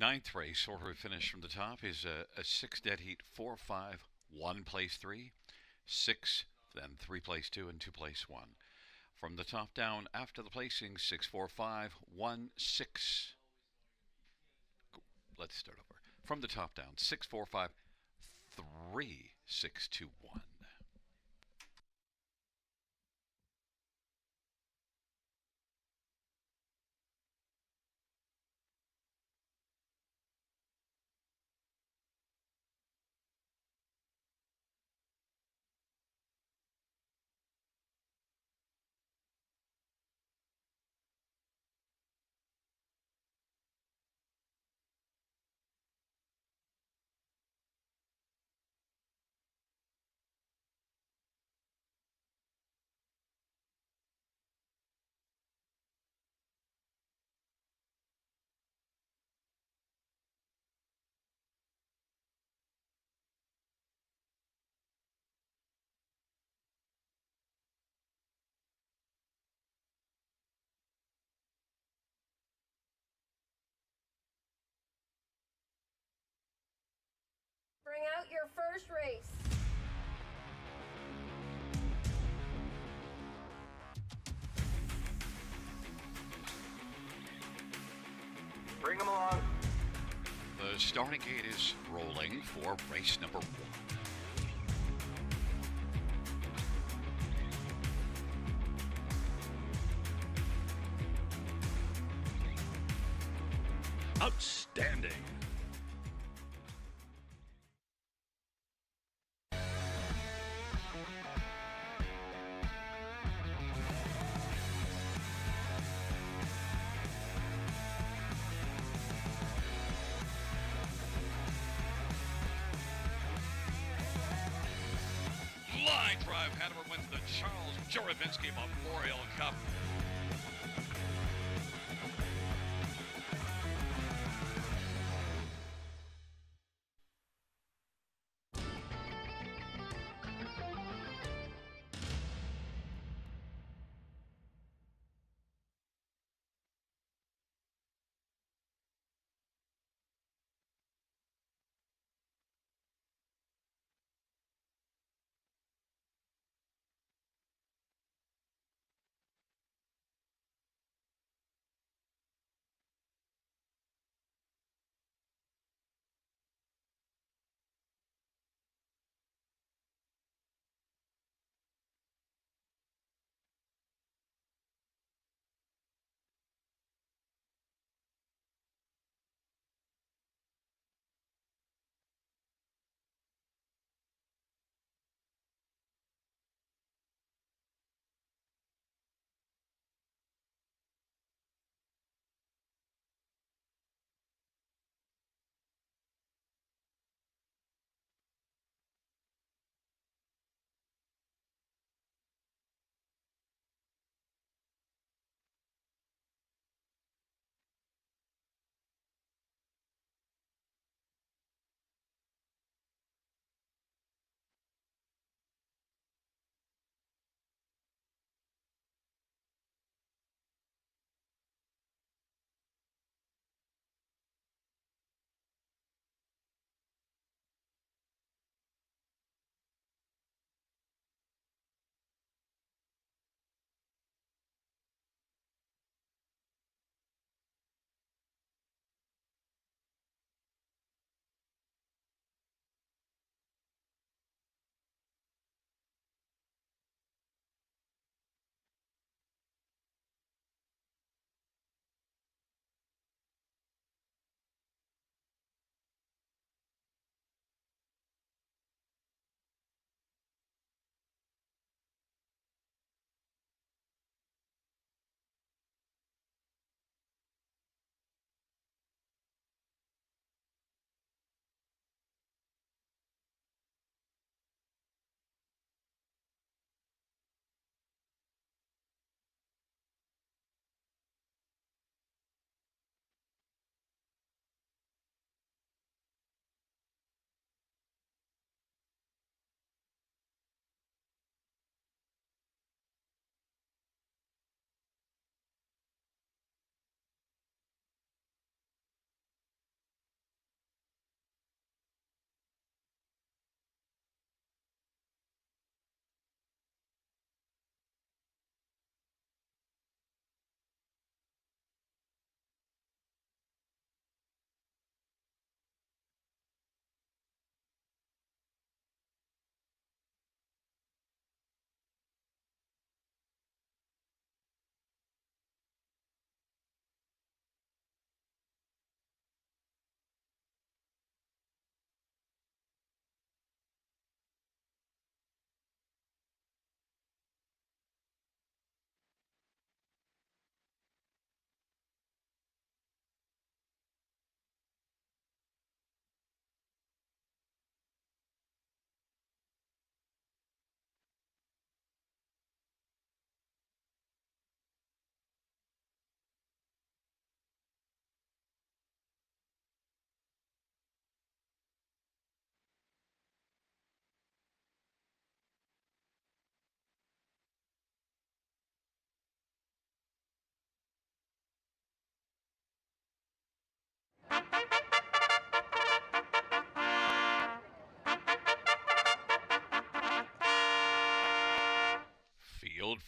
Ninth race, order of finish from the top, is a 6 dead heat, 4, 5, 1 place 3, 6, then 3 place 2, and 2 place 1. From the top down, after the placing, 6, 4, 5, 1, 6. Let's start over. From the top down, 6, 4, 5, 3, 6, 2, 1. Bring out your first race. Bring them along. The starting gate is rolling for race number 1. Outstanding. Line drive, Hanover wins the Charles Juravinsky Memorial Cup.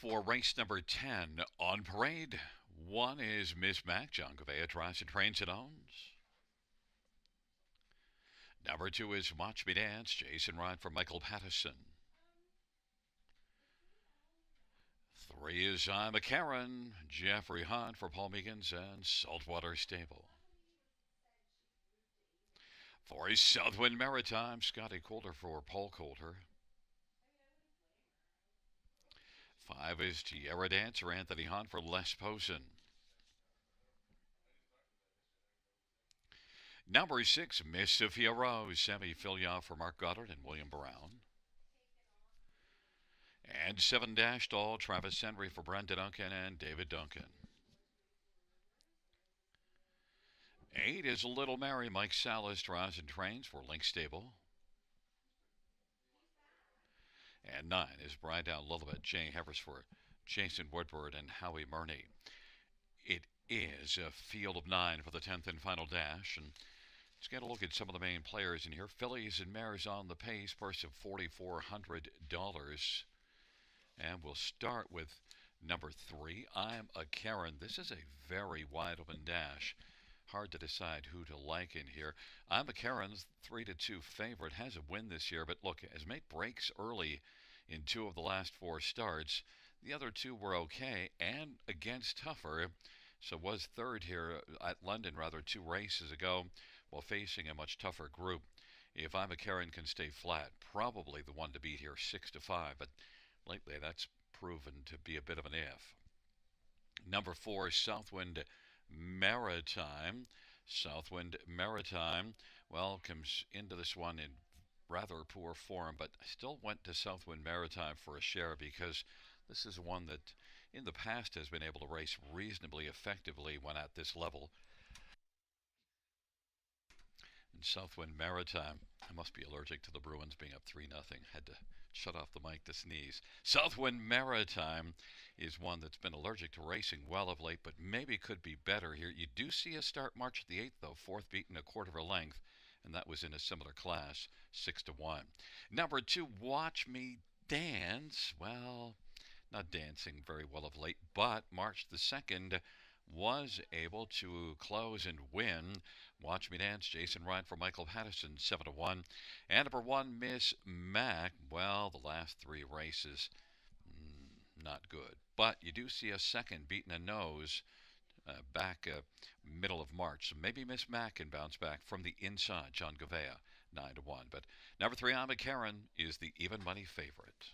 for race number 10 on parade. 1 is Miss Mac, John Gouveia drives and trains and owns. Number 2 is Watch Me Dance, Jason Ryan for Michael Pattison. 3 is I'm a Karen, Jeffrey Hunt for Paul Meegans and Saltwater Stable. 4 is Southwind Maritime, Scotty Coulter for Paul Coulter. 5 is Tierra Dancer, Anthony Hunt for Les Posen. Number 6, Miss Sophia Rose, Sammy Filioff for Mark Goddard and William Brown. And 7 Dashed All, Travis Henry for Brenda Duncan and David Duncan. 8 is Little Mary, Mike Salas drives and trains for Link Stable. And 9 is Bride Down Lilibet, Jay Havers for Jason Woodward and Howie Murney. It is a field of 9 for the 10th and final dash. And let's get a look at some of the main players in here. Fillies and Mares on the pace, purse of $4,400. And we'll start with number 3, I'm a Karen. This is a very wide open dash. Hard to decide who to like in here. I'm a Karen's 3-2 favorite. Has a win this year, but look, has made breaks early in 2 of the last 4 starts. The other 2 were okay and against tougher. So was third here at London, 2 races ago, while facing a much tougher group. If I'm a Karen can stay flat, probably the one to beat here, 6-5. But lately, that's proven to be a bit of an if. Number 4, Southwind Maritime. Southwind Maritime, well, comes into this one in rather poor form, but I still went to Southwind Maritime for a share because this is one that in the past has been able to race reasonably effectively when at this level. And Southwind Maritime, I must be allergic to the Bruins being up 3-0. Had to shut off the mic to sneeze. Southwind Maritime is one that's been allergic to racing well of late, but maybe could be better here. You do see a start March the 8th, though, 4th beaten 1/4 length, and that was in a similar class, 6-1. Number 2, Watch Me Dance. Well, not dancing very well of late, but March the 2nd was able to close and win. Watch Me Dance, Jason Ryan for Michael Pattison, 7-1. And number 1, Miss Mac. Well, the last 3 races, not good. But you do see a second beaten a nose back middle of March. So maybe Miss Mac can bounce back from the inside. John Gouveia, 9-1. But number 3, I'm a Karen, is the even money favorite.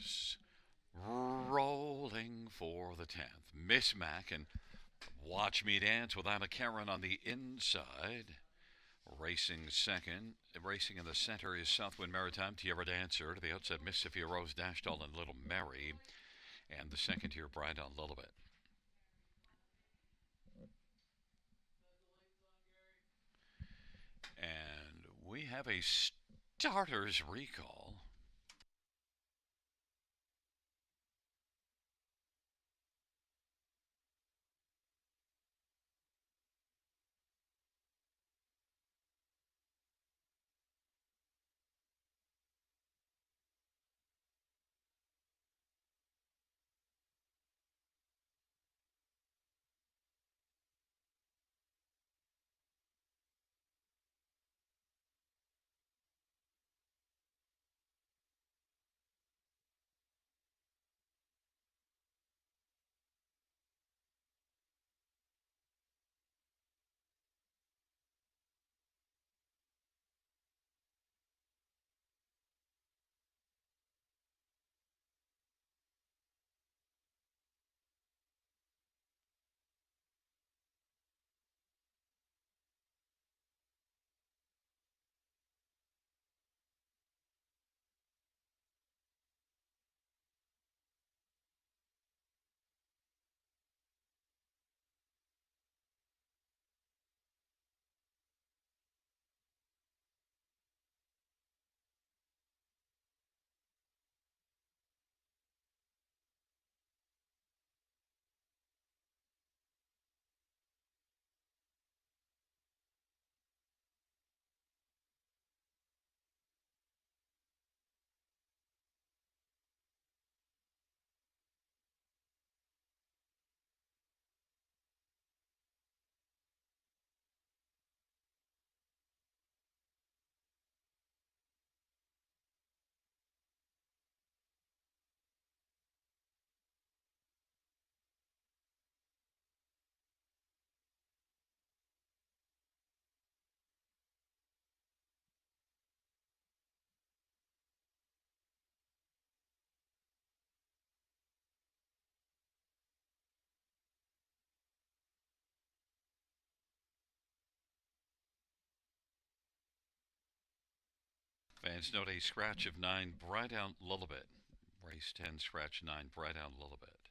is rolling for the 10th. Miss Mac and Watch Me Dance with Anna Karen on the inside. Racing second. Racing in the center is Southwind Maritime, Tierra Dancer. To the outside, Mississippi Rose, Dash Doll, and Little Mary. And the second tier, Bright on Lilibet. And we have a starter's recall. Fans note a scratch of 9, Bright Out Lilibet. Race 10, scratch 9, Bright Out Lilibet.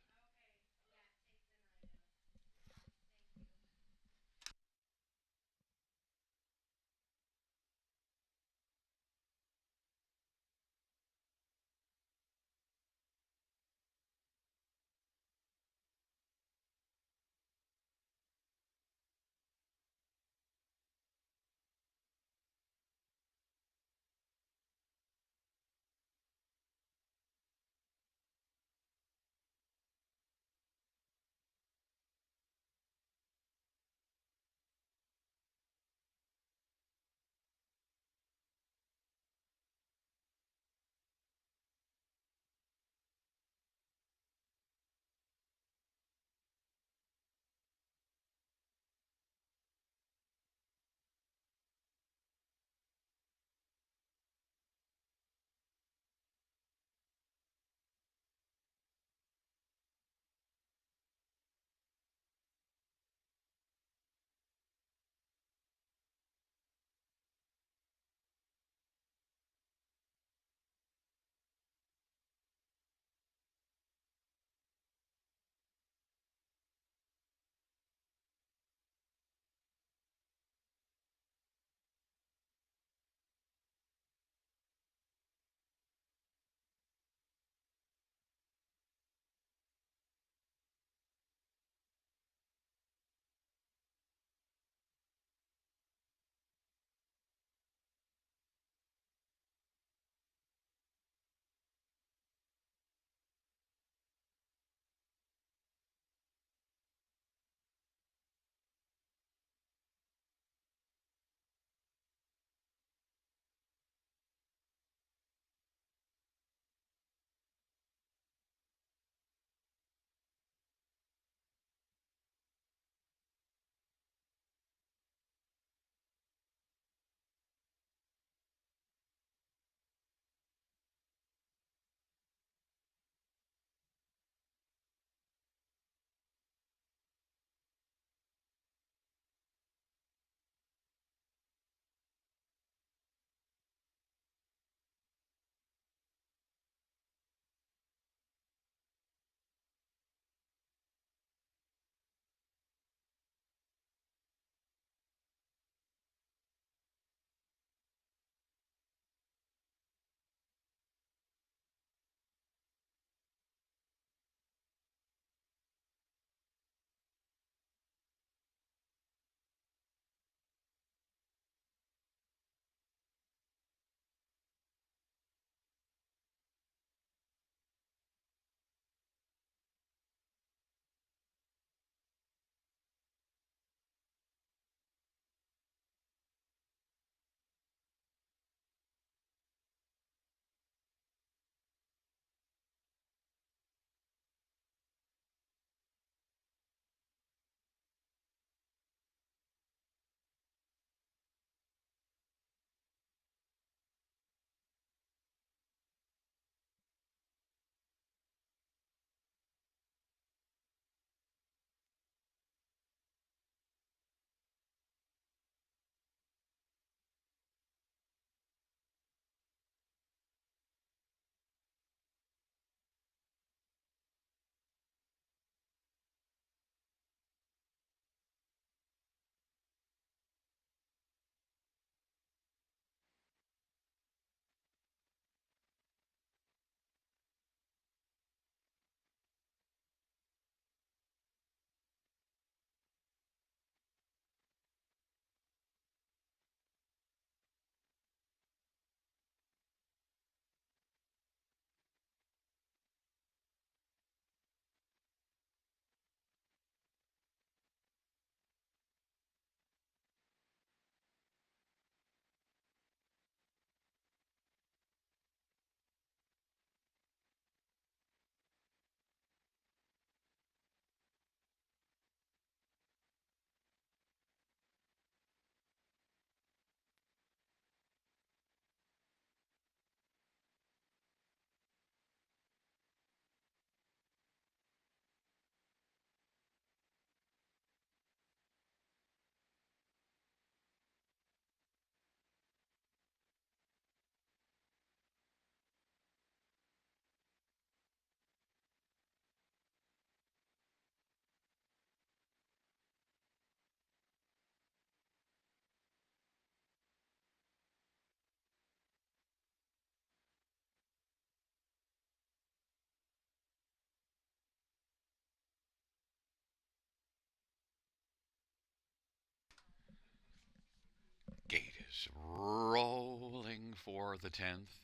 is rolling for the 10th.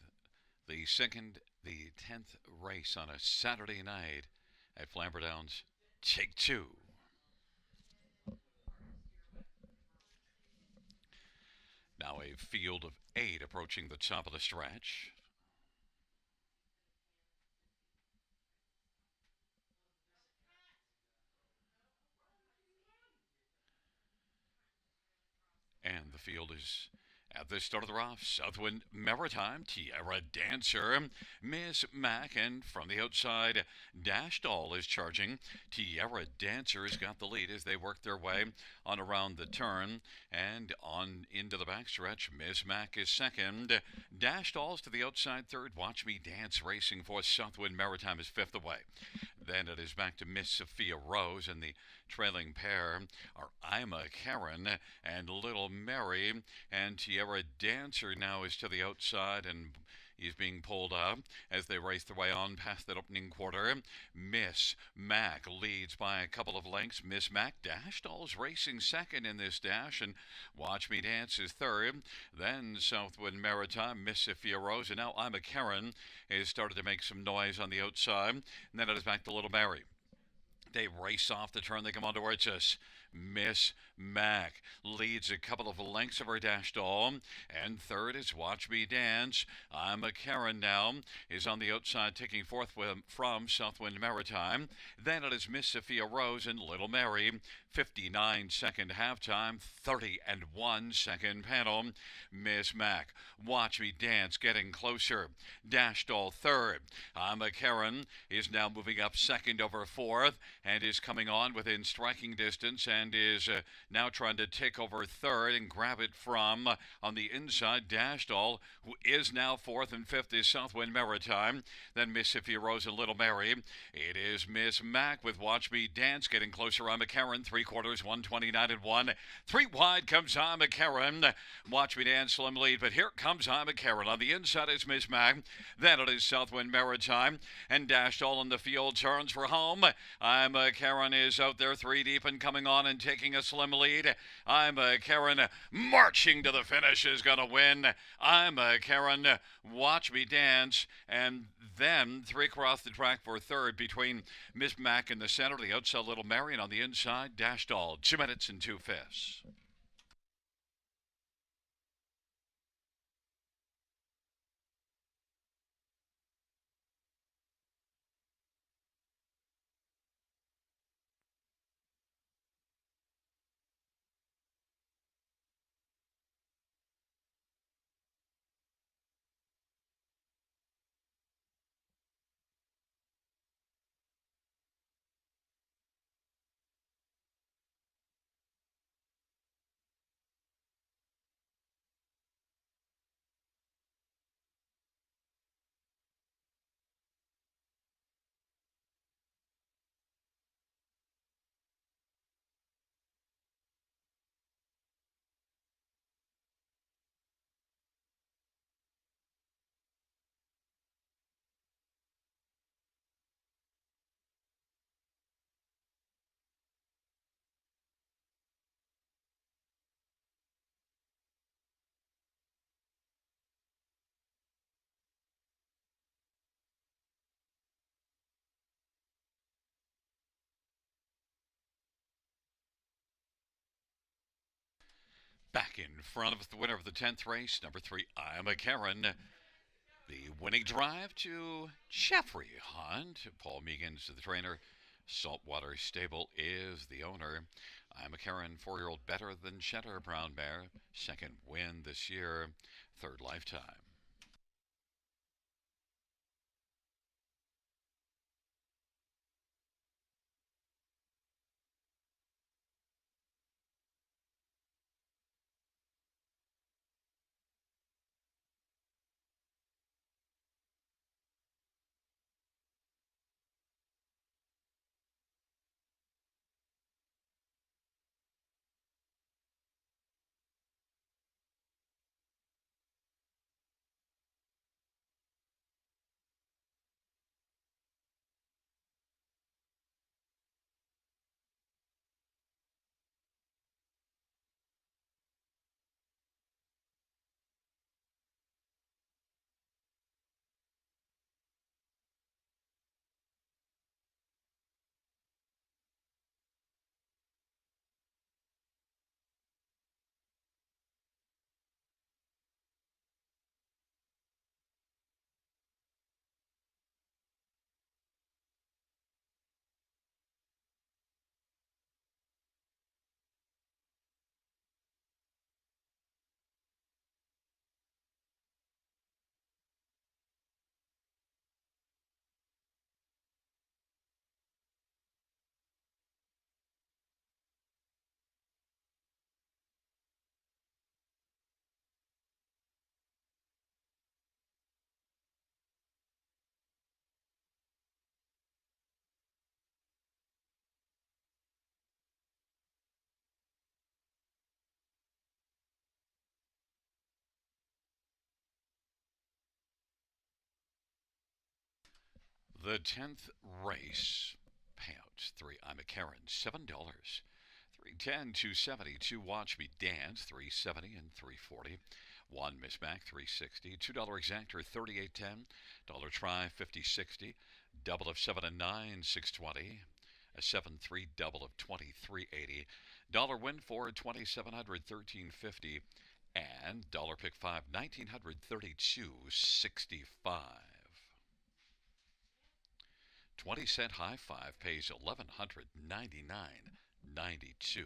The 10th race on a Saturday night at Flamboro Downs. Take two. Now a field of 8 approaching the top of the stretch. And the field is at the start of the rough. Southwind Maritime, Tierra Dancer, Miss Mac, and from the outside, Dash Doll is charging. Tierra Dancer has got the lead as they work their way on around the turn and on into the backstretch. Miss Mac is second. Dash Doll's to the outside third. Watch Me Dance racing for Southwind Maritime is fifth away. Then it is back to Miss Sophia Rose, and the trailing pair are Ima Karen and Little Mary. And Tierra Dancer now is to the outside and is being pulled up as they race their way on past that opening quarter. Miss Mac leads by a couple of lengths. Miss Mac Dash Doll's racing second in this dash, and Watch Me Dance is third. Then Southwind Maritime, Miss Sophia Rose, and now Ima Karen has started to make some noise on the outside. And then it is back to Little Mary. They race off the turn. They come on towards us. Miss Mac leads a couple of lengths of her Dash Doll. And third is Watch Me Dance. Ima Karen now is on the outside, taking fourth from Southwind Maritime. Then it is Miss Sophia Rose and Little Mary. 59 second halftime, 30-1 second panel. Miss Mac, Watch Me Dance getting closer. Dash Doll third. Ima Karen is now moving up second over fourth and is coming on within striking distance and is now trying to take over third and grab it from on the inside Dash Doll, who is now fourth, and fifth is Southwind Maritime. Then Miss Sophia Rose and Little Mary. It is Miss Mac with Watch Me Dance getting closer. Ima Karen, 3/4, 129-1. 3 wide comes Ima Karen. Watch Me Dance, slim lead, but here comes Ima Karen. On the inside is Miss Mac. Then it is Southwind Maritime, and Dash Doll in the field turns for home. Ima Karen is out there 3 deep and coming on and taking a slim lead. Ima Karen marching to the finish is going to win. Ima Karen, Watch Me Dance, and then 3 across the track for third between Miss Mac in the center, the outside Little Mary, and on the inside Dash Doll. 2 minutes and 2/5. Back in front of the winner of the 10th race, number 3, Ima Karen. The winning drive to Jeffrey Hunt. Paul Megan's the trainer. Saltwater Stable is the owner. Ima Karen, 4-year-old better than Cheddar Brown Bear. Second win this year. Third lifetime. The 10th race payouts. 3, I'm a Karen, $7. 310, 270, 2 Watch Me Dance, $3.70 and $3.40. 1 Miss Mac, $3.60. $2 Exactor, $38.10. Dollar Try, $50.60. Double of 7 and 9, $6.20. A 7-3 double of $23.80. Dollar Win for $2,700, $13.50. And Dollar Pick 5, $1,932.65. 20-cent high 5 pays $1,199.92.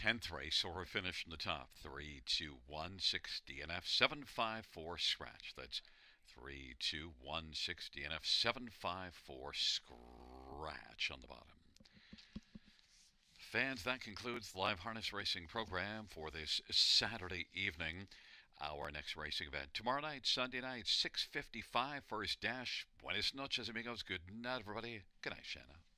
Tenth race, or finish in the top. 3, 2, 1, 6 DNF, 7, 5, 4 scratch. That's 3, 2, 1, 6 DNF, 7, 5, 4 scratch on the bottom. Fans, that concludes the live harness racing program for this Saturday evening. Our next racing event tomorrow night, Sunday night, 6:55 first dash. Buenas noches, amigos. Good night, everybody. Good night, Shanna.